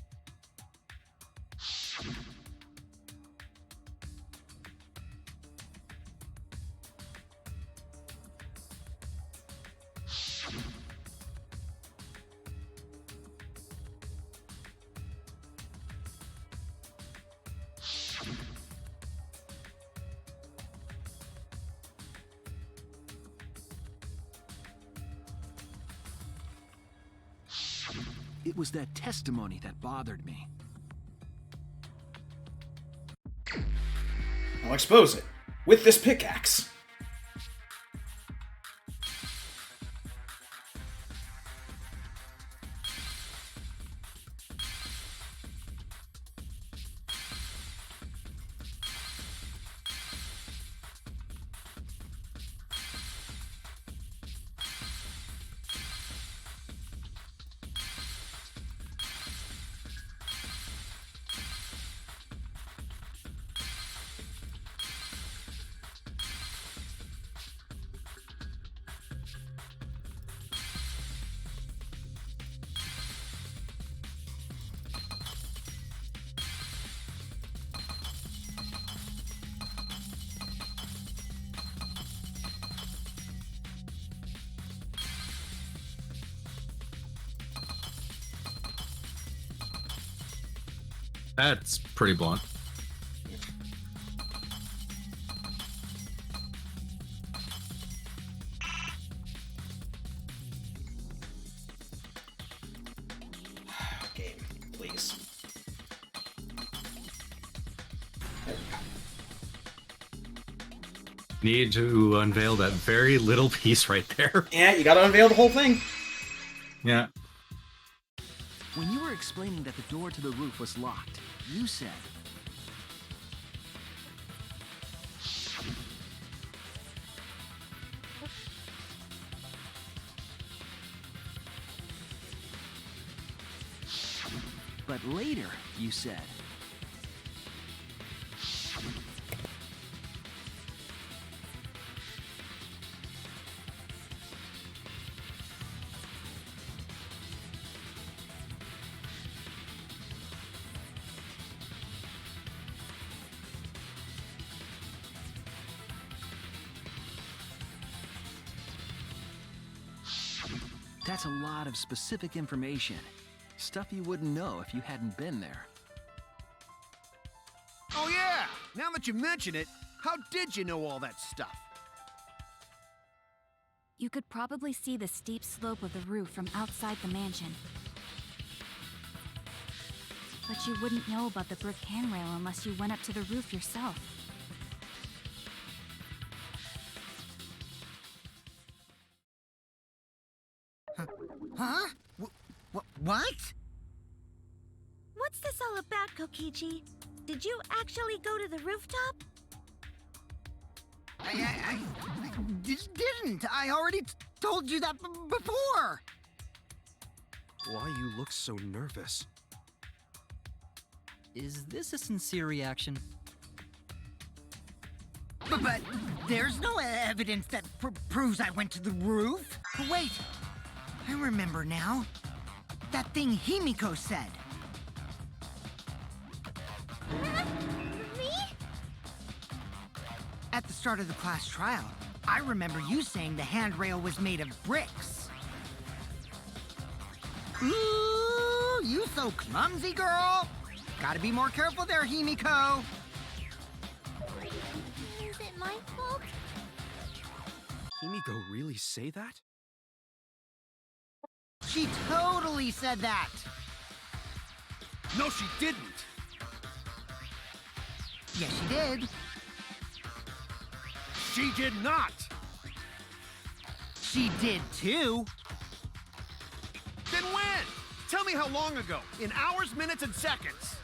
It was that testimony that bothered me.
I'll expose it with this pickaxe.
That's pretty blunt.
Game, please.
Need to unveil that very little piece right there.
Yeah, you gotta unveil the whole thing.
Yeah.
When you were explaining that the door to the roof was locked, you said... But later, you said... That's a lot of specific information. Stuff you wouldn't know if you hadn't been there.
Oh yeah! Now that you mention it, how did you know all that stuff?
You could probably see the steep slope of the roof from outside the mansion. But you wouldn't know about the brick handrail unless you went up to the roof yourself.
Huh? What?
What's this all about, Kokichi? Did you actually go to the rooftop?
I didn't. I already told you that before.
Why you look so nervous?
Is this a sincere reaction?
But there's no evidence that proves I went to the roof. Wait, I remember now. That thing Himiko said.
Me?
At the start of the class trial, I remember you saying the handrail was made of bricks. Ooh, you so clumsy, girl. Gotta be more careful there, Himiko.
Is it my fault?
Himiko really say that?
She totally said that.
No, she didn't.
Yes, she did.
She did not.
She did too.
Then when? Tell me how long ago. In hours, minutes, and seconds.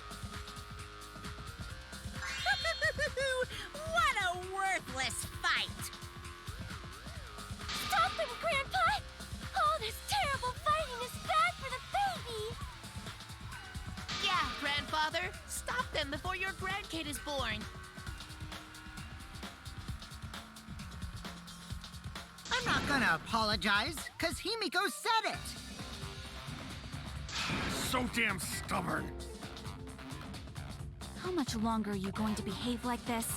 What a worthless fight!
Stop them, Grandpa! All this terrible fighting is bad for the baby!
Yeah, Grandfather. Stop them before your grandkid is born.
I'm not gonna apologize, cause Himiko said it.
So damn stubborn.
How much longer are you going to behave like this?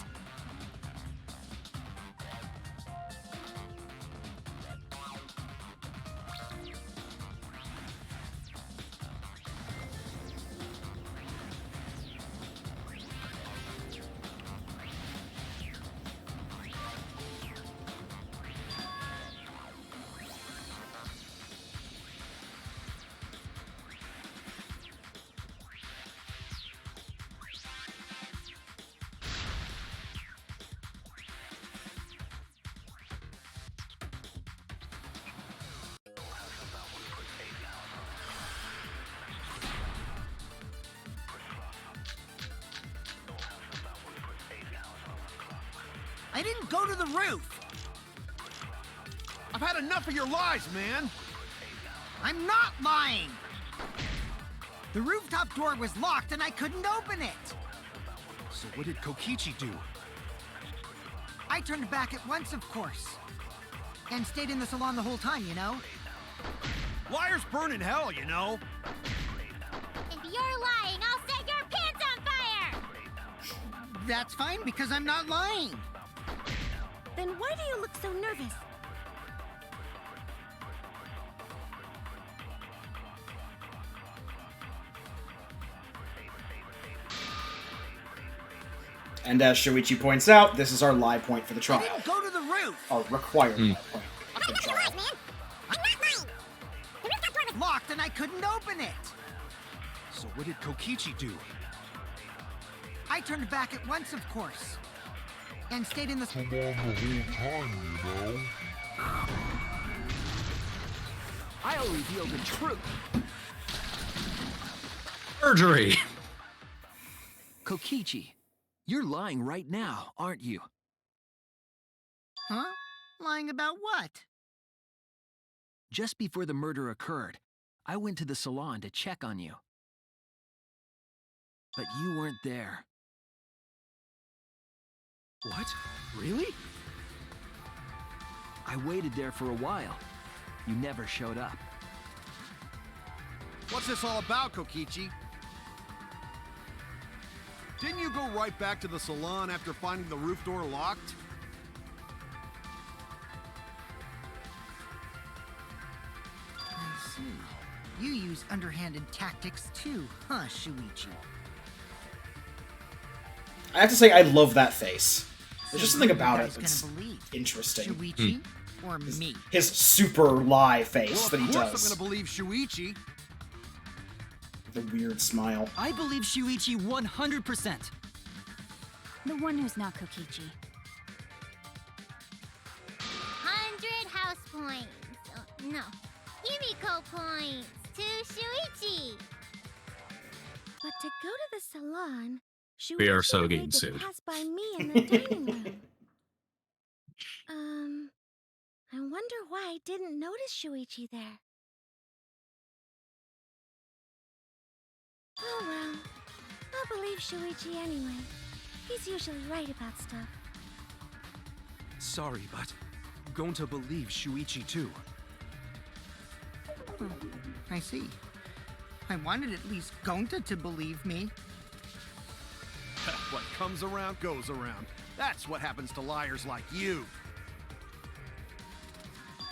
I didn't go to the roof.
I've had enough of your lies, man.
I'm not lying. The rooftop door was locked and I couldn't open it.
So what did Kokichi do?
I turned back at once, of course. And stayed in the salon the whole time, you know?
Liars burn in hell, you know.
If you're lying, I'll set your pants on fire!
That's fine because I'm not lying.
Then why do you look so nervous?
And as Shoichi points out, this is our lie point for the
I
trial.
didn't go to the roof.
Our required lie point for the
Lies,
trial.
man. I'm not lying. The rooftop door was
Locked and I couldn't open it.
So what did Kokichi do?
I turned back at once, of course. And stayed in the salon
the whole time, you know.
I'll reveal the truth.
Surgery!
Kokichi, you're lying right now, aren't you?
Huh? Lying about what?
Just before the murder occurred, I went to the salon to check on you. But you weren't there.
What? Really?
I waited there for a while. You never showed up.
What's this all about, Kokichi? Didn't you go right back to the salon after finding the roof door locked?
You use underhanded tactics too, huh, Shuichi?
I have to say, I love that face. There's
So
just something
who are you
about it
guys
that's
gonna believe?
interesting.
Shuichi or me?
His super lie face
Well,
that he
of course
does.
I'm gonna believe Shuichi.
The weird smile.
I believe Shuichi 100%.
The one who's not Kokichi.
100 house points. No, Himiko points to Shuichi.
But to go to the salon,
We are
Shuichi
so
agreed
getting
to
sued.
pass by me in the dining room. I wonder why I didn't notice Shuichi there. Oh well, I'll believe Shuichi anyway. He's usually right about stuff.
Sorry, but I'm going to believe Shuichi too.
I see. I wanted at least Gonta to believe me.
What comes around goes around. That's what happens to liars like you.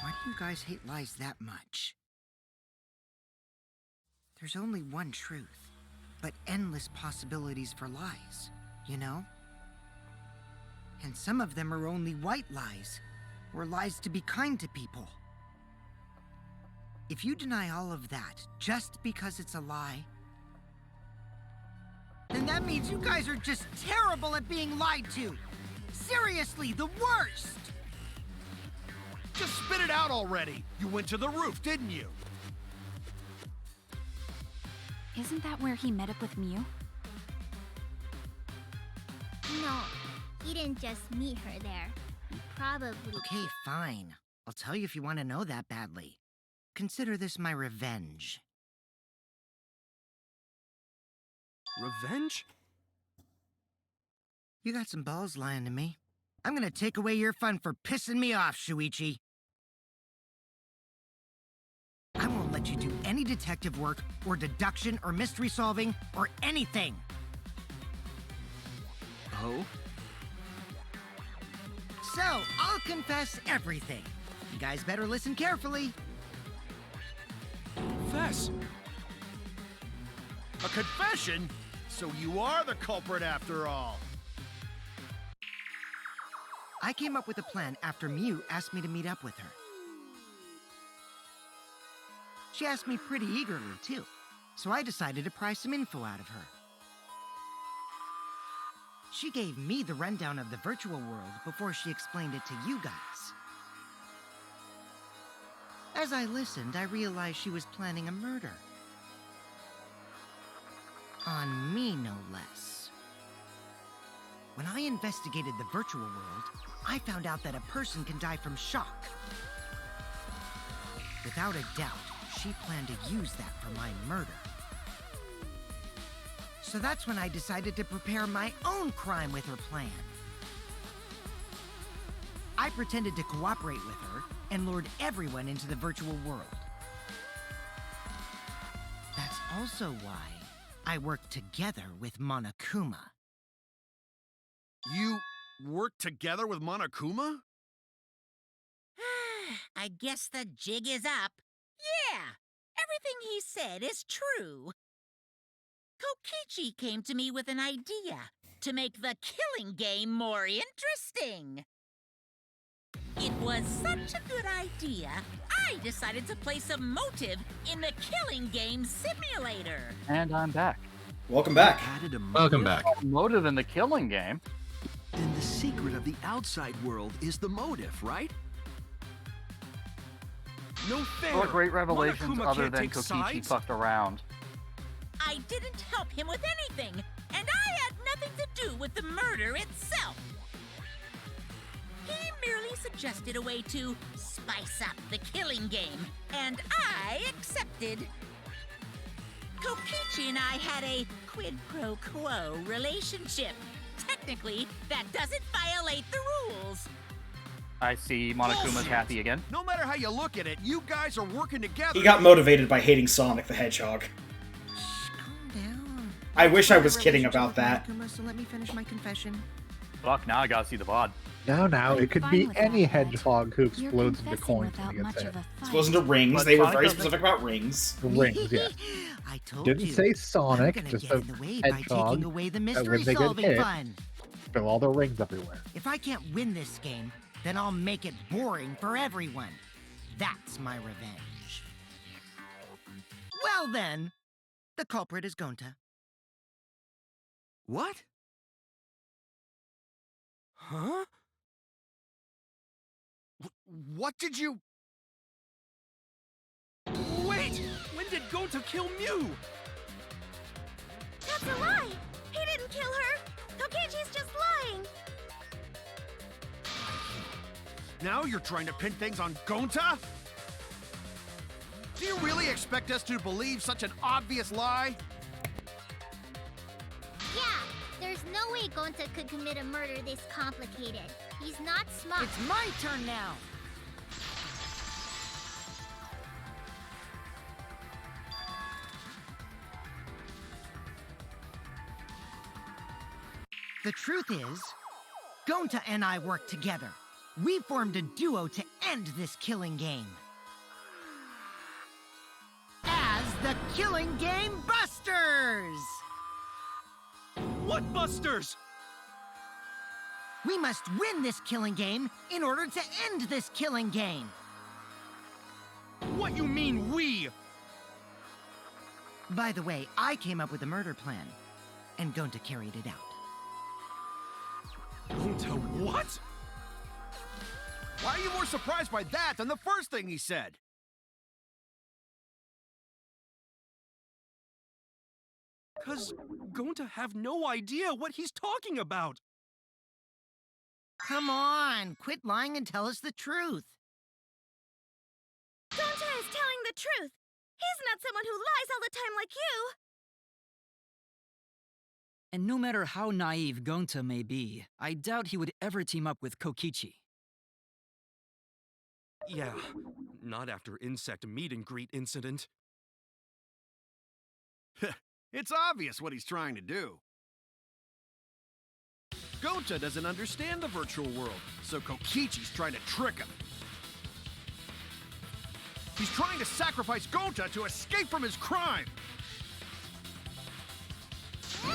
Why do you guys hate lies that much? There's only one truth, but endless possibilities for lies, you know? And some of them are only white lies, or lies to be kind to people. If you deny all of that just because it's a lie, then that means you guys are just terrible at being lied to. Seriously, the worst!
Just spit it out already. You went to the roof, didn't you?
Isn't that where he met up with Mew?
No, he didn't just meet her there. He probably.
Okay, fine. I'll tell you if you want to know that badly. Consider this my revenge.
Revenge?
You got some balls lying to me. I'm gonna take away your fun for pissing me off, Shuichi. I won't let you do any detective work, or deduction, or mystery solving, or anything.
Oh?
So, I'll confess everything. You guys better listen carefully.
Confess?
A confession? So you are the culprit after all.
I came up with a plan after Mew asked me to meet up with her. She asked me pretty eagerly, too, so I decided to pry some info out of her. She gave me the rundown of the virtual world before she explained it to you guys. As I listened, I realized she was planning a murder. On me, no less. When I investigated the virtual world, I found out that a person can die from shock. Without a doubt, she planned to use that for my murder. So that's when I decided to prepare my own crime with her plan. I pretended to cooperate with her and lured everyone into the virtual world. That's also why I worked together with Monokuma.
You worked together with Monokuma?
I guess the jig is up. Yeah, everything he said is true. Kokichi came to me with an idea to make the killing game more interesting. It was such a good idea, I decided to place a motive in the killing game simulator.
And I'm back.
Welcome back.
Added a
Welcome back.
Motive in the killing game.
Then the secret of the outside world is the motive, right? No fair.
What great revelations
Monokuma
other
can't
than
take
Kokichi
sides?
fucked around.
I didn't help him with anything, and I had nothing to do with the murder itself. He merely suggested a way to spice up the killing game, and I accepted. Kokichi and I had a quid pro quo relationship. Technically, that doesn't violate the rules.
I see Monokuma's
Bullshit.
happy again.
No matter how you look at it, you guys are working together.
He got motivated by hating Sonic the Hedgehog.
Calm down.
I wish I
It's
was
my
kidding
relationship
about
with
that.
Monokuma, so let me finish my confession.
Fuck, now I gotta see the VOD.
No, it could
fine
be
with
any
that, Ed.
hedgehog who
You're
explodes into
confessing
coins when
without
he gets
much
hit.
of a fight.
Explodes into rings.
But
They were
Sonic
very
doesn't-
specific about rings.
The rings, yeah.
I told
Didn't
you.
say
I'm
Sonic,
gonna
just
get
a
in the way by taking
hedgehog.
away the
That when
mystery
they get
solving
hit,
fun.
spill all the rings everywhere.
If I can't win this game, then I'll make it boring for everyone. That's my revenge. Well then, the culprit is Gonta.
What? Huh? What did you...
Wait! When did Gonta kill Mew?
That's a lie! He didn't kill her! Kokichi's just lying!
Now you're trying to pin things on Gonta? Do you really expect us to believe such an obvious lie?
Yeah, there's no way Gonta could commit a murder this complicated. He's not smart.
It's my turn now. The truth is, Gonta and I worked together. We formed a duo to end this killing game. As the Killing Game Busters!
What Busters?
We must win this killing game in order to end this killing game.
What you mean, we?
By the way, I came up with a murder plan, and Gonta carried it out.
Gonta what?
Why are you more surprised by that than the first thing he said?
Cause Gonta have no idea what he's talking about.
Come on, quit lying and tell us the truth.
Gonta is telling the truth! He's not someone who lies all the time like you!
And no matter how naive Gonta may be, I doubt he would ever team up with Kokichi.
Yeah, not after insect meet and greet incident.
It's obvious what he's trying to do. Gonta doesn't understand the virtual world, so Kokichi's trying to trick him. He's trying to sacrifice Gonta to escape from his crime.
You're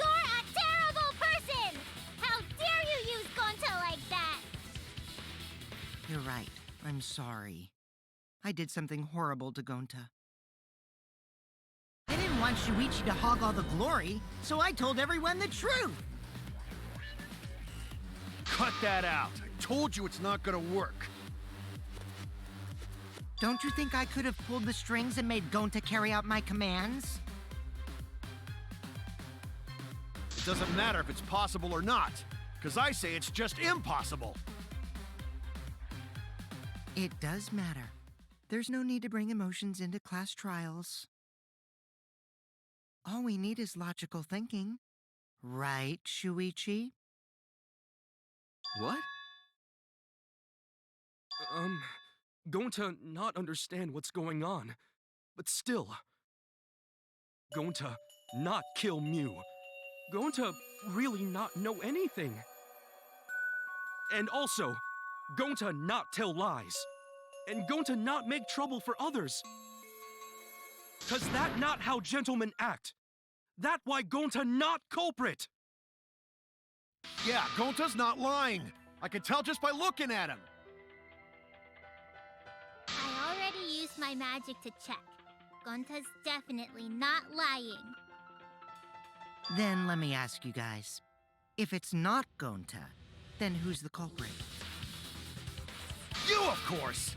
a terrible person! How dare you use Gonta like that?
You're right. I'm sorry. I did something horrible to Gonta. I didn't want Shuichi to hog all the glory, so I told everyone the truth.
Cut that out. I told you it's not gonna work.
Don't you think I could have pulled the strings and made Gonta carry out my commands?
It doesn't matter if it's possible or not, because I say it's just impossible.
It does matter. There's no need to bring emotions into class trials. All we need is logical thinking. Right, Shuichi?
What? Gonta not understand what's going on, but still. Gonta not kill Mew. Gonta really not know anything. And also, Gonta not tell lies. And Gonta not make trouble for others. 'Cause that not how gentlemen act. That why Gonta not culprit.
Yeah, Gonta's not lying. I can tell just by looking at him.
I already used my magic to check. Gonta's definitely not lying.
Then let me ask you guys. If it's not Gonta, then who's the culprit?
You, of course!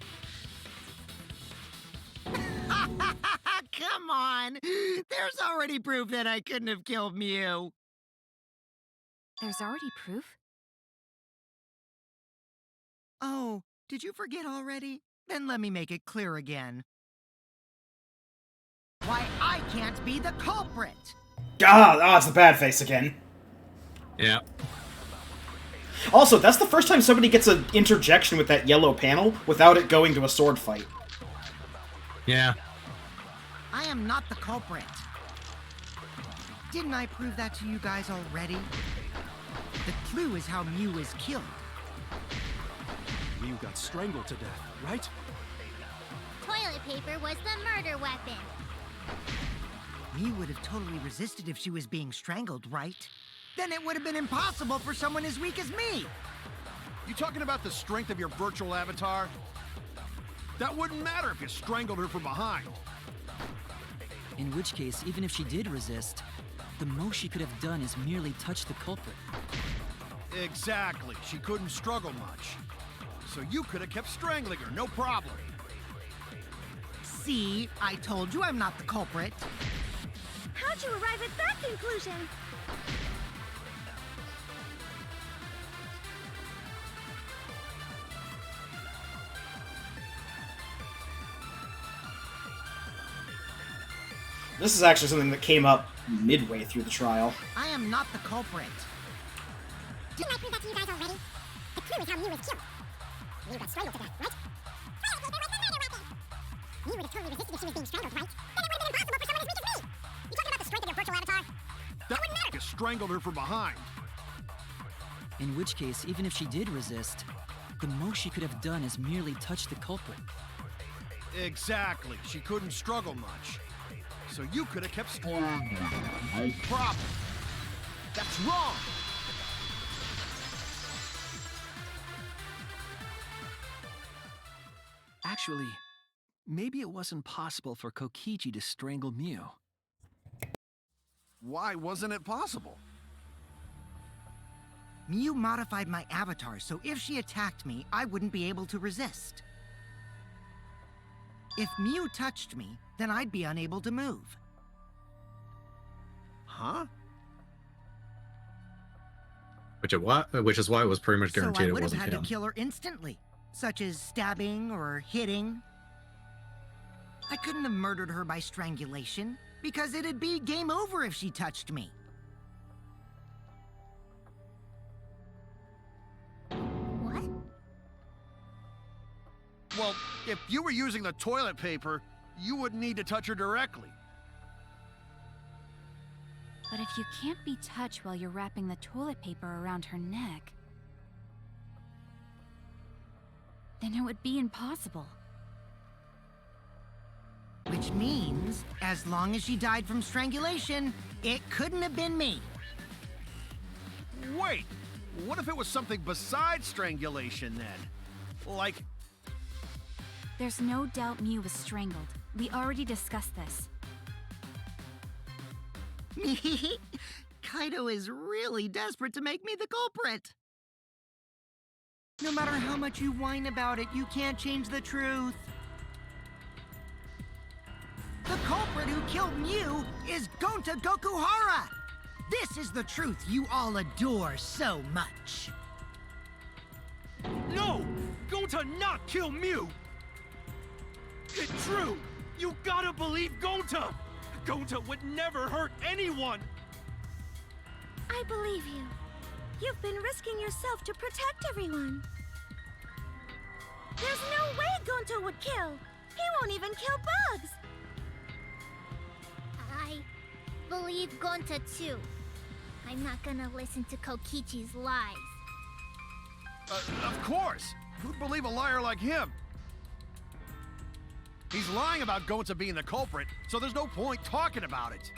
Come on! There's already proof that I couldn't have killed Mew.
There's already proof?
Oh, did you forget already? Then let me make it clear again. Why I can't be the culprit!
It's the bad face again.
Yeah.
Also, that's the first time somebody gets an interjection with that yellow panel without it going to a sword fight.
Yeah.
I am not the culprit. Didn't I prove that to you guys already? The clue is how Mew was killed.
Mew got strangled to death, right?
Toilet paper was the murder weapon.
Mew would have totally resisted if she was being strangled, right? Then it would have been impossible for someone as weak as me.
You talking about the strength of your virtual avatar? That wouldn't matter if you strangled her from behind.
In which case, even if she did resist, the most she could have done is merely touch the culprit.
Exactly. She couldn't struggle much. So you could have kept strangling her, no problem.
See, I told you I'm not the culprit.
How'd you arrive at that conclusion?
This is actually something that came up midway through the trial.
I am not the culprit.
Didn't I prove that to you guys already? The clue is how Mew was killed. Mew got strangled to death, right? Mew would have totally resisted if she was being strangled, right? Then it would have been impossible for someone as weak as me! You talking about the strength of your virtual avatar?
That wouldn't matter. You strangled her from behind.
In which case, even if she did resist, the most she could have done is merely touch the culprit.
Exactly. She couldn't struggle much. So you could have kept strangling. No problem. That's wrong.
Actually, maybe it wasn't possible for Kokichi to strangle Mew.
Why wasn't it possible?
Mew modified my avatar, so if she attacked me, I wouldn't be able to resist. If Mew touched me, then I'd be unable to move.
Huh?
Which is why it was pretty much guaranteed
So I
it
would have
wasn't
had
him.
to kill her instantly, such as stabbing or hitting. I couldn't have murdered her by strangulation, because it'd be game over if she touched me.
What?
Well, if you were using the toilet paper, you wouldn't need to touch her directly.
But if you can't be touched while you're wrapping the toilet paper around her neck, then it would be impossible.
Which means, as long as she died from strangulation, it couldn't have been me.
Wait, what if it was something besides strangulation then? Like,
There's no doubt Mew was strangled. We already discussed this.
Kaido is really desperate to make me the culprit. No matter how much you whine about it, you can't change the truth. The culprit who killed Mew is Gonta Gokuhara! This is the truth you all adore so much.
No! Gonta not kill Mew! It's true! You gotta believe Gonta! Gonta would never hurt anyone!
I believe you. You've been risking yourself to protect everyone. There's no way Gonta would kill. He won't even kill bugs.
I believe Gonta too. I'm not gonna listen to Kokichi's lies.
of course! Who'd believe a liar like him? He's lying about Gonta being the culprit, so there's no point talking about it.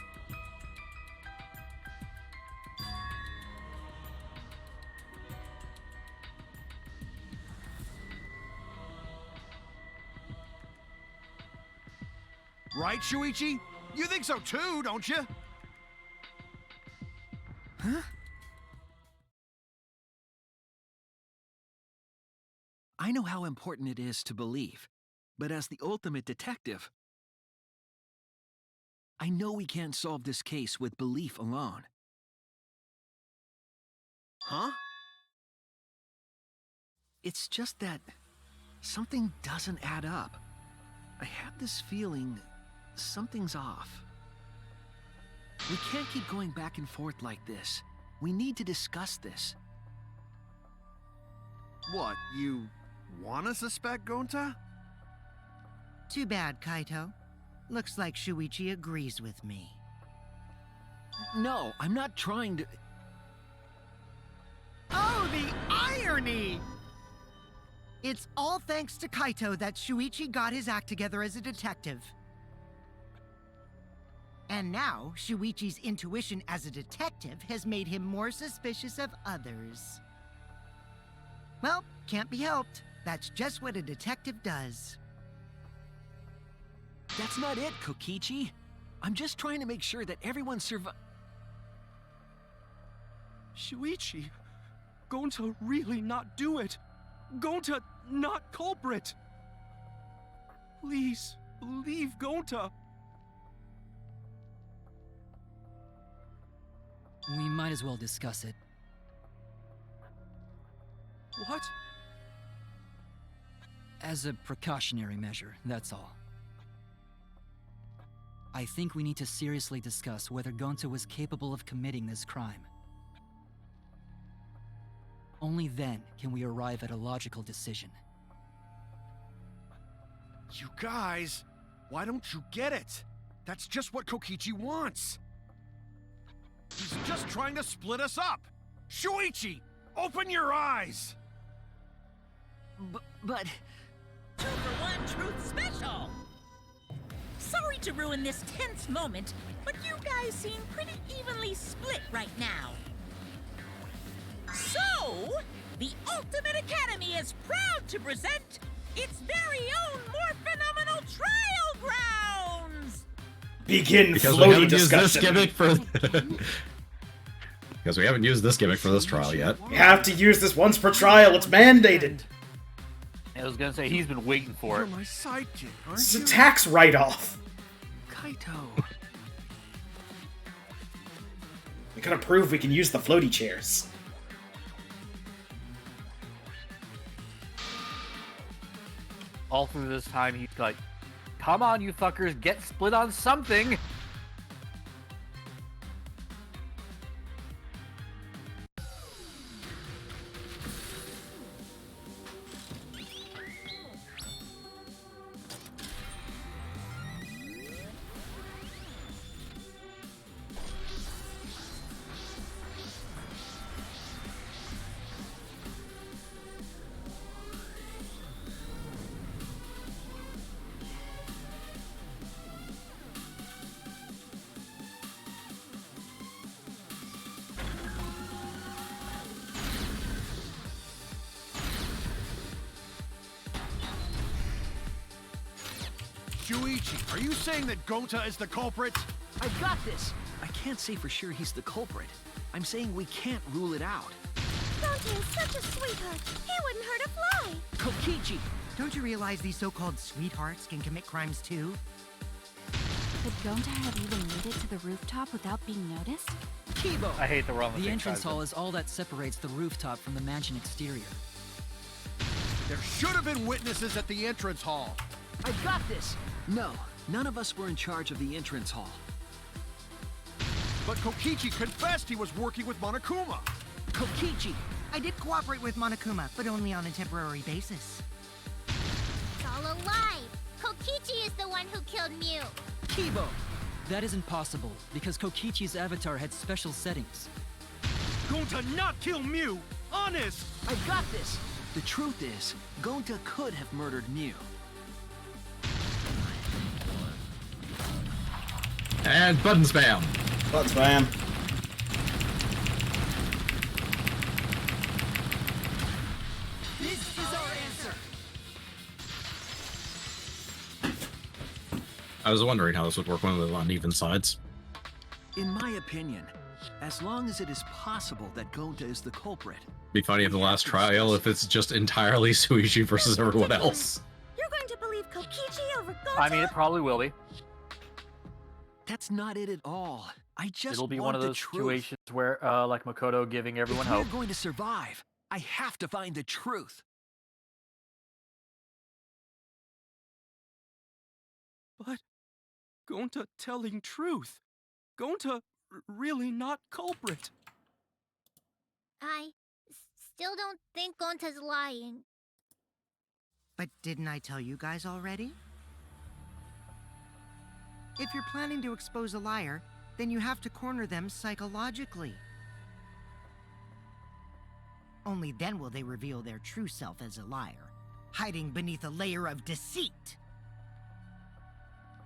Right, Shuichi? You think so too, don't you?
Huh?
I know how important it is to believe, but as the ultimate detective, I know we can't solve this case with belief alone.
Huh?
It's just that something doesn't add up. I have this feeling something's off. We can't keep going back and forth like this. We need to discuss this.
What, you wanna suspect Gonta?
Too bad, Kaito. Looks like Shuichi agrees with me.
No, I'm not trying to...
irony! It's all thanks to Kaito that Shuichi got his act together as a detective. And now, Shuichi's intuition as a detective has made him more suspicious of others. Well, can't be helped. That's just what a detective does.
That's not it, Kokichi. I'm just trying to make sure that everyone
Shuichi, Gonta really not do it. Gonta not culprit. Please, believe Gonta.
We might as well discuss it.
What?
As a precautionary measure, that's all. I think we need to seriously discuss whether Gonta was capable of committing this crime. Only then can we arrive at a logical decision.
You guys, why don't you get it? That's just what Kokichi wants. He's just trying to split us up. Shuichi, open your eyes.
But...
2 for 1 truth special! Sorry to ruin this tense moment, but you guys seem pretty evenly split right now. So, the Ultimate Academy is proud to present its very own more phenomenal trial grounds!
Begin
Because we
floaty
haven't used this
discussion.
gimmick for... Because we haven't used this gimmick for this trial yet.
You have to use this once per trial, it's mandated.
I was gonna say, he's been waiting for
You're
it.
my sidekick, aren't
It's a
you?
tax write-off.
Kaito.
We gotta prove we can use the floaty chairs.
All through this time, he's like, come on, you fuckers, get split on something!
Shuichi, are you saying that Gonta is the culprit?
I got this. I can't say for sure he's the culprit. I'm saying we can't rule it out.
Gonta is such a sweetheart. He wouldn't hurt a fly.
Kokichi!
Don't you realize these so-called sweethearts can commit crimes too?
Could Gonta have even made it to the rooftop without being noticed?
Kibo!
I hate the wrong
The entrance hall is all that separates the rooftop from the mansion exterior.
There should have been witnesses at the entrance hall.
I got this! No, none of us were in charge of the entrance hall.
But Kokichi confessed he was working with Monokuma.
Kokichi!
I did cooperate with Monokuma, but only on a temporary basis.
It's all a lie. Kokichi is the one who killed Mew.
Kibo!
That isn't possible, because Kokichi's avatar had special settings.
Gonta not kill Mew! Honest!
I got this! The truth is, Gonta could have murdered Mew.
And button spam.
Button spam.
This is our answer!
I was wondering how this would work when we were on even sides.
In my opinion, as long as it is possible that Gonta is the culprit,
Be funny if the last trial, if it's just entirely Suichi versus everyone else.
You're going to believe Kokichi over Gonta?
I mean, it probably will be.
that's not it at all. I just
It'll be
want
one of
the
those
truth.
situations where, like Makoto giving everyone
If
hope.
we're going to survive, I have to find the truth.
But Gonta telling truth. Gonta really not culprit.
I still don't think Gonta's lying.
But didn't I tell you guys already? If you're planning to expose a liar, then you have to corner them psychologically. Only then will they reveal their true self as a liar, hiding beneath a layer of deceit.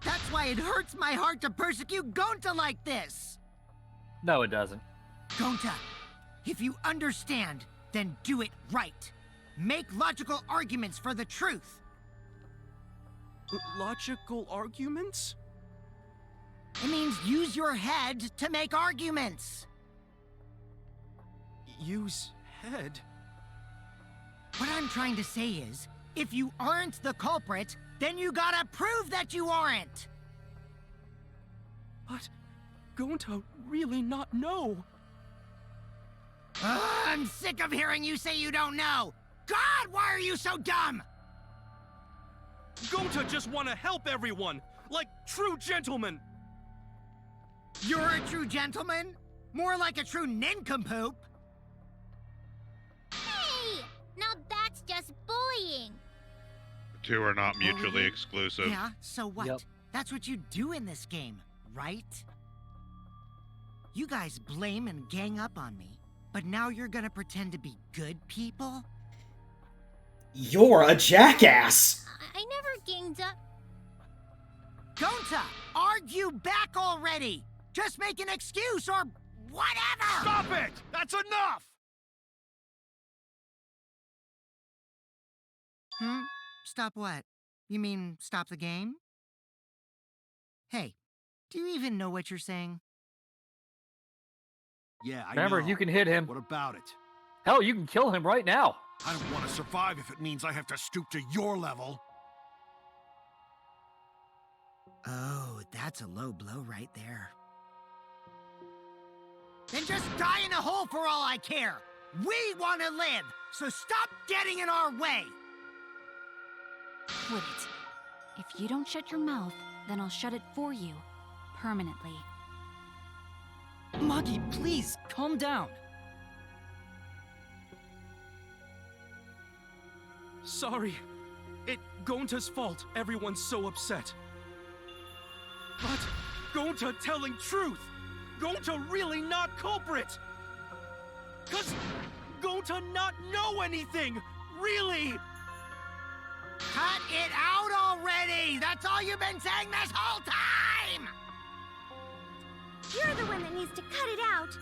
That's why it hurts my heart to persecute Gonta like this!
No, it doesn't.
Gonta, if you understand, then do it right. Make logical arguments for the truth.
Logical arguments?
It means use your head to make arguments.
Use head?
What I'm trying to say is, if you aren't the culprit, then you gotta prove that you aren't!
But Gonta really not know.
I'm sick of hearing you say you don't know! God, why are you so dumb?
Gonta just want to help everyone, like true gentlemen.
You're a true gentleman? More like a true nincompoop.
Hey! Now that's just bullying.
The two are not mutually exclusive.
Yeah, so what?
Yep.
That's what you do in this game, right? You guys blame and gang up on me, but now you're gonna pretend to be good people?
You're a jackass!
I never ganged up.
Gonta, argue back already! Just make an excuse or whatever!
Stop it! That's enough!
Stop what? You mean stop the game? Hey, do you even know what you're saying?
Yeah, I
Remember,
know.
you can hit him.
What about it?
Hell, you can kill him right now.
I don't want to survive if it means I have to stoop to your level.
Oh, that's a low blow right there. Then just die in a hole for all I care! We want to live, so stop getting in our way!
Quit it. If you don't shut your mouth, then I'll shut it for you. Permanently.
Maki, please, calm down.
Sorry. It Gonta's fault everyone's so upset. But Gonta telling truth! Gonta really not culprit! 'Cause Gonta not know anything! Really!
Cut it out already! That's all you've been saying this whole time!
You're the one that needs to cut it out.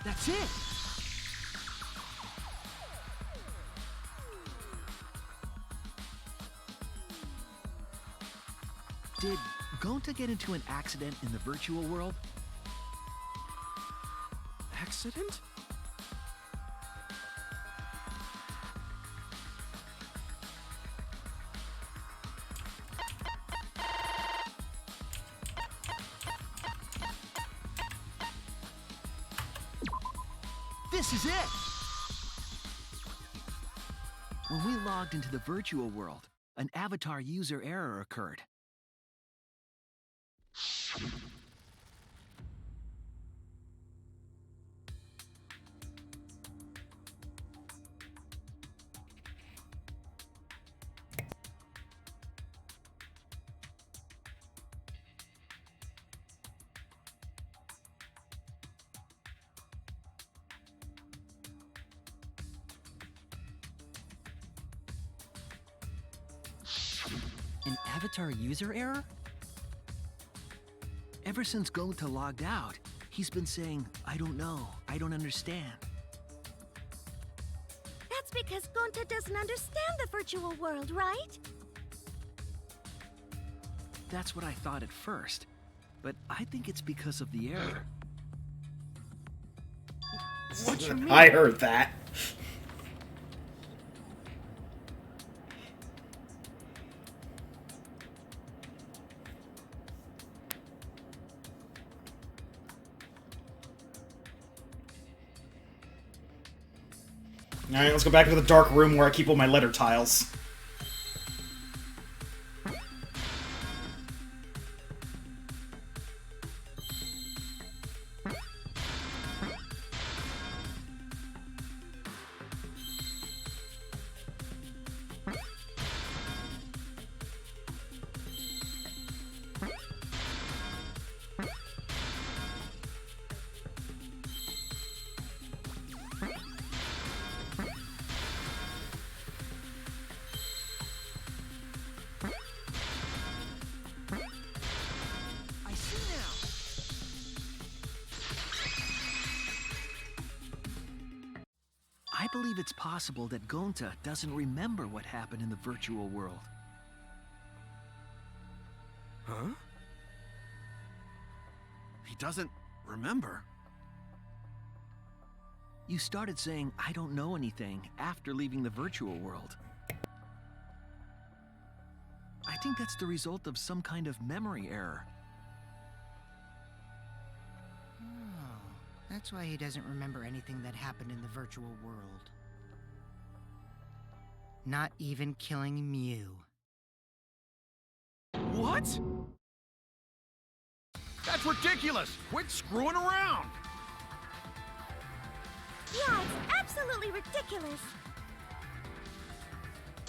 That's it! Did Gonta get into an accident in the virtual world?
Accident?
This is it! When we logged into the virtual world, an avatar user error occurred.
An avatar user error?
Ever since Gonta logged out, he's been saying, I don't know, I don't understand.
That's because Gonta doesn't understand the virtual world, right?
That's what I thought at first, but I think it's because of the error. What you mean?
I heard that. Alright, let's go back to the dark room where I keep all my letter tiles.
I see now. I believe it's possible that Gonta doesn't remember what happened in the virtual world.
Huh? He doesn't remember.
You started saying, I don't know anything, after leaving the virtual world. I think that's the result of some kind of memory error.
Oh, that's why he doesn't remember anything that happened in the virtual world. Not even killing Mew.
What? That's ridiculous! Quit screwing around!
Yeah, it's absolutely ridiculous.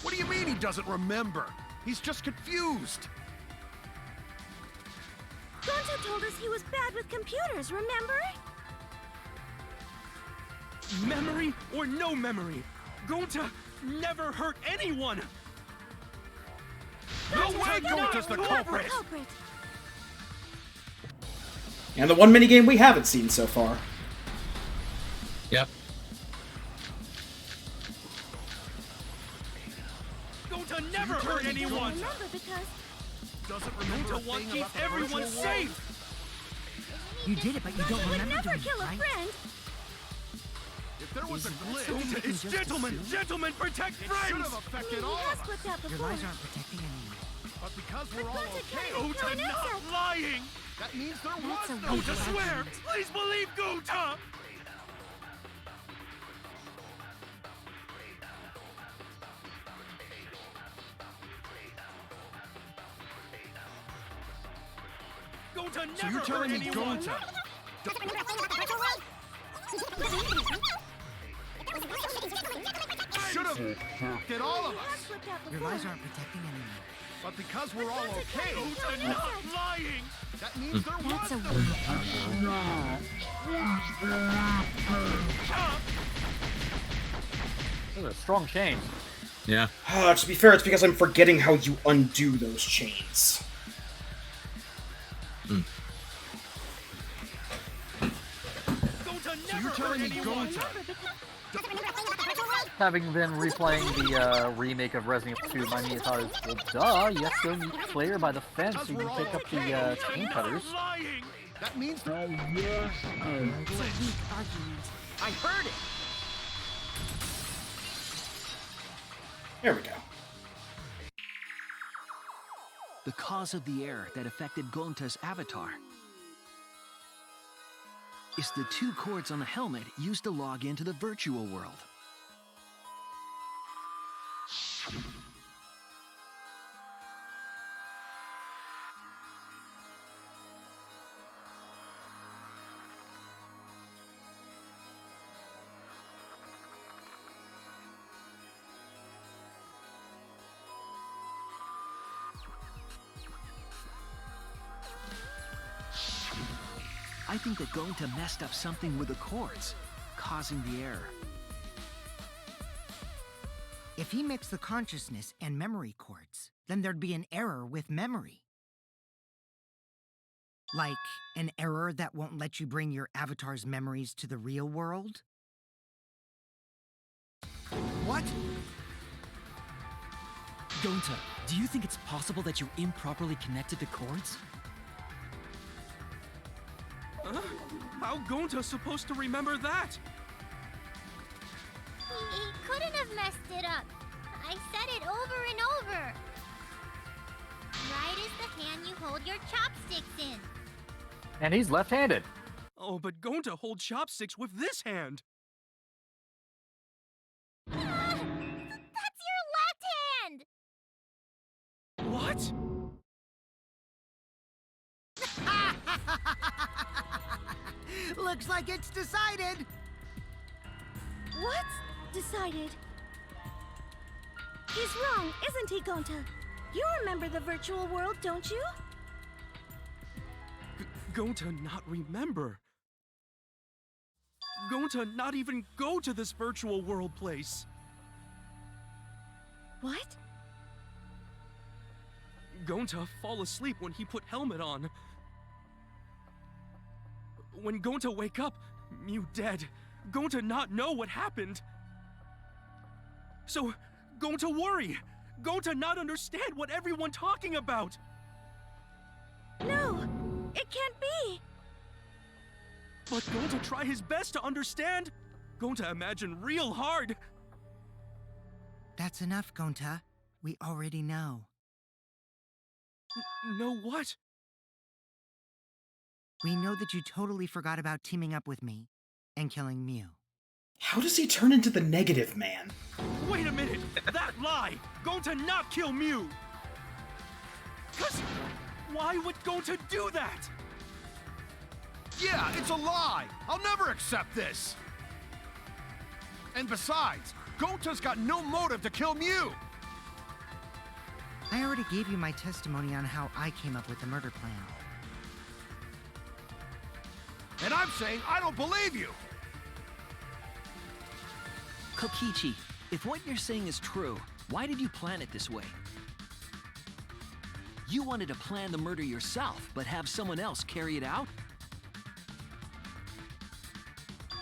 What do you mean he doesn't remember? He's just confused.
Gonta told us he was bad with computers, remember?
Memory or no memory, Gonta never hurt anyone!
No way Gonta's the culprit!
And the one minigame we haven't seen so far.
Yep.
Gonta never hurt anyone!
Doesn't remember
Gonta wants to keep everyone safe!
You did it, but you don't
Gonta would
remember
never
doing
kill
it,
a
right?
friend.
If there was a glitch,
Gonta is gentlemen! Gentlemen, protect
it should
friends!
have affected
He
all
has
of us.
flipped out
Your
before.
lies aren't protecting anyone.
But because we're all
Gonta
okay,
can't kill
Gonta
an
not
insect.
lying!
that means there
That's
was
a
no
weak
Gonta,
glitch.
swear! Please believe Gonta! Gonta
So
never
you're telling
hurt
me
anyone!
Gonta
Doesn't remember a thing about the virtual world?
should have affected all of
He has
us.
flipped out
Your
before.
lies aren't protecting anyone.
But because we're all okay,
Gonta not lying!
that means there was
That's a
no
Those are strong chains.
Yeah.
To be fair, it's because I'm forgetting how you undo those chains.
Gonta
So
never
you're
hurt
telling me
anyone!
Gonta
Doesn't remember a thing about the virtual world?
Having been replaying the remake of Resident Evil 2, my me thought, well, duh, you have to go meet Claire by the fence so you can pick up the chain cutters.
Lying!
that means
It's a weak argument.
I heard it!
There we go.
The cause of the error that affected Gonta's avatar is the 2 cords on the helmet used to log into the virtual world. I think that Gonta messed up something with the cords, causing the error.
If he mixed the consciousness and memory cords, then there'd be an error with memory. Like an error that won't let you bring your avatar's memories to the real world?
What?
Gonta, do you think it's possible that you're improperly connected to cords?
Huh? How Gonta's supposed to remember that?
He couldn't have messed it up. I said it over and over. Right is the hand you hold your chopsticks in.
And he's left-handed.
Oh, but Gonta holds chopsticks with this hand.
That's your left hand!
What?
Looks like it's decided.
What's decided? He's wrong, isn't he, Gonta? You remember the virtual world, don't you?
Gonta not remember. Gonta not even go to this virtual world place.
What?
Gonta fall asleep when he put helmet on. When Gonta wake up, Mew dead. Gonta not know what happened. So, Gonta worry. Gonta not understand what everyone talking about.
No, it can't be.
But Gonta try his best to understand. Gonta imagine real hard.
That's enough, Gonta. We already know.
Know what?
We know that you totally forgot about teaming up with me and killing Mew.
How does he turn into the negative man?
Wait a minute! That lie! Gonta not kill Mew! Cause why would Gonta do that?
Yeah, it's a lie! I'll never accept this! And besides, Gonta's got no motive to kill Mew!
I already gave you my testimony on how I came up with the murder plan.
And I'm saying I don't believe you!
Kokichi, if what you're saying is true, why did you plan it this way? You wanted to plan the murder yourself, but have someone else carry it out?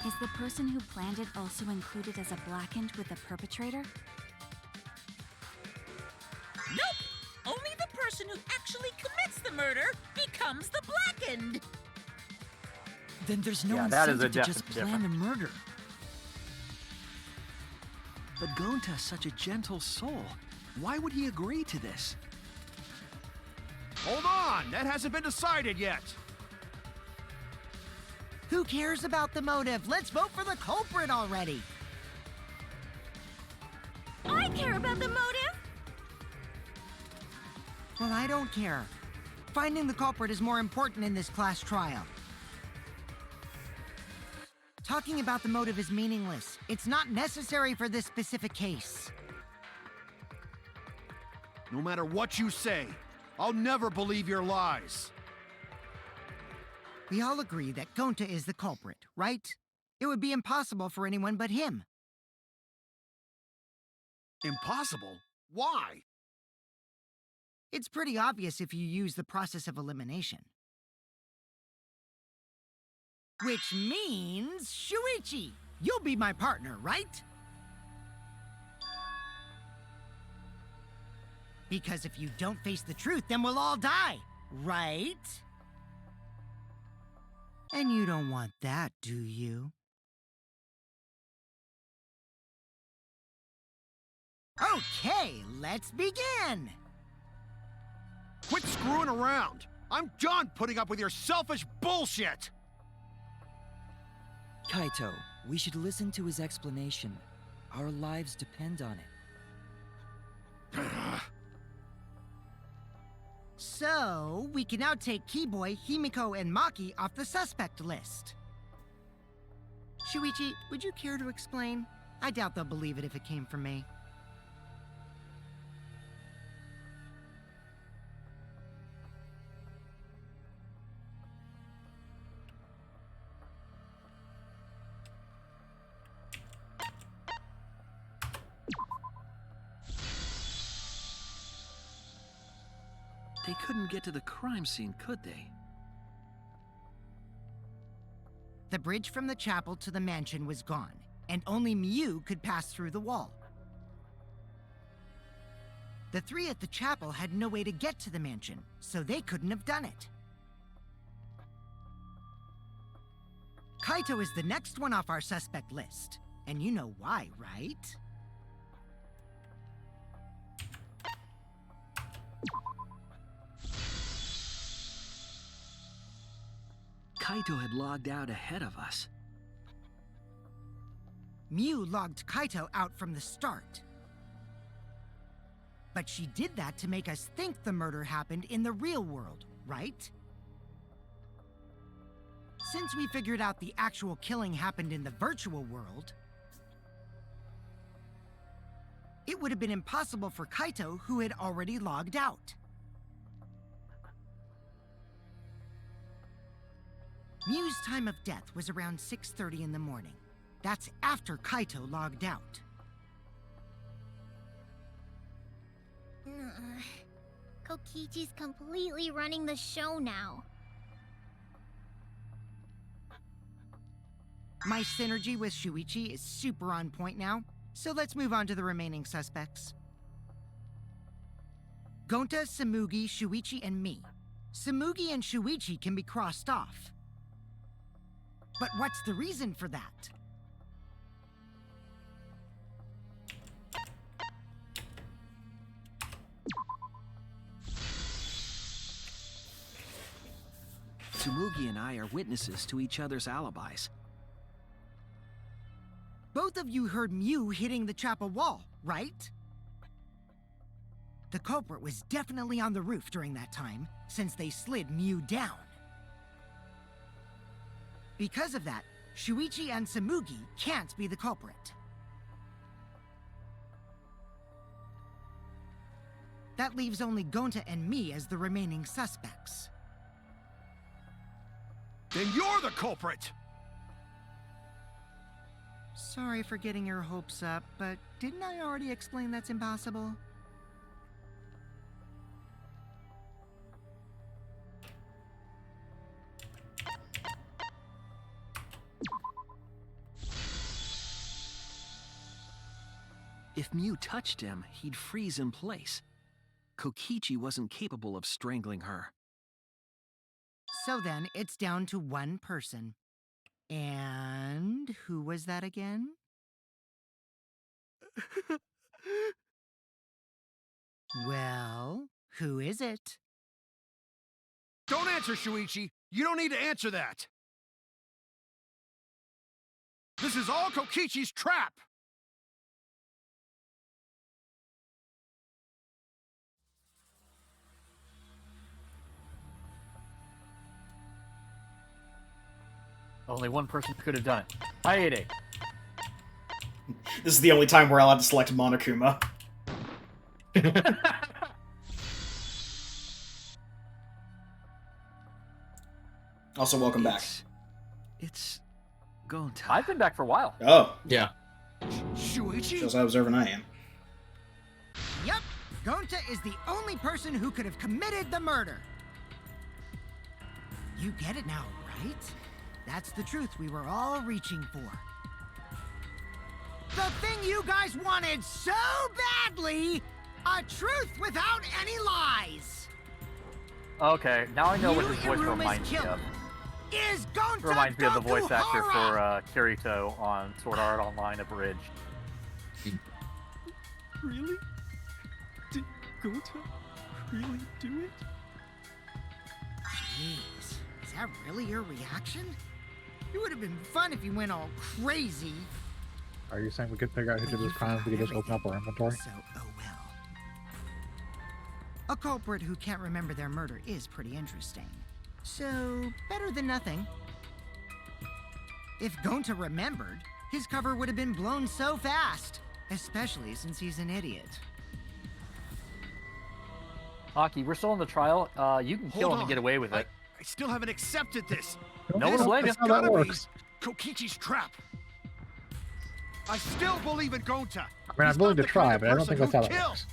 Is the person who planned it also included as a blackened with the perpetrator?
Nope! Only the person who actually commits the murder becomes the blackened!
Then there's no
that is
incentive
a
to just
definite
plan the murder.
But Gonta's such a gentle soul. Why would he agree to this?
Hold on! That hasn't been decided yet!
Who cares about the motive? Let's vote for the culprit already!
I care about the motive!
Well, I don't care. Finding the culprit is more important in this class trial. Talking about the motive is meaningless. It's not necessary for this specific case.
No matter what you say, I'll never believe your lies.
We all agree that Gonta is the culprit, right? It would be impossible for anyone but him.
Impossible? Why?
It's pretty obvious if you use the process of elimination. Which means, Shuichi, you'll be my partner, right? Because if you don't face the truth, then we'll all die, right? And you don't want that, do you? Okay, let's begin!
Quit screwing around! I'm done putting up with your selfish bullshit!
Kaito, we should listen to his explanation. Our lives depend on it.
So, we can now take Keyboy, Himiko, and Maki off the suspect list. Shuichi, would you care to explain? I doubt they'll believe it if it came from me.
they couldn't get to the crime scene, could they?
The bridge from the chapel to the mansion was gone, and only Mew could pass through the wall. The three at the chapel had no way to get to the mansion, so they couldn't have done it. Kaito is the next one off our suspect list, and you know why, right?
Kaito had logged out ahead of us.
Mew logged Kaito out from the start. But she did that to make us think the murder happened in the real world, right? Since we figured out the actual killing happened in the virtual world, it would have been impossible for Kaito, who had already logged out. Mew's time of death was around 6:30 in the morning. That's after Kaito logged out.
Kokichi's completely running the show now.
My synergy with Shuichi is super on point now, so let's move on to the remaining suspects. Gonta, Samugi, Shuichi, and me. Samugi and Shuichi can be crossed off. But what's the reason for that?
Tsumugi and I are witnesses to each other's alibis.
Both of you heard Mew hitting the chapel wall, right? The culprit was definitely on the roof during that time, since they slid Mew down. Because of that, Shuichi and Samugi can't be the culprit. That leaves only Gonta and me as the remaining suspects.
Then you're the culprit!
Sorry for getting your hopes up, but didn't I already explain that's impossible?
If Mew touched him, he'd freeze in place. Kokichi wasn't capable of strangling her.
So then, it's down to one person. And who was that again? Well, who is it?
Don't answer, Shuichi! You don't need to answer that! This is all Kokichi's trap!
Only one person could have done it. Hayate.
This is the only time we're allowed to select Monokuma. Also, welcome back.
It's Gonta.
I've been back for a while.
Oh.
Yeah.
Shuichi?
Shows how observant I am.
Yep, Gonta is the only person who could have committed the murder. You get it now, right? That's the truth we were all reaching for. The thing you guys wanted so badly! A truth without any lies!
Okay, now I know what his
Mew
voice
Iruma's
reminds me
killer
of.
Is Gonta
Reminds me of the voice actor
Tokuhara!
for Kirito on Sword Art Online Abridged.
Really? Did Gonta really do it?
Jeez, is that really your reaction? It would have been fun if you went all crazy.
Are you saying we could figure out who did this crime if we could just open up our inventory?
So, oh well. A culprit who can't remember their murder is pretty interesting. So, better than nothing. If Gonta remembered, his cover would have been blown so fast. Especially since he's an idiot.
Aki, we're still in the trial. You can kill him and get away with it.
I still haven't accepted this.
No one will blame you.
This gotta be Kokichi's trap. I still believe in Gonta.
I mean, I'm willing to try, but I don't think that's how that works.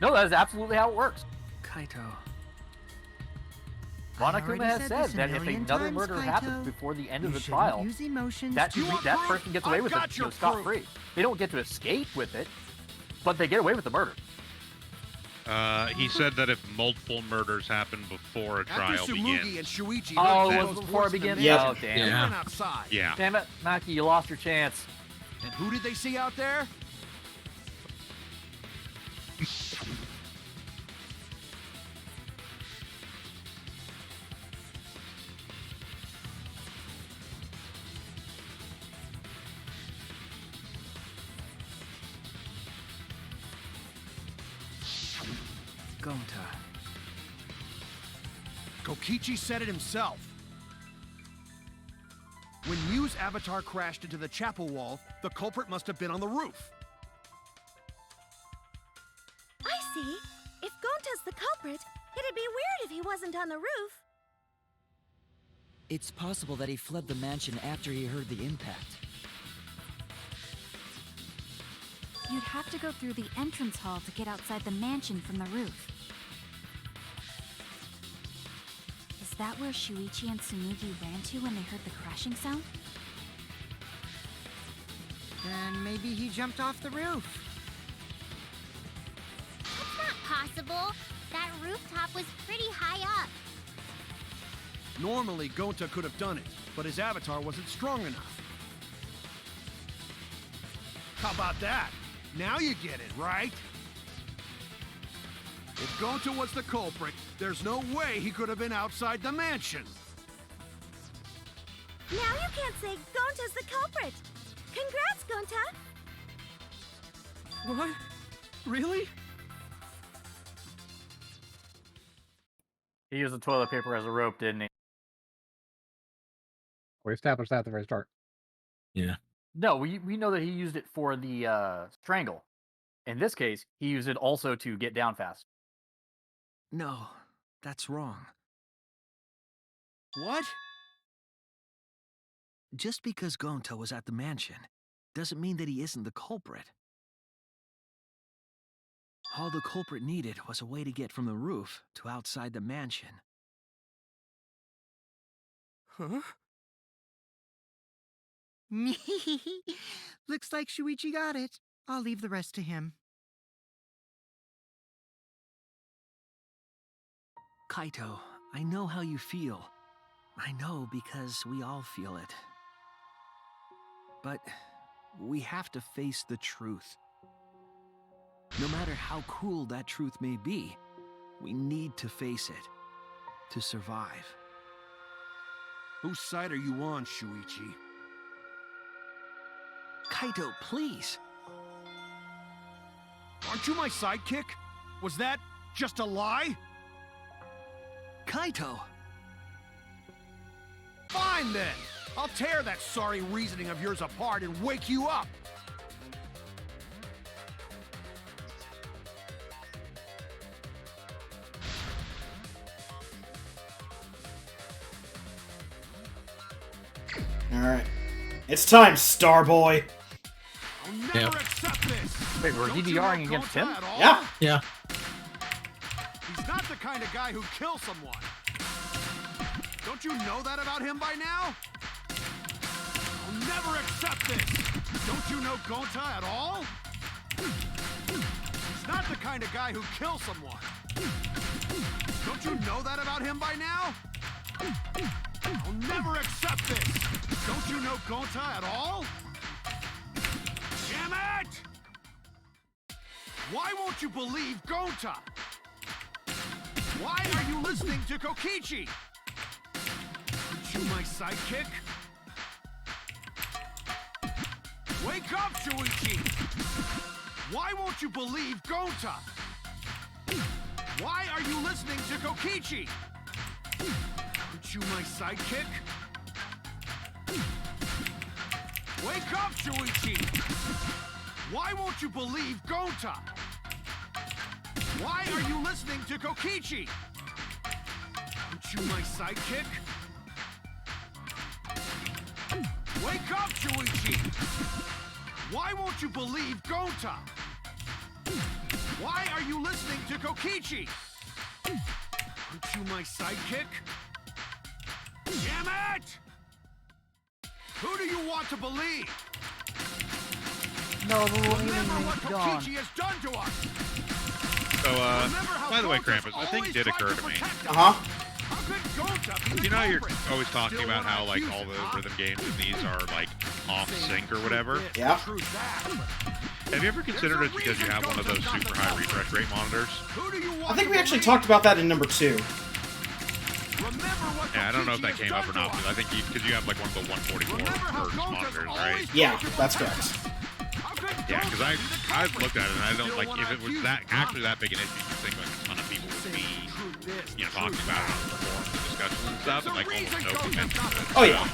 No, that is absolutely how it works.
Kaito,
Monokuma has said
this a
that if
million
another
times,
murder
Kaito.
happens before the end of
You
the
shouldn't
trial,
use emotions
that
to-
that person gets away with it, scot-free. They don't get to escape with it, but they get away with the murder.
He said that if multiple murders happen before a trial
After Tsumugi
begins.
and Shuichi
Oh,
heard
it was
those
before it
voices in
begins?
the
Yep.
Oh,
kitchen,
damn.
they
Yeah.
went outside.
Yeah.
Damn it, Maki, you lost your chance.
And who did they see out there?
Gonta.
Kokichi said it himself. When Mew's avatar crashed into the chapel wall, the culprit must have been on the roof.
I see. If Gonta's the culprit, it'd be weird if he wasn't on the roof.
It's possible that he fled the mansion after he heard the impact.
You'd have to go through the entrance hall to get outside the mansion from the roof. Is that where Shuichi and Tsumugi ran to when they heard the crashing sound?
Then maybe he jumped off the roof.
That's not possible. That rooftop was pretty high up.
Normally, Gonta could have done it, but his avatar wasn't strong enough. How about that? Now you get it, right? If Gonta was the culprit, there's no way he could have been outside the mansion.
Now you can't say Gonta's the culprit. Congrats, Gonta.
What? Really?
He used the toilet paper as a rope, didn't he?
We established that at the very start.
Yeah.
No, we know that he used it for the strangle. In this case, he used it also to get down fast.
No, that's wrong.
What?
Just because Gonta was at the mansion doesn't mean that he isn't the culprit. All the culprit needed was a way to get from the roof to outside the mansion.
Huh?
Looks like Shuichi got it. I'll leave the rest to him.
Kaito, I know how you feel. I know because we all feel it. But we have to face the truth. No matter how cruel that truth may be, we need to face it to survive.
Whose side are you on, Shuichi?
Kaito, please.
Aren't you my sidekick? Was that just a lie?
Kaito!
Fine then! I'll tear that sorry reasoning of yours apart and wake you up!
Alright. It's time, Starboy!
I'll never accept this!
Wait, we're
Don't you
DDRing
know
against
Gonta
him?
at all?
Yeah!
Yeah.
He's not the kind of guy who kills someone. Don't you know that about him by now? I'll never accept this! Don't you know Gonta at all? He's not the kind of guy who kills someone. Don't you know that about him by now? I'll never accept this! Don't you know Gonta at all? Damn it! Why won't you believe Gonta? Why are you listening to Kokichi? Aren't you my sidekick? Wake up, Shuichi! Why won't you believe Gonta? Why are you listening to Kokichi? Aren't you my sidekick? Wake up, Shuichi! Why won't you believe Gonta? Why are you listening to Kokichi? Aren't you my sidekick? Wake up, Shuichi! Why won't you believe Gonta? Why are you listening to Kokichi? Aren't you my sidekick? Damn it! Who do you want to believe?
No, the
Remember what
gone.
Kokichi has done to us!
So, by the way, Krampus, a thing did occur to me. You know, you're always talking about how, like, all the rhythm games in these are, like, off sync or whatever.
Yeah.
Have you ever considered it's because you have one of those super high refresh rate monitors?
I think we actually talked about that in number 2.
Yeah, I don't know if that came up or not, but I think because you have, like, one of the 144 Hz monitors, right?
Yeah, that's correct.
Yeah, because I've looked at it and I don't, like, if it was that actually that big an issue, you think, like, a ton of people would be, you know, talking about it on the forums and discussions and stuff, and, like, almost nobody mentions it.
Oh, yeah.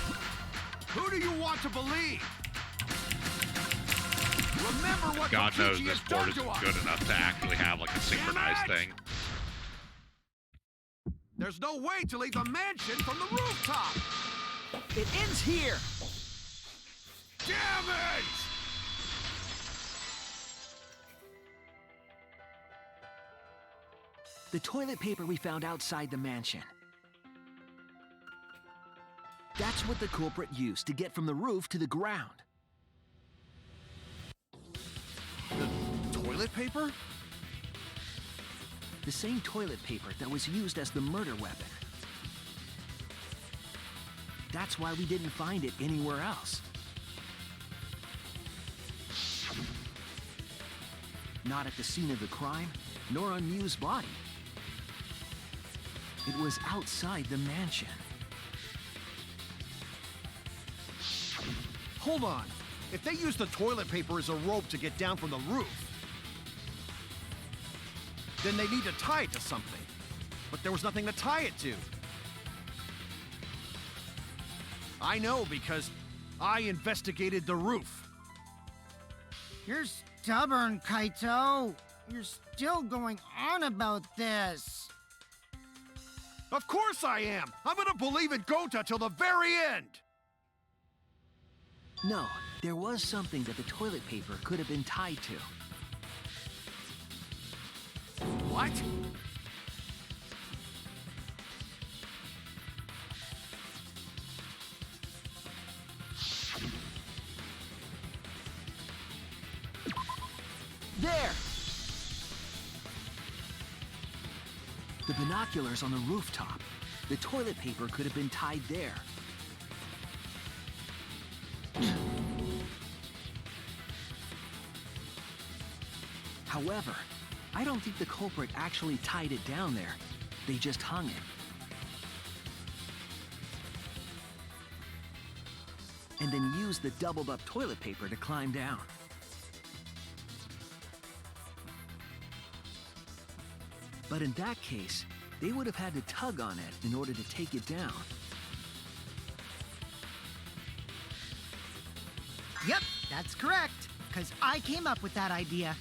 Who do you want to believe? Remember what
God knows
Kokichi
this
has
board
done to
isn't
us.
good enough to actually have, like, a synchronized thing.
There's no way to leave the mansion from the rooftop.
It ends here.
Damn it!
The toilet paper we found outside the mansion. That's what the culprit used to get from the roof to the ground.
Toilet paper?
The same toilet paper that was used as the murder weapon. That's why we didn't find it anywhere else. Not at the scene of the crime, nor on Mew's body. It was outside the mansion.
Hold on. If they used the toilet paper as a rope to get down from the roof, then they need to tie it to something. But there was nothing to tie it to. I know because I investigated the roof.
You're stubborn, Kaito. You're still going on about this.
Of course I am! I'm gonna believe in Gota till the very end!
No, there was something that the toilet paper could have been tied to.
What?
There! The binoculars on the rooftop. The toilet paper could have been tied there. However, I don't think the culprit actually tied it down there. They just hung it. And then used the doubled up toilet paper to climb down. But in that case, they would have had to tug on it in order to take it down.
Yep, that's correct. Because I came up with that idea.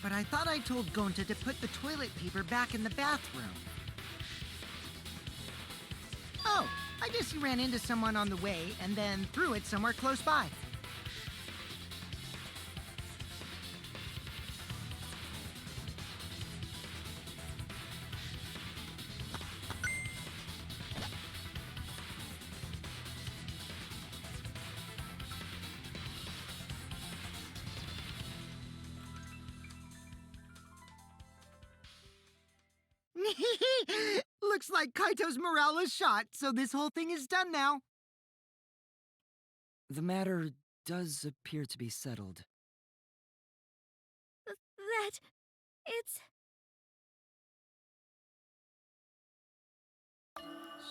But I thought I told Gonta to put the toilet paper back in the bathroom. Oh, I guess he ran into someone on the way and then threw it somewhere close by. Looks like Kaito's morale is shot, so this whole thing is done now.
The matter does appear to be settled.
That... it's...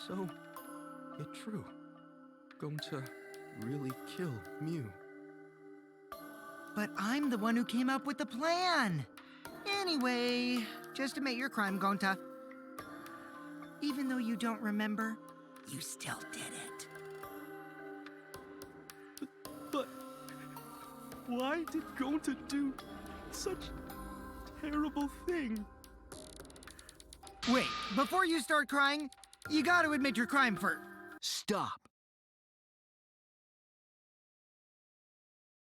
So, it's true. Going to really kill Mew.
But I'm the one who came up with the plan. Anyway, just admit your crime, Gonta. Even though you don't remember, you still did it.
But why did Gonta do such a terrible thing?
Wait, before you start crying, you gotta admit your crime first.
Stop.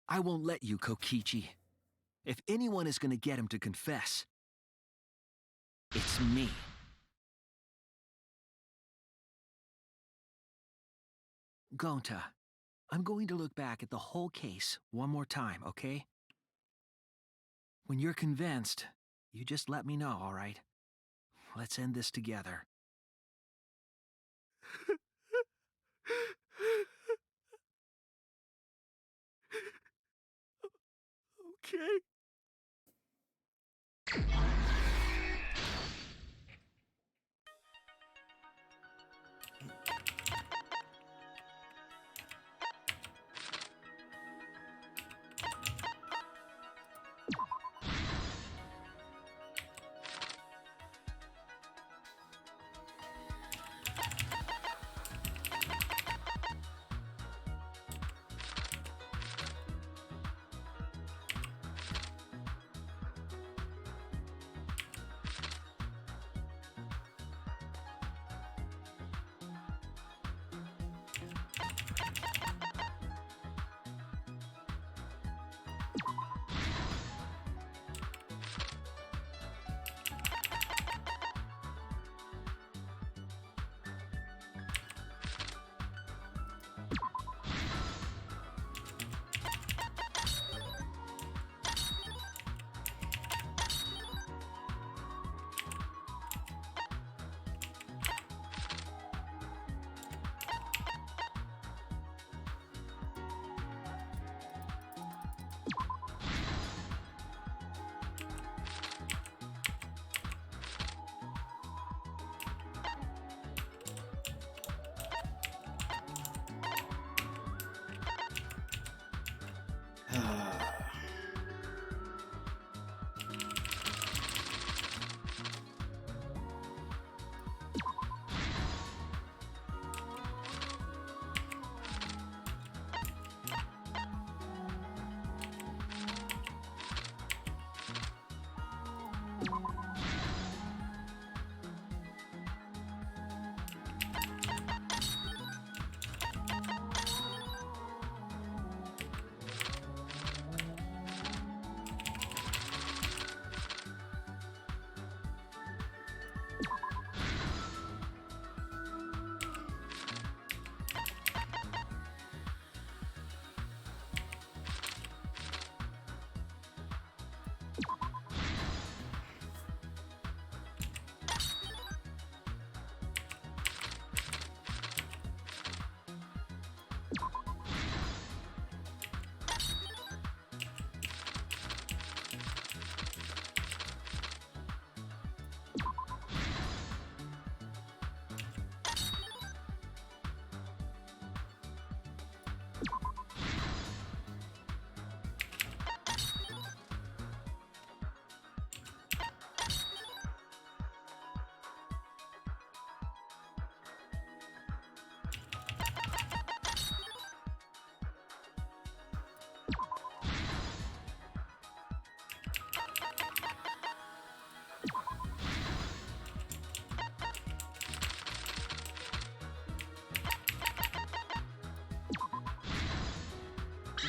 I won't let you, Kokichi. If anyone is gonna get him to confess, It's me. Gonta, I'm going to look back at the whole case one more time, okay? When you're convinced, you just let me know, all right? Let's end this together. Okay.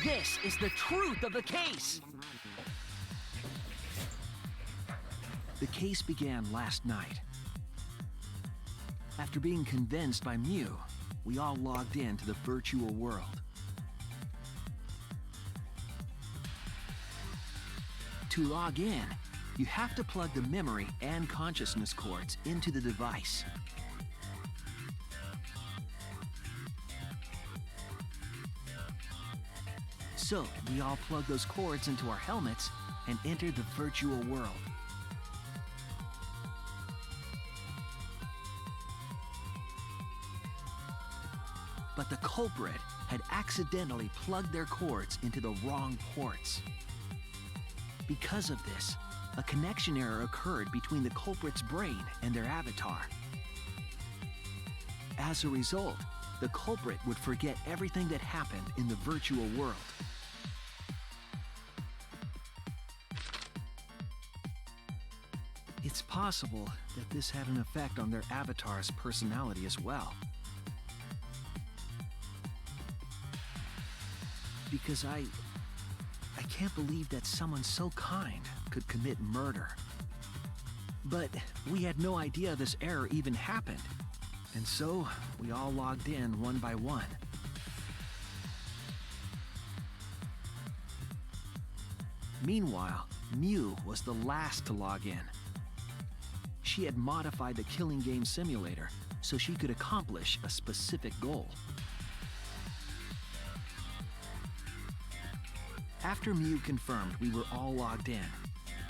This is the truth of the case! The case began last night. After being convinced by Mew, we all logged into the virtual world. To log in, you have to plug the memory and consciousness cords into the device. So, we all plug those cords into our helmets and enter the virtual world. But the culprit had accidentally plugged their cords into the wrong ports. Because of this, a connection error occurred between the culprit's brain and their avatar. As a result, the culprit would forget everything that happened in the virtual world. It's possible that this had an effect on their avatar's personality as well. Because I can't believe that someone so kind could commit murder. But we had no idea this error even happened. And so, we all logged in one by one. Meanwhile, Mew was the last to log in. She had modified the killing game simulator so she could accomplish a specific goal. After Mew confirmed we were all logged in,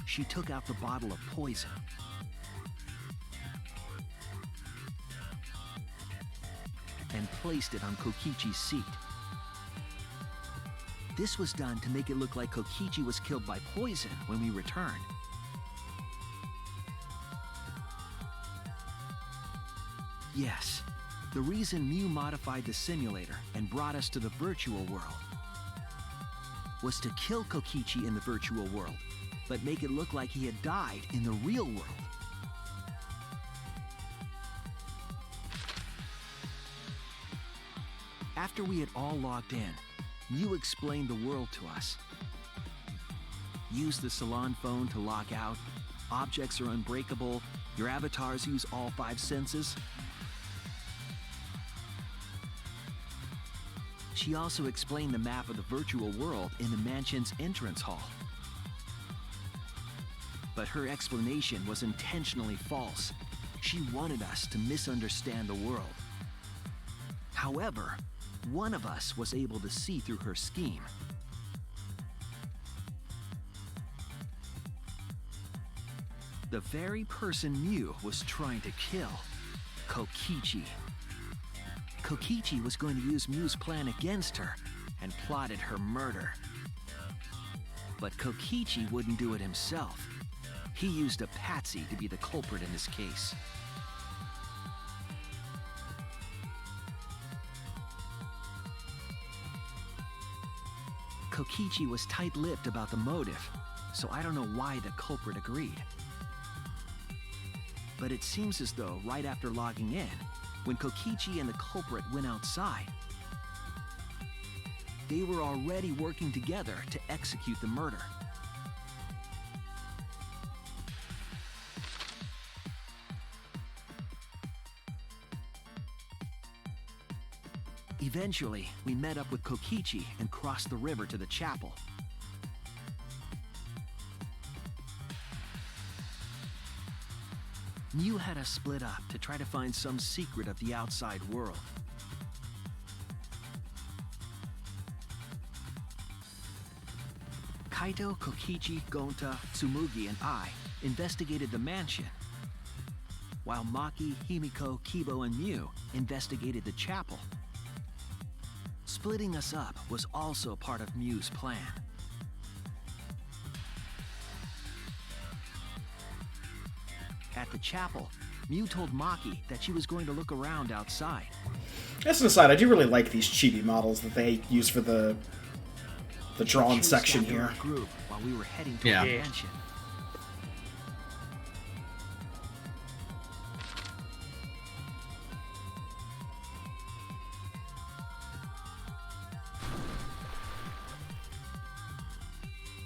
she took out the bottle of poison. And placed it on Kokichi's seat. This was done to make it look like Kokichi was killed by poison when we returned. Yes, the reason Mew modified the simulator and brought us to the virtual world was to kill Kokichi in the virtual world, but make it look like he had died in the real world. After we had all logged in, Mew explained the world to us. Use the salon phone to log out. Objects are unbreakable. Your avatars use all 5 senses. She also explained the map of the virtual world in the mansion's entrance hall. But her explanation was intentionally false. She wanted us to misunderstand the world. However, one of us was able to see through her scheme. The very person Mew was trying to kill, Kokichi. Kokichi was going to use Mew's plan against her and plotted her murder. But Kokichi wouldn't do it himself. He used a patsy to be the culprit in this case. Kokichi was tight-lipped about the motive, so I don't know why the culprit agreed. But it seems as though right after logging in, when Kokichi and the culprit went outside, they were already working together to execute the murder. Eventually, we met up with Kokichi and crossed the river to the chapel. Mew had us split up to try to find some secret of the outside world. Kaito, Kokichi, Gonta, Tsumugi, and I investigated the mansion, while Maki, Himiko, Kibo, and Mew investigated the chapel. Splitting us up was also part of Mew's plan. At the chapel, Mew told Maki that she was going to look around outside.
As an aside, I do really like these chibi models that they use for the drawn section here.
Group while we were heading to the mansion.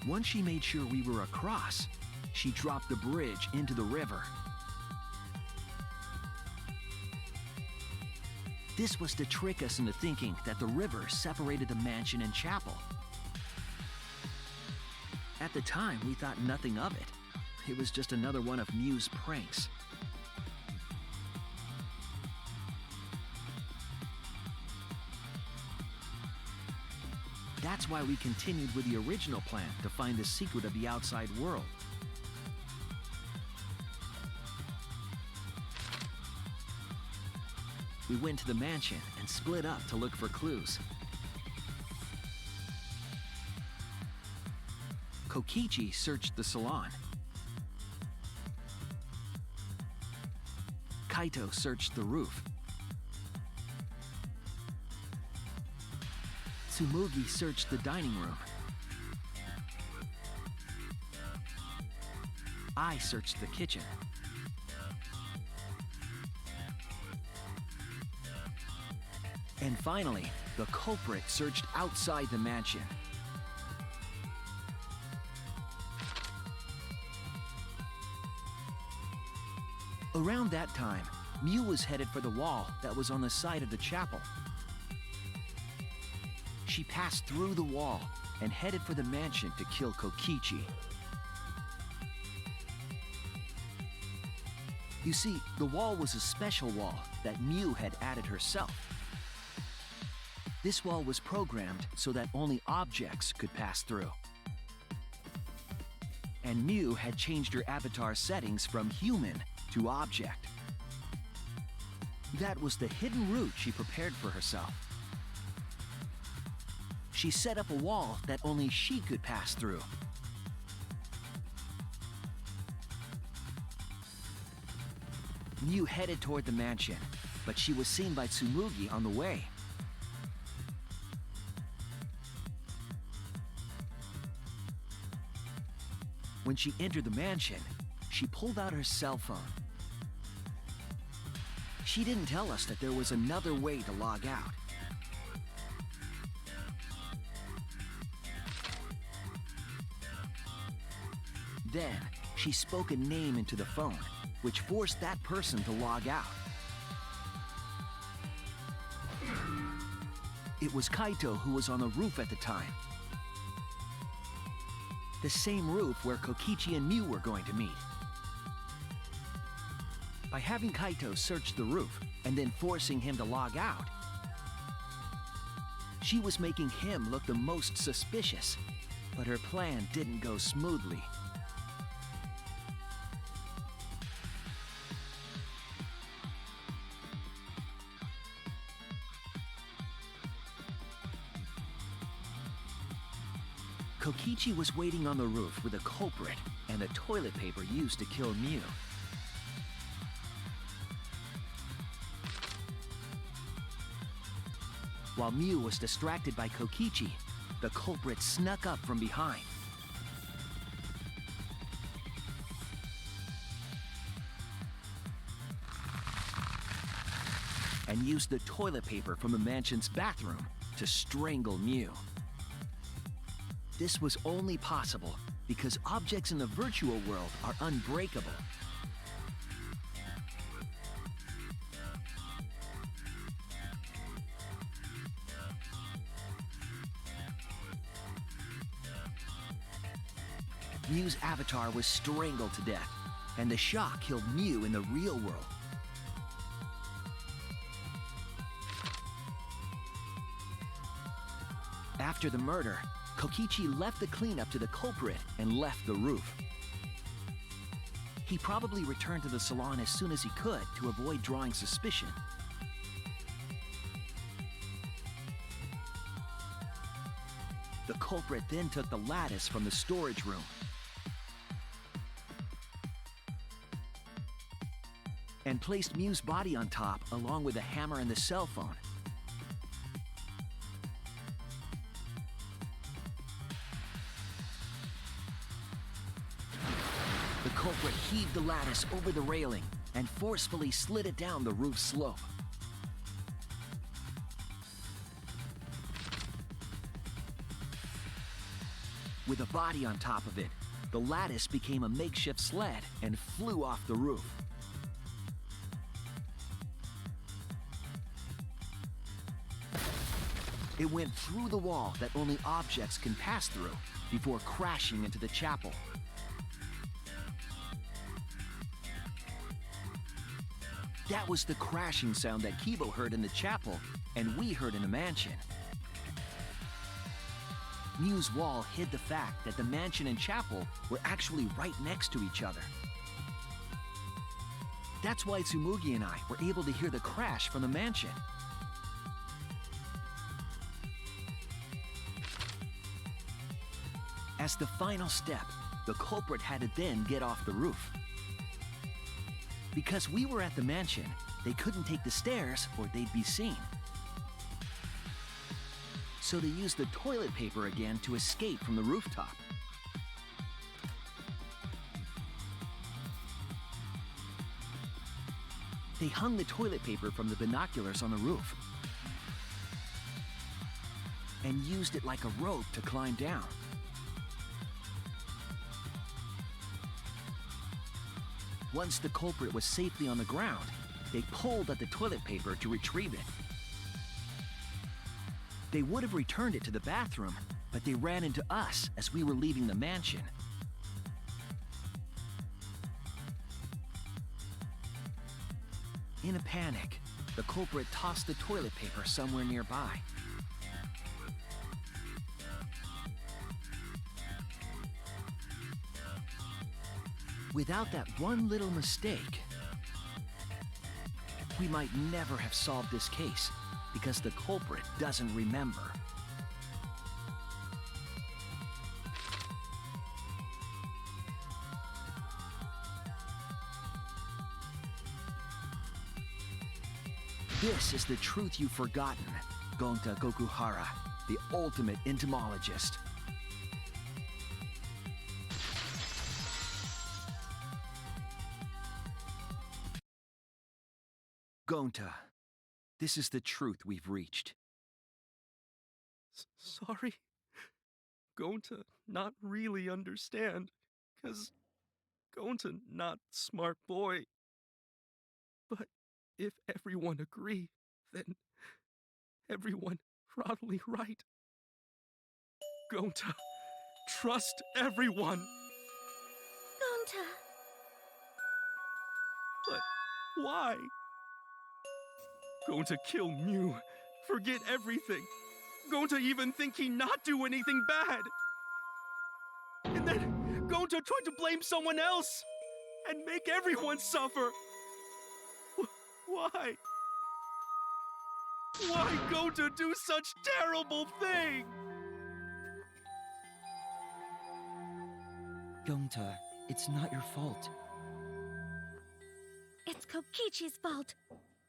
Once she made sure we were across, she dropped the bridge into the river. This was to trick us into thinking that the river separated the mansion and chapel. At the time, we thought nothing of it. It was just another one of Mew's pranks. That's why we continued with the original plan to find the secret of the outside world. We went to the mansion and split up to look for clues. Kokichi searched the salon. Kaito searched the roof. Tsumugi searched the dining room. I searched the kitchen. And finally, the culprit searched outside the mansion. Around that time, Mew was headed for the wall that was on the side of the chapel. She passed through the wall and headed for the mansion to kill Kokichi. You see, the wall was a special wall that Mew had added herself. This wall was programmed so that only objects could pass through. And Mew had changed her avatar settings from human to object. That was the hidden route she prepared for herself. She set up a wall that only she could pass through. Mew headed toward the mansion, but she was seen by Tsumugi on the way. When she entered the mansion, she pulled out her cell phone. She didn't tell us that there was another way to log out. Then, she spoke a name into the phone, which forced that person to log out. It was Kaito who was on the roof at the time. The same roof where Kokichi and Mew were going to meet. By having Kaito search the roof and then forcing him to log out, she was making him look the most suspicious, but her plan didn't go smoothly. Kokichi was waiting on the roof with a culprit and the toilet paper used to kill Mew. While Mew was distracted by Kokichi, the culprit snuck up from behind. And used the toilet paper from the mansion's bathroom to strangle Mew. This was only possible because objects in the virtual world are unbreakable. Mew's avatar was strangled to death, and the shock killed Mew in the real world. After the murder, Kokichi left the cleanup to the culprit and left the roof. He probably returned to the salon as soon as he could to avoid drawing suspicion. The culprit then took the lattice from the storage room and placed Mew's body on top along with the hammer and the cell phone. The culprit heaved the lattice over the railing and forcefully slid it down the roof slope. With a body on top of it, the lattice became a makeshift sled and flew off the roof. It went through the wall that only objects can pass through before crashing into the chapel. That was the crashing sound that Kibo heard in the chapel and we heard in the mansion. Mew's wall hid the fact that the mansion and chapel were actually right next to each other. That's why Tsumugi and I were able to hear the crash from the mansion. As the final step, the culprit had to then get off the roof. Because we were at the mansion, they couldn't take the stairs or they'd be seen. So they used the toilet paper again to escape from the rooftop. They hung the toilet paper from the binoculars on the roof and used it like a rope to climb down. Once the culprit was safely on the ground, they pulled at the toilet paper to retrieve it. They would have returned it to the bathroom, but they ran into us as we were leaving the mansion. In a panic, the culprit tossed the toilet paper somewhere nearby. Without that one little mistake, we might never have solved this case because the culprit doesn't remember. This is the truth you've forgotten, Gonta Gokuhara, the ultimate entomologist. Gonta, this is the truth we've reached.
Sorry. Going to not really understand, 'cause going to not smart boy. But if everyone agree, then everyone probably right. Going to trust everyone.
Gonta.
But why? Going to kill Mew, forget everything. Going to even think he not do anything bad. And then going to try to blame someone else and make everyone suffer. Why? Why go to do such terrible thing?
Gonta, it's not your fault.
It's Kokichi's fault.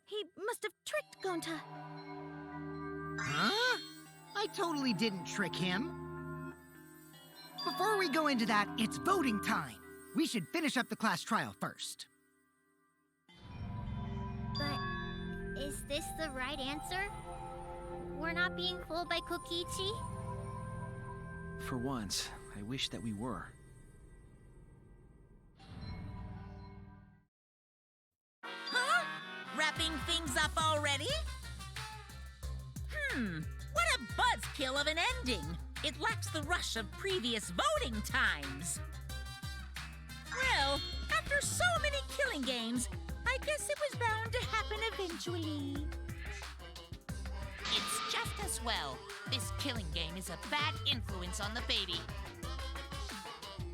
He must have tricked Gonta.
Huh? I totally didn't trick him. Before we go into that, it's voting time. We should finish up the class trial first.
But is this the right answer? We're not being fooled by Kokichi?
For once, I wish that we were.
Huh? Wrapping things up already? What a buzzkill of an ending! It lacks the rush of previous voting times. Well, after so many killing games, I guess it was bound to happen eventually.
It's just as well. This killing game is a bad influence on the baby.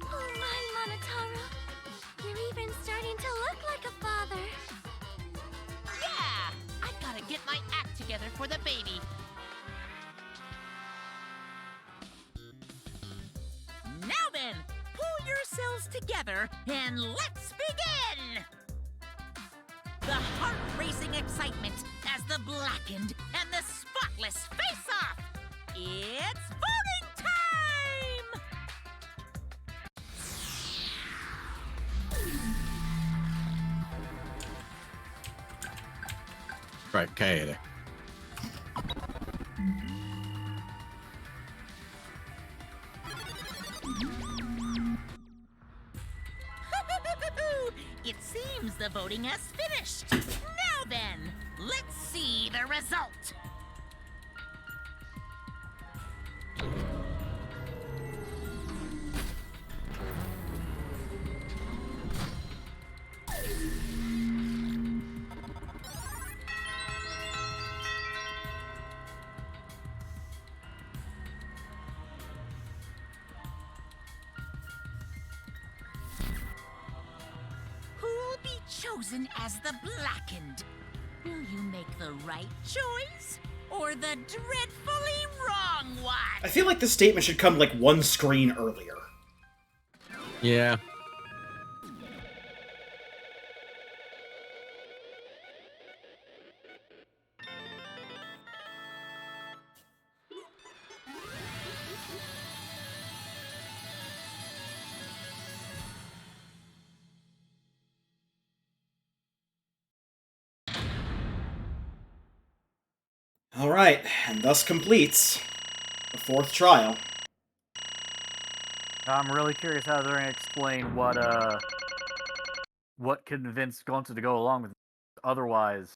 Oh my, Monotaro. You're even starting to look like a father.
Yeah! I gotta get my act together for the baby.
Now then, pull yourselves together and let's begin! The heart-racing excitement as the blackened and the spotless face off! It's voting time!
Right, Kaede.
It seems the voting has finished. Now then, let's see the result. Who'll be chosen as the blackened? Will you make the right choice or the dreadfully wrong one?
I feel like this statement should come like one screen earlier.
Yeah.
Alright, and thus completes the fourth trial.
I'm really curious how they're gonna explain what convinced Gonta to go along with it. Otherwise,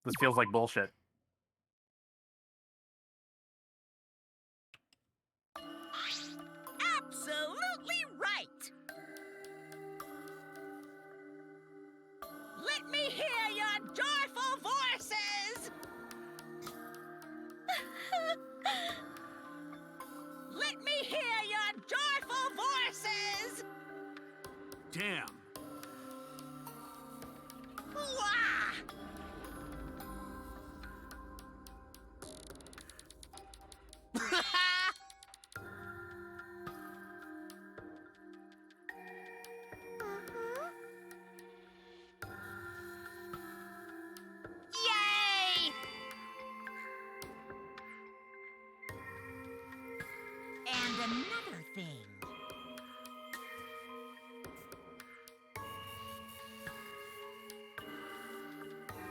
this feels like bullshit.
Absolutely right! Let me hear your joyful voices! Let me hear your joyful voices!
Damn.
Wah! Yay! And another thing.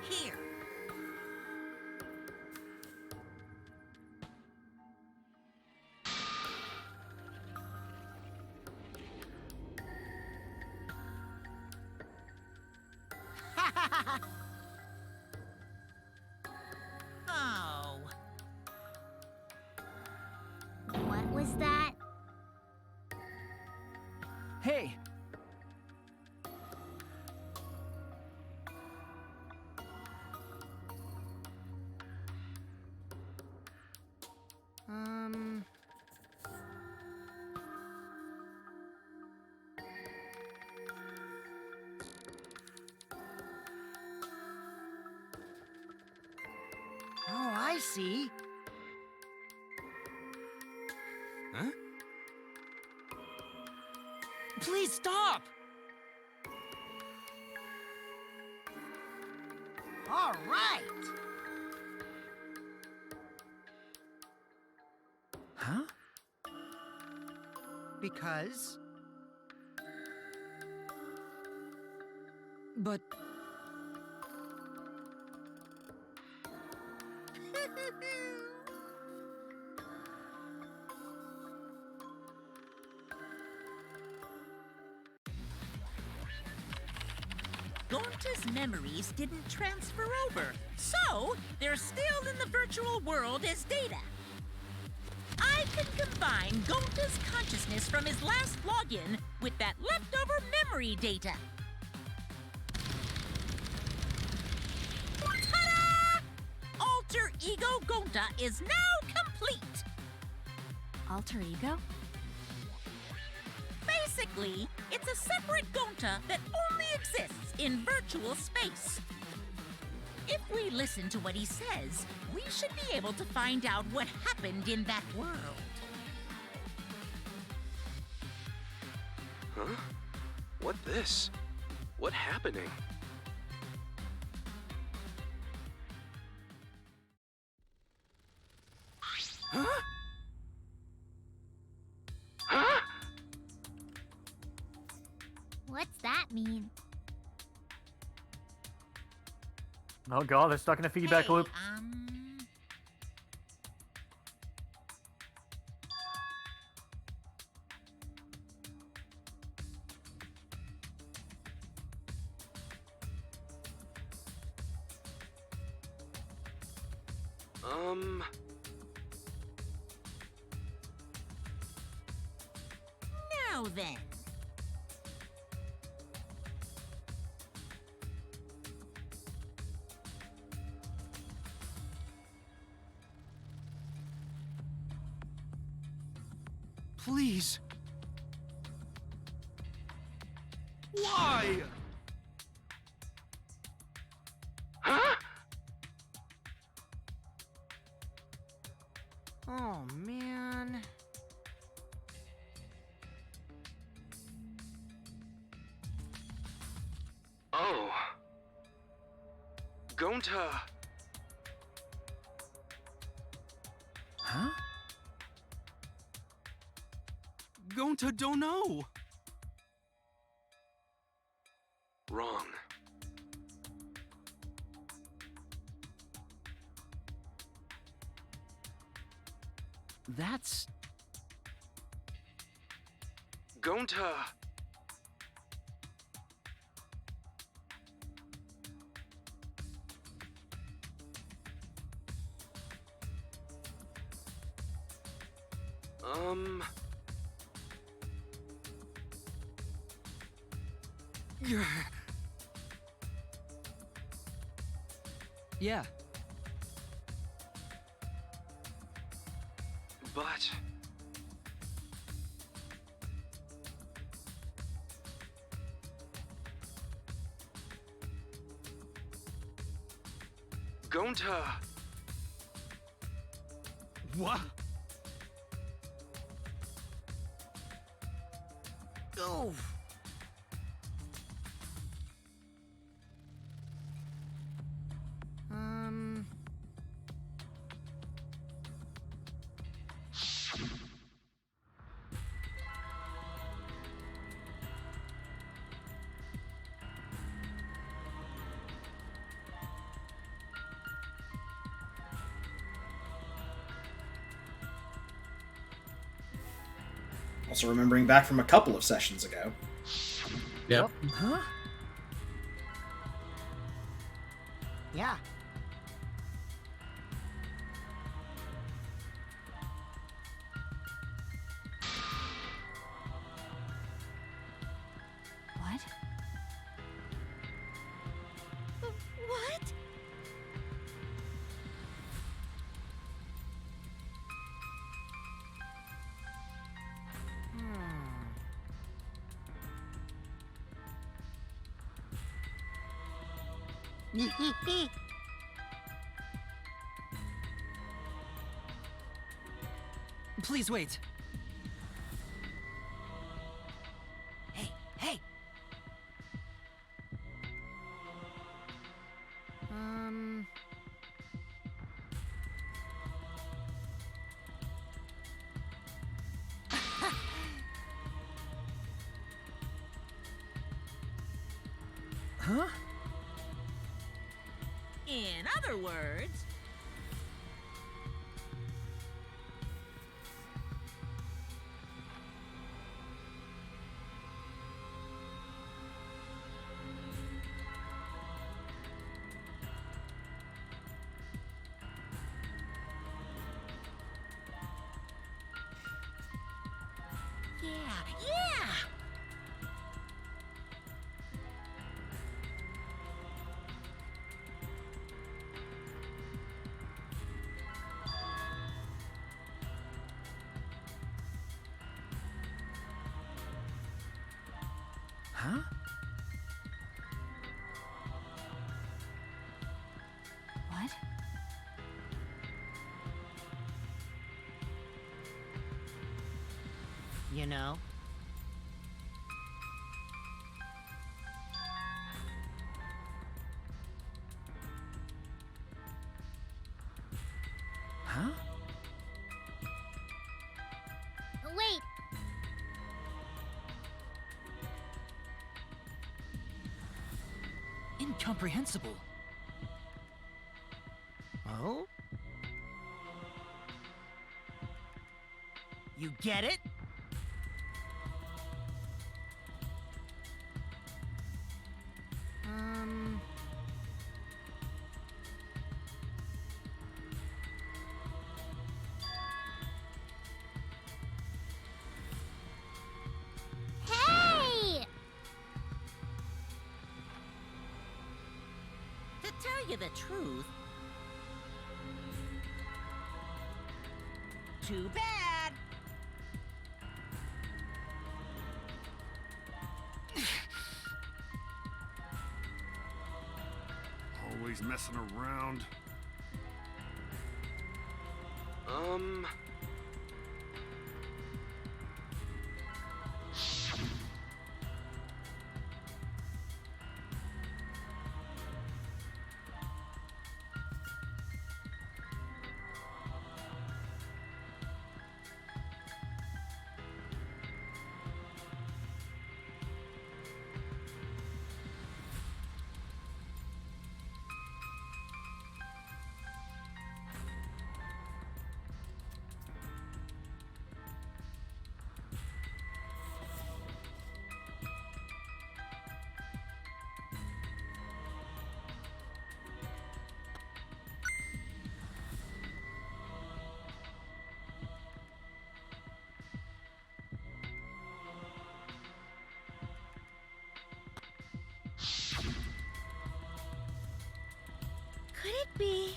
Here. Oh.
What was that?
Hey!
Oh, I see.
Huh?
Please stop!
All right.
Huh?
Because
But
Gonta's memories didn't transfer over, so they're still in the virtual world as data. I can combine Gonta's consciousness from his last login with that leftover memory data. Ta-da! Alter Ego Gonta is now complete.
Alter ego?
Basically, it's a separate Gonta that only exists in virtual space. If we listen to what he says, we should be able to find out what happened in that world.
Huh? What this? What happening? Huh? Huh?
What's that mean?
Oh god, they're stuck in a feedback loop.
Now then.
Please. Why?
Huh?
Oh, man.
Oh. Gonta.
Huh? Gonta don't know.
Wrong.
That's...
Gonta.
Yeah.
But... Gonta...
What?
Oh.
Also remembering back from a couple of sessions ago.
Yep.
Huh? Yeah.
What?
What?
Please wait. Hey, hey!
Huh?
In other words, yeah!
Huh?
What?
You know?
Huh?
Wait,
Incomprehensible.
Oh? You get it?
hey!
To tell you the truth, too bad.
Always messing around.
be.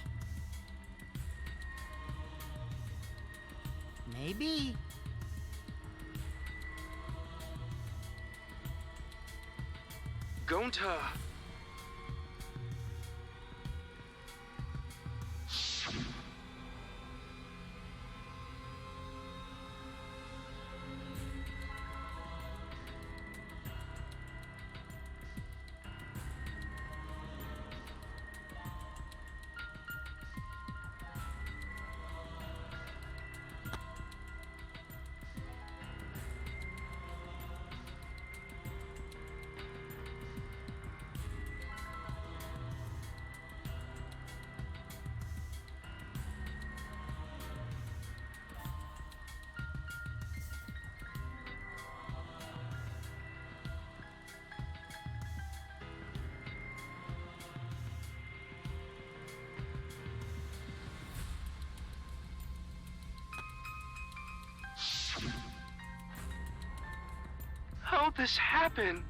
Maybe.
Gonta. How'd this happen?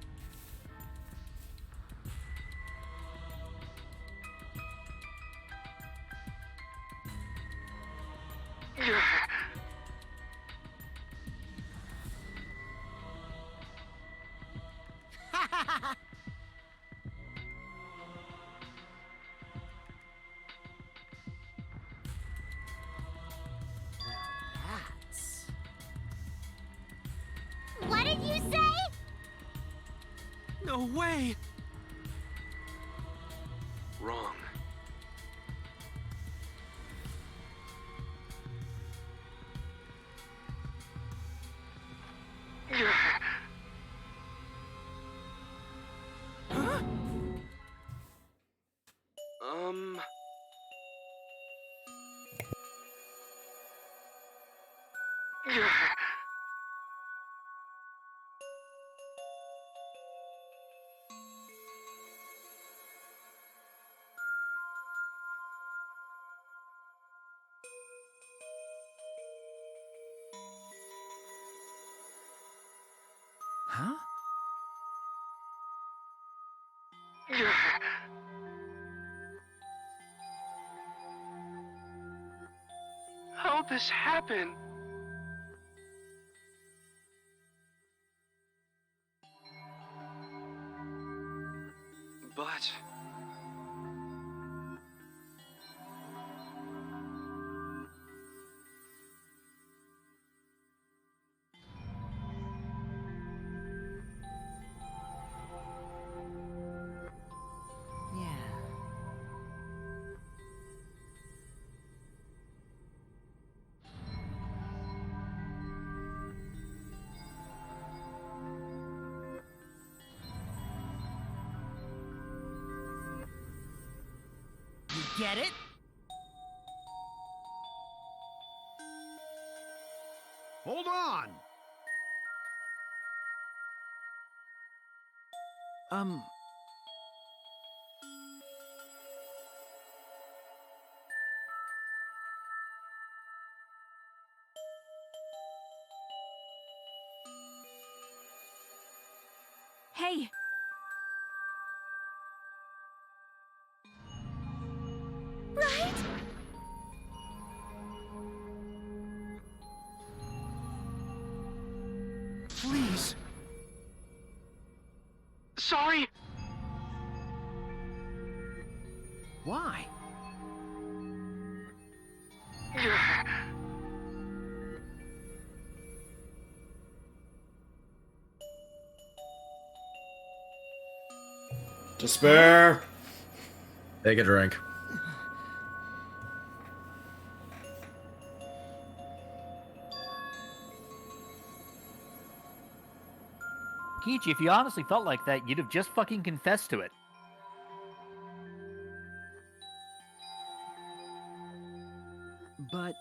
That's...
What did you say?
No way! Wrong. Huh?
Huh?
How'd this happen? But...
Yeah. You get it?
Hold on!
Hey!
Right?
Please. Sorry.
Why?
Despair.
Take a drink.
Kichi, if you honestly felt like that, you'd have just fucking confessed to it.
But...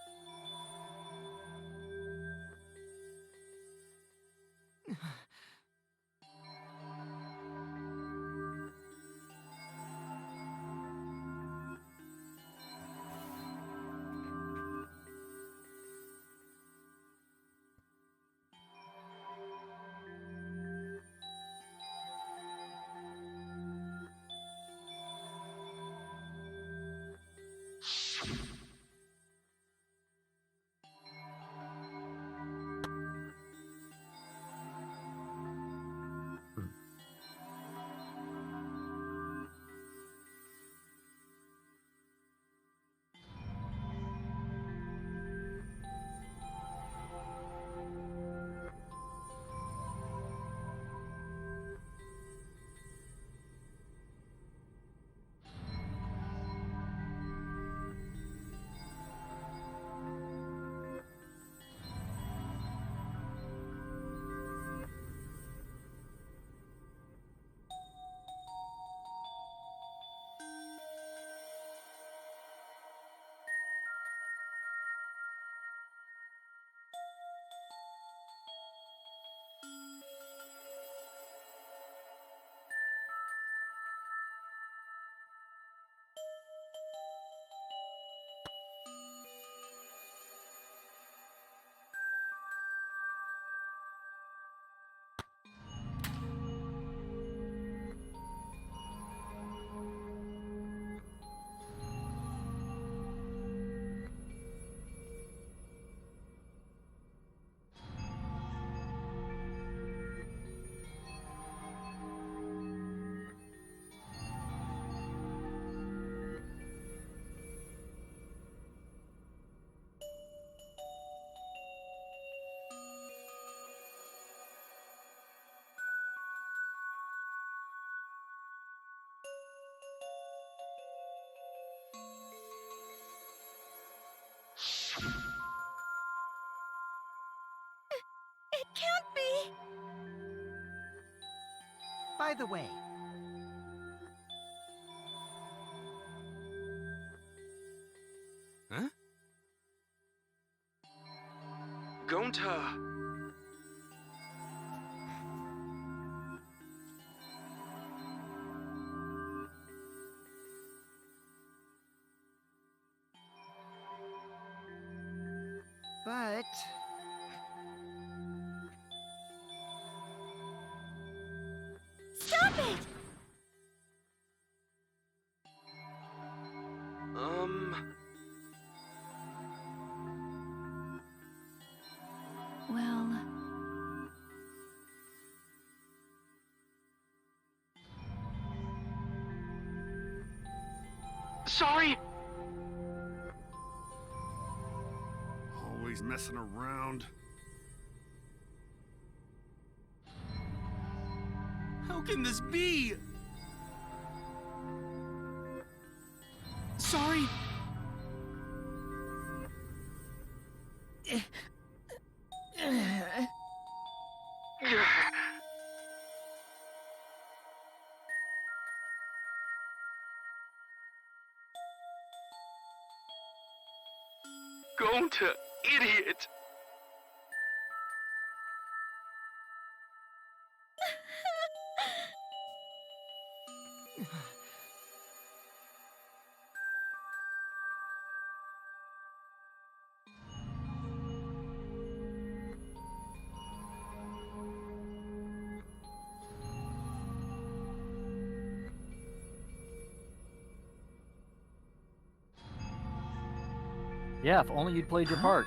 By the way,
Huh? Gonta!
but...
Stop it!
Well,
Sorry!
Always messing around.
How can this be? Sorry! Gonta, idiot!
Yeah, if only you'd played your part.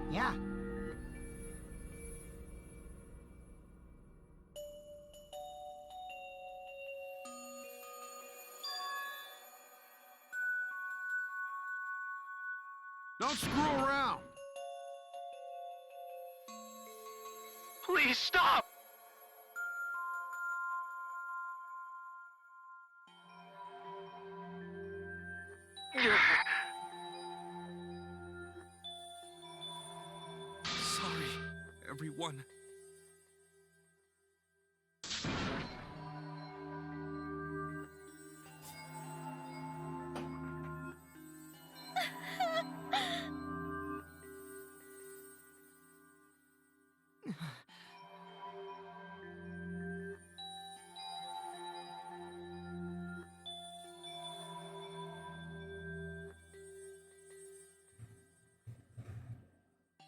Yeah.
Don't screw around!
Please stop! Sorry, everyone.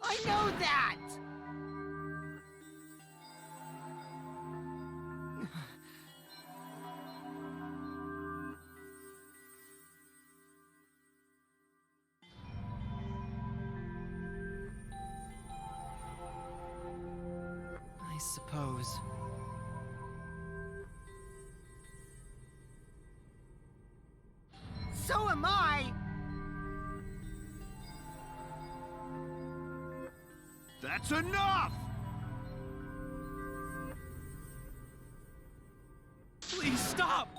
I know that!
I suppose.
So am I!
That's enough!
Please stop!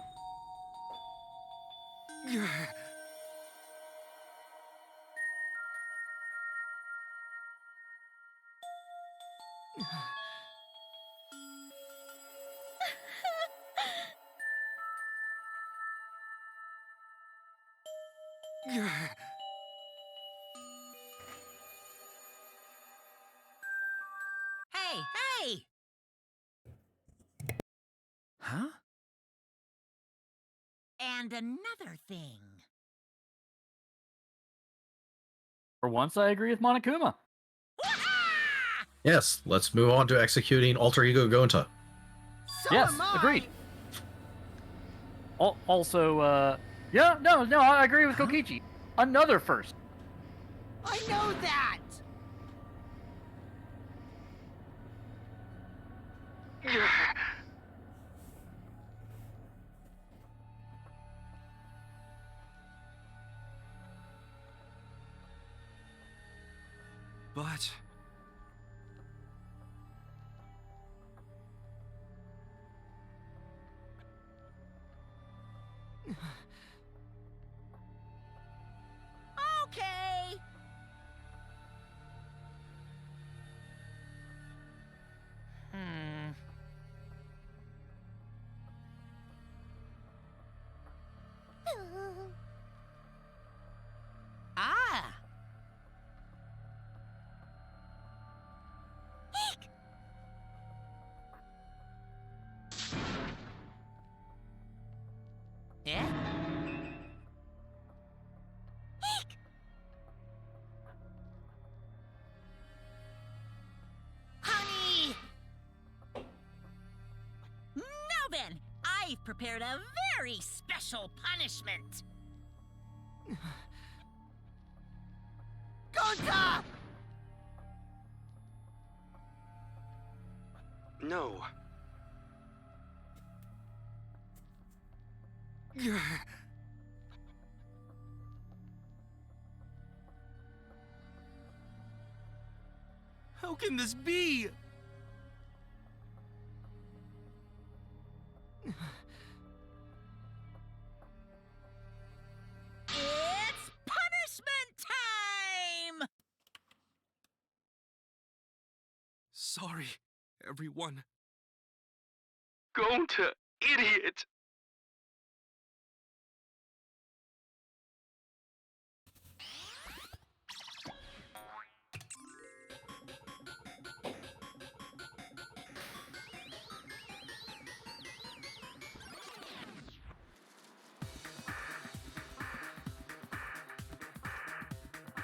Hey, hey!
Huh?
And another thing.
For once, I agree with Monokuma.
Yes, let's move on to executing Alter Ego Gonta.
So
Yes,
am I!
agreed. Also, yeah, no, I agree with Kokichi. Another first.
I know that!
But...
Okay. Ah!
Eek!
Eh?
Eek!
Honey! Now then, I've prepared a very special punishment. Gonta!
No. How can this be?
It's punishment time!
Sorry, everyone. Gonta, idiot!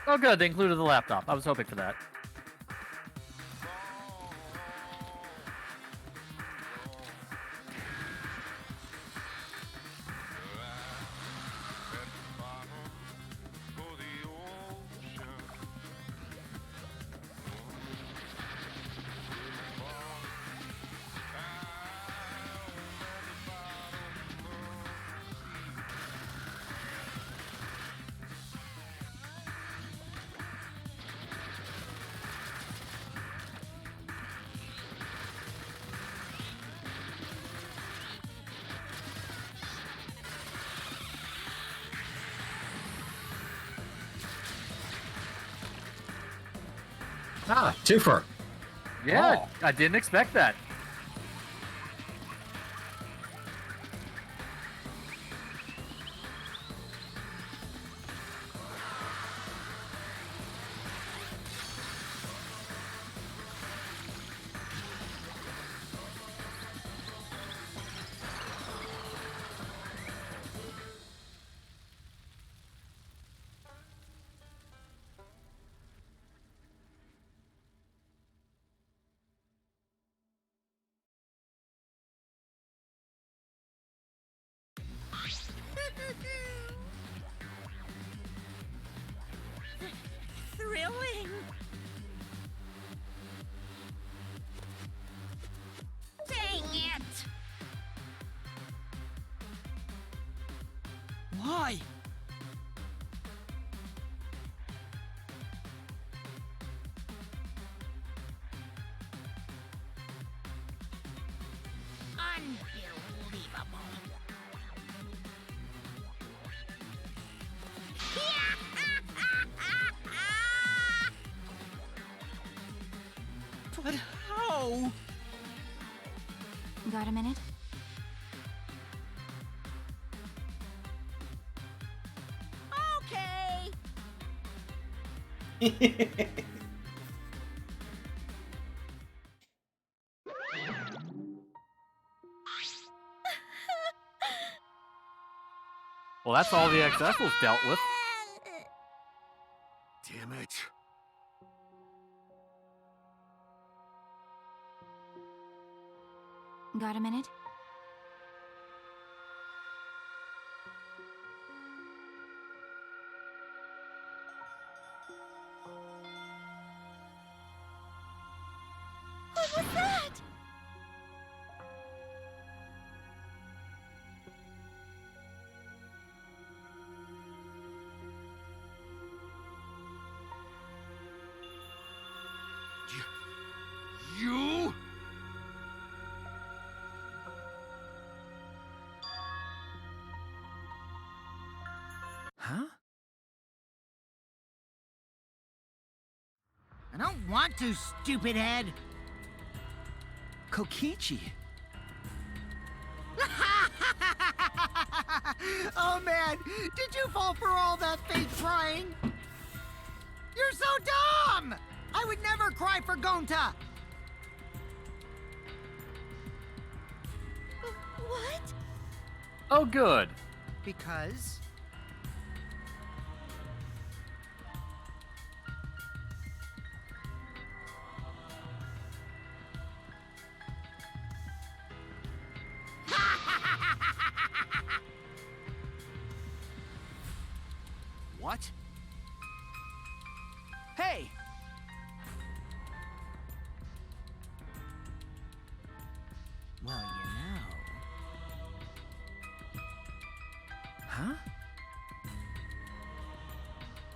Oh, good. They included the laptop. I was hoping for that.
Ah, twofer.
Yeah, I didn't expect that.
Thrilling! Dang it!
Why?
Unbelievable!
But how?
Got a minute?
Okay!
Well, that's all the XS was dealt with.
Damn it.
Got a minute?
What was that?
You?
Huh?
I don't want to, stupid head.
Kokichi.
Oh man, did you fall for all that fake crying? You're so dumb! I would never cry for Gonta!
What?
Oh, good.
Because...
What? Hey!
Well, you know...
Huh?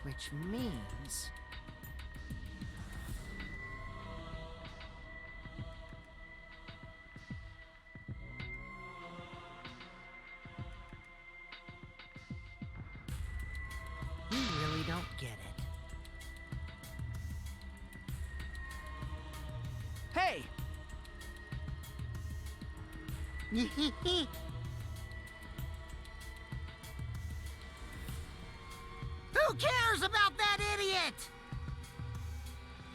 Which means... You really don't get it.
Hey!
Who cares about that idiot?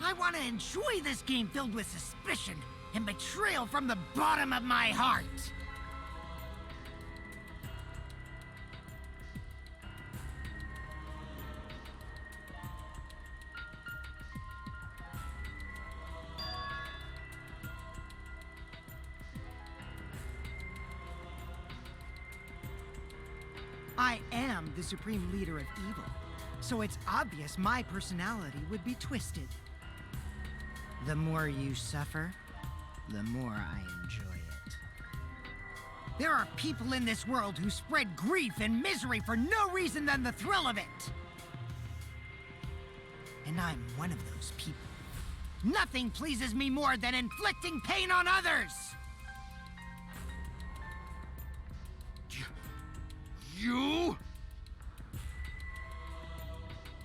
I want to enjoy this game filled with suspicion and betrayal from the bottom of my heart. I am the supreme leader of evil, so it's obvious my personality would be twisted. The more you suffer, the more I enjoy it. There are people in this world who spread grief and misery for no reason than the thrill of it. And I'm one of those people. Nothing pleases me more than inflicting pain on others!
You?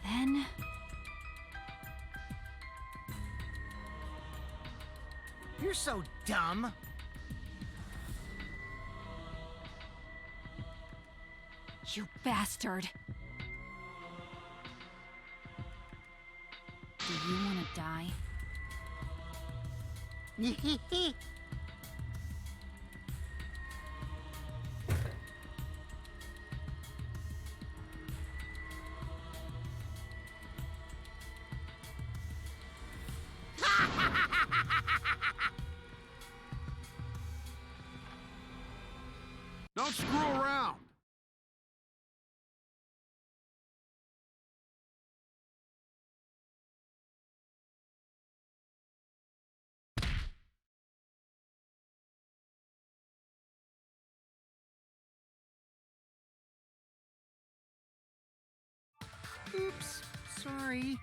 Then...
You're so dumb.
You bastard. Do you want to die?
Don't screw around!
Oops, sorry.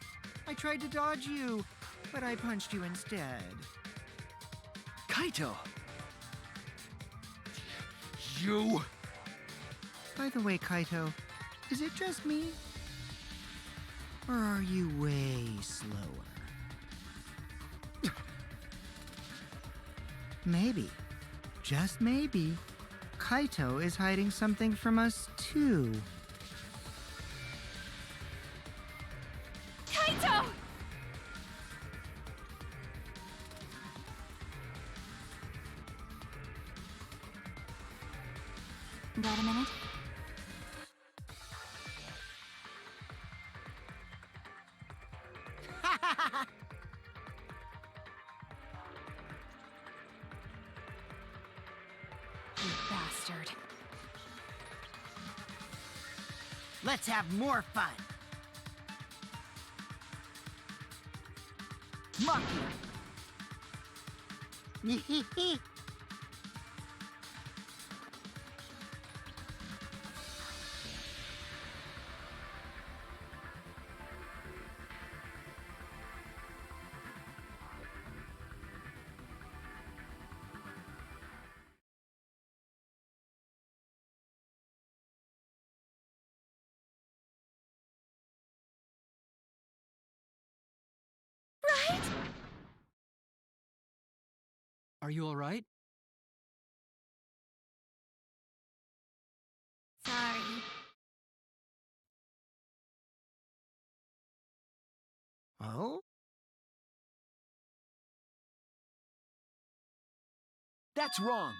I tried to dodge you, but I punched you instead.
Kaito!
You?
By the way, Kaito, is it just me? Or are you way slower? Maybe, just maybe, Kaito is hiding something from us too.
Kaito!
Got a minute? You bastard.
Let's have more fun. Monkey.
Right?
Are you alright?
Sorry.
Oh? That's wrong.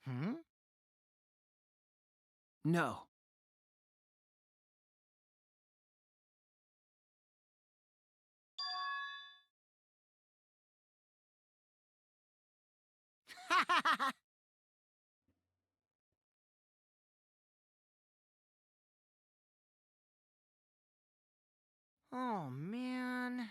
Hmm? No.
Oh, man.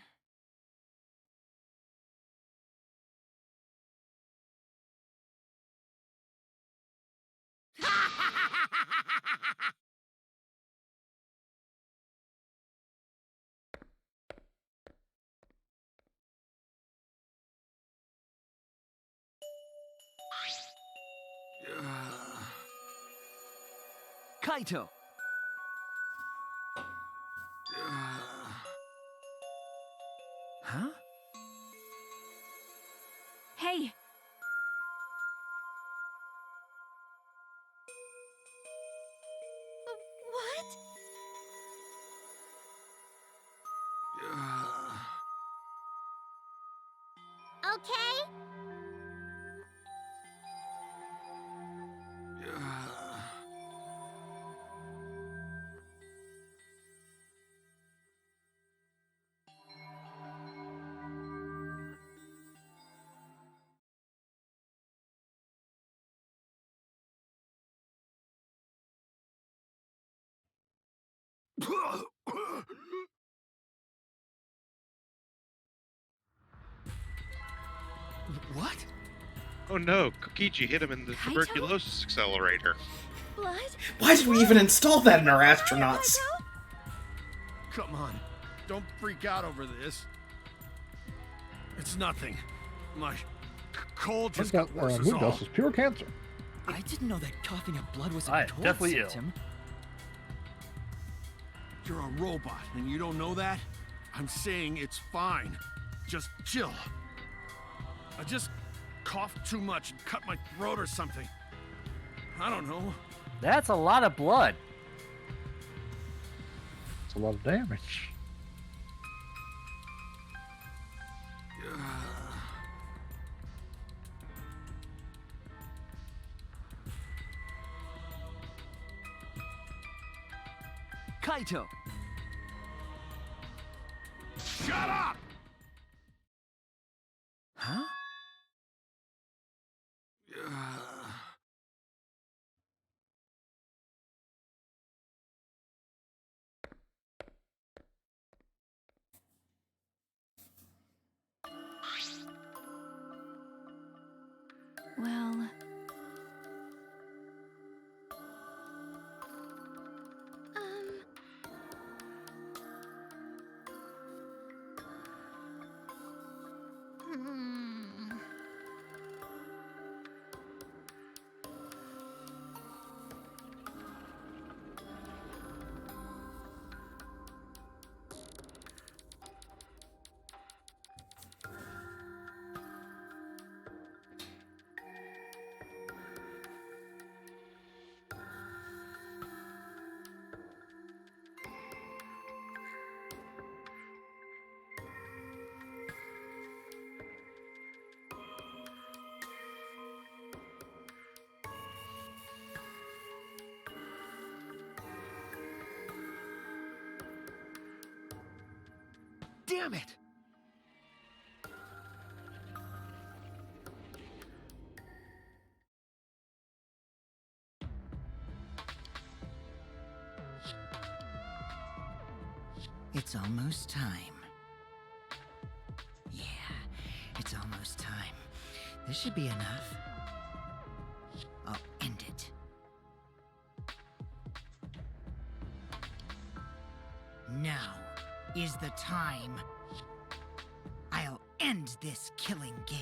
Kaito! Huh?
Hey!
What?
Okay?
What?
Oh no, Kokichi hit him in the tuberculosis accelerator.
Blood?
Why did we even install that in our astronauts?
Come on. Don't freak out over this. It's nothing. My cold just got worse is
mood
all.
dust is pure cancer.
I didn't know that coughing up blood was a
I'm
controlled
definitely ill.
symptom.
You're a robot and you don't know that? I'm saying it's fine. Just chill. I just coughed too much and cut my throat or something. I don't know.
That's a lot of blood.
It's a lot of damage.
Kaito!
Shut up!
Huh?
Well...
Damn it!
It's almost time. Yeah, it's almost time. This should be enough. I'll end it. Now is the time. I'll end this killing game.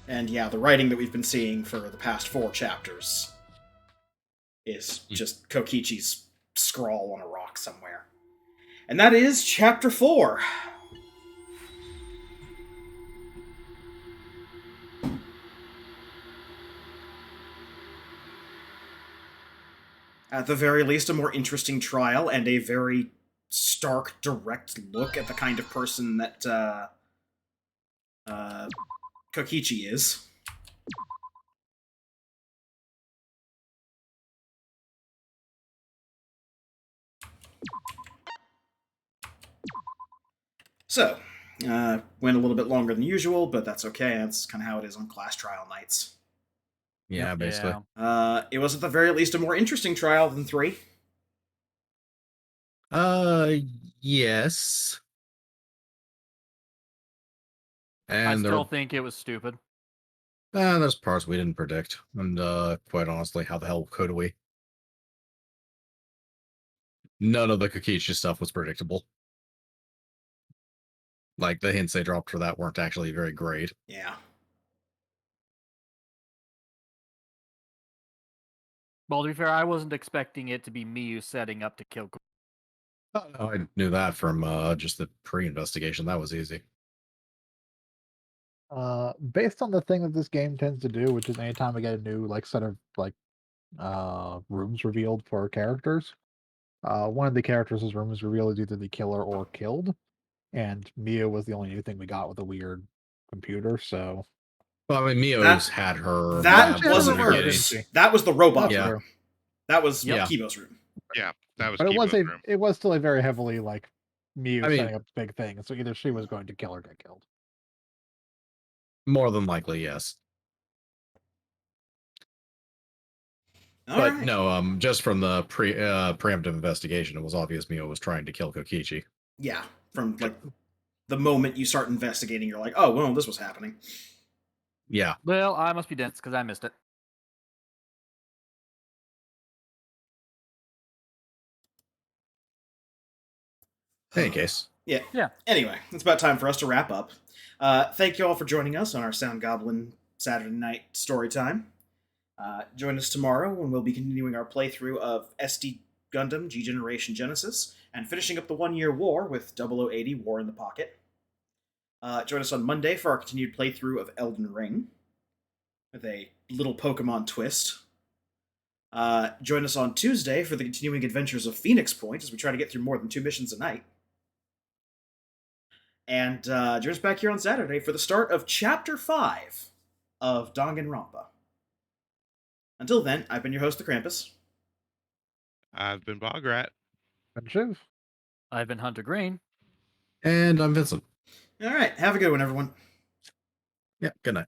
And yeah, the writing that we've been seeing for the past 4 chapters is just Kokichi's scrawl on a rock. box somewhere. And that is Chapter 4. At the very least, a more interesting trial and a very stark, direct look at the kind of person that Kokichi is. So, went a little bit longer than usual, but that's okay. That's kind of how it is on class trial nights.
Yeah, basically.
It was at the very least a more interesting trial than 3.
Yes. And
I still think it was stupid.
there's parts we didn't predict, and quite honestly, how the hell could we? None of the Kokichi stuff was predictable. Like, the hints they dropped for that weren't actually very great.
Yeah.
Well, to be fair, I wasn't expecting it to be Miyu setting up to kill.
Oh, I knew that from just the pre-investigation. That was easy.
Based on the thing that this game tends to do, which is anytime we get a new set of rooms revealed for characters, one of the characters' room is revealed as either the killer or killed, and Mia was the only new thing we got with a weird computer. So,
well, I mean, Mio's had her.
That wasn't hers. That was the robot
Yeah.
room. That was
Yeah.
Kibo's room.
Yeah, that was
But
Kibo's room.
it was still a very heavily Miu
I mean-
setting up the big thing. So either she was going to kill or get killed.
More than likely, yes.
All
But no, just from the preemptive investigation, it was obvious Mio was trying to kill Kokichi.
Yeah, from the moment you start investigating, you're like, oh, well, this was happening.
Yeah.
Well, I must be dense because I missed it.
Any case.
Yeah. Anyway, it's about time for us to wrap up. Thank you all for joining us on our Sound Goblin Saturday night story time. Join us tomorrow when we'll be continuing our playthrough of SD Gundam G Generation Genesis and finishing up the 1-year war with 0080 War in the Pocket. Join us on Monday for our continued playthrough of Elden Ring with a little Pokemon twist. Join us on Tuesday for the continuing adventures of Phoenix Point as we try to get through more than 2 missions a night. And join us back here on Saturday for the start of Chapter 5 of Danganronpa. Until then, I've been your host, the Krampus.
I've been Bograt.
And Shiv.
I've been Hunter Green.
And I'm Vincent.
All right, have a good one, everyone.
Yeah, good night.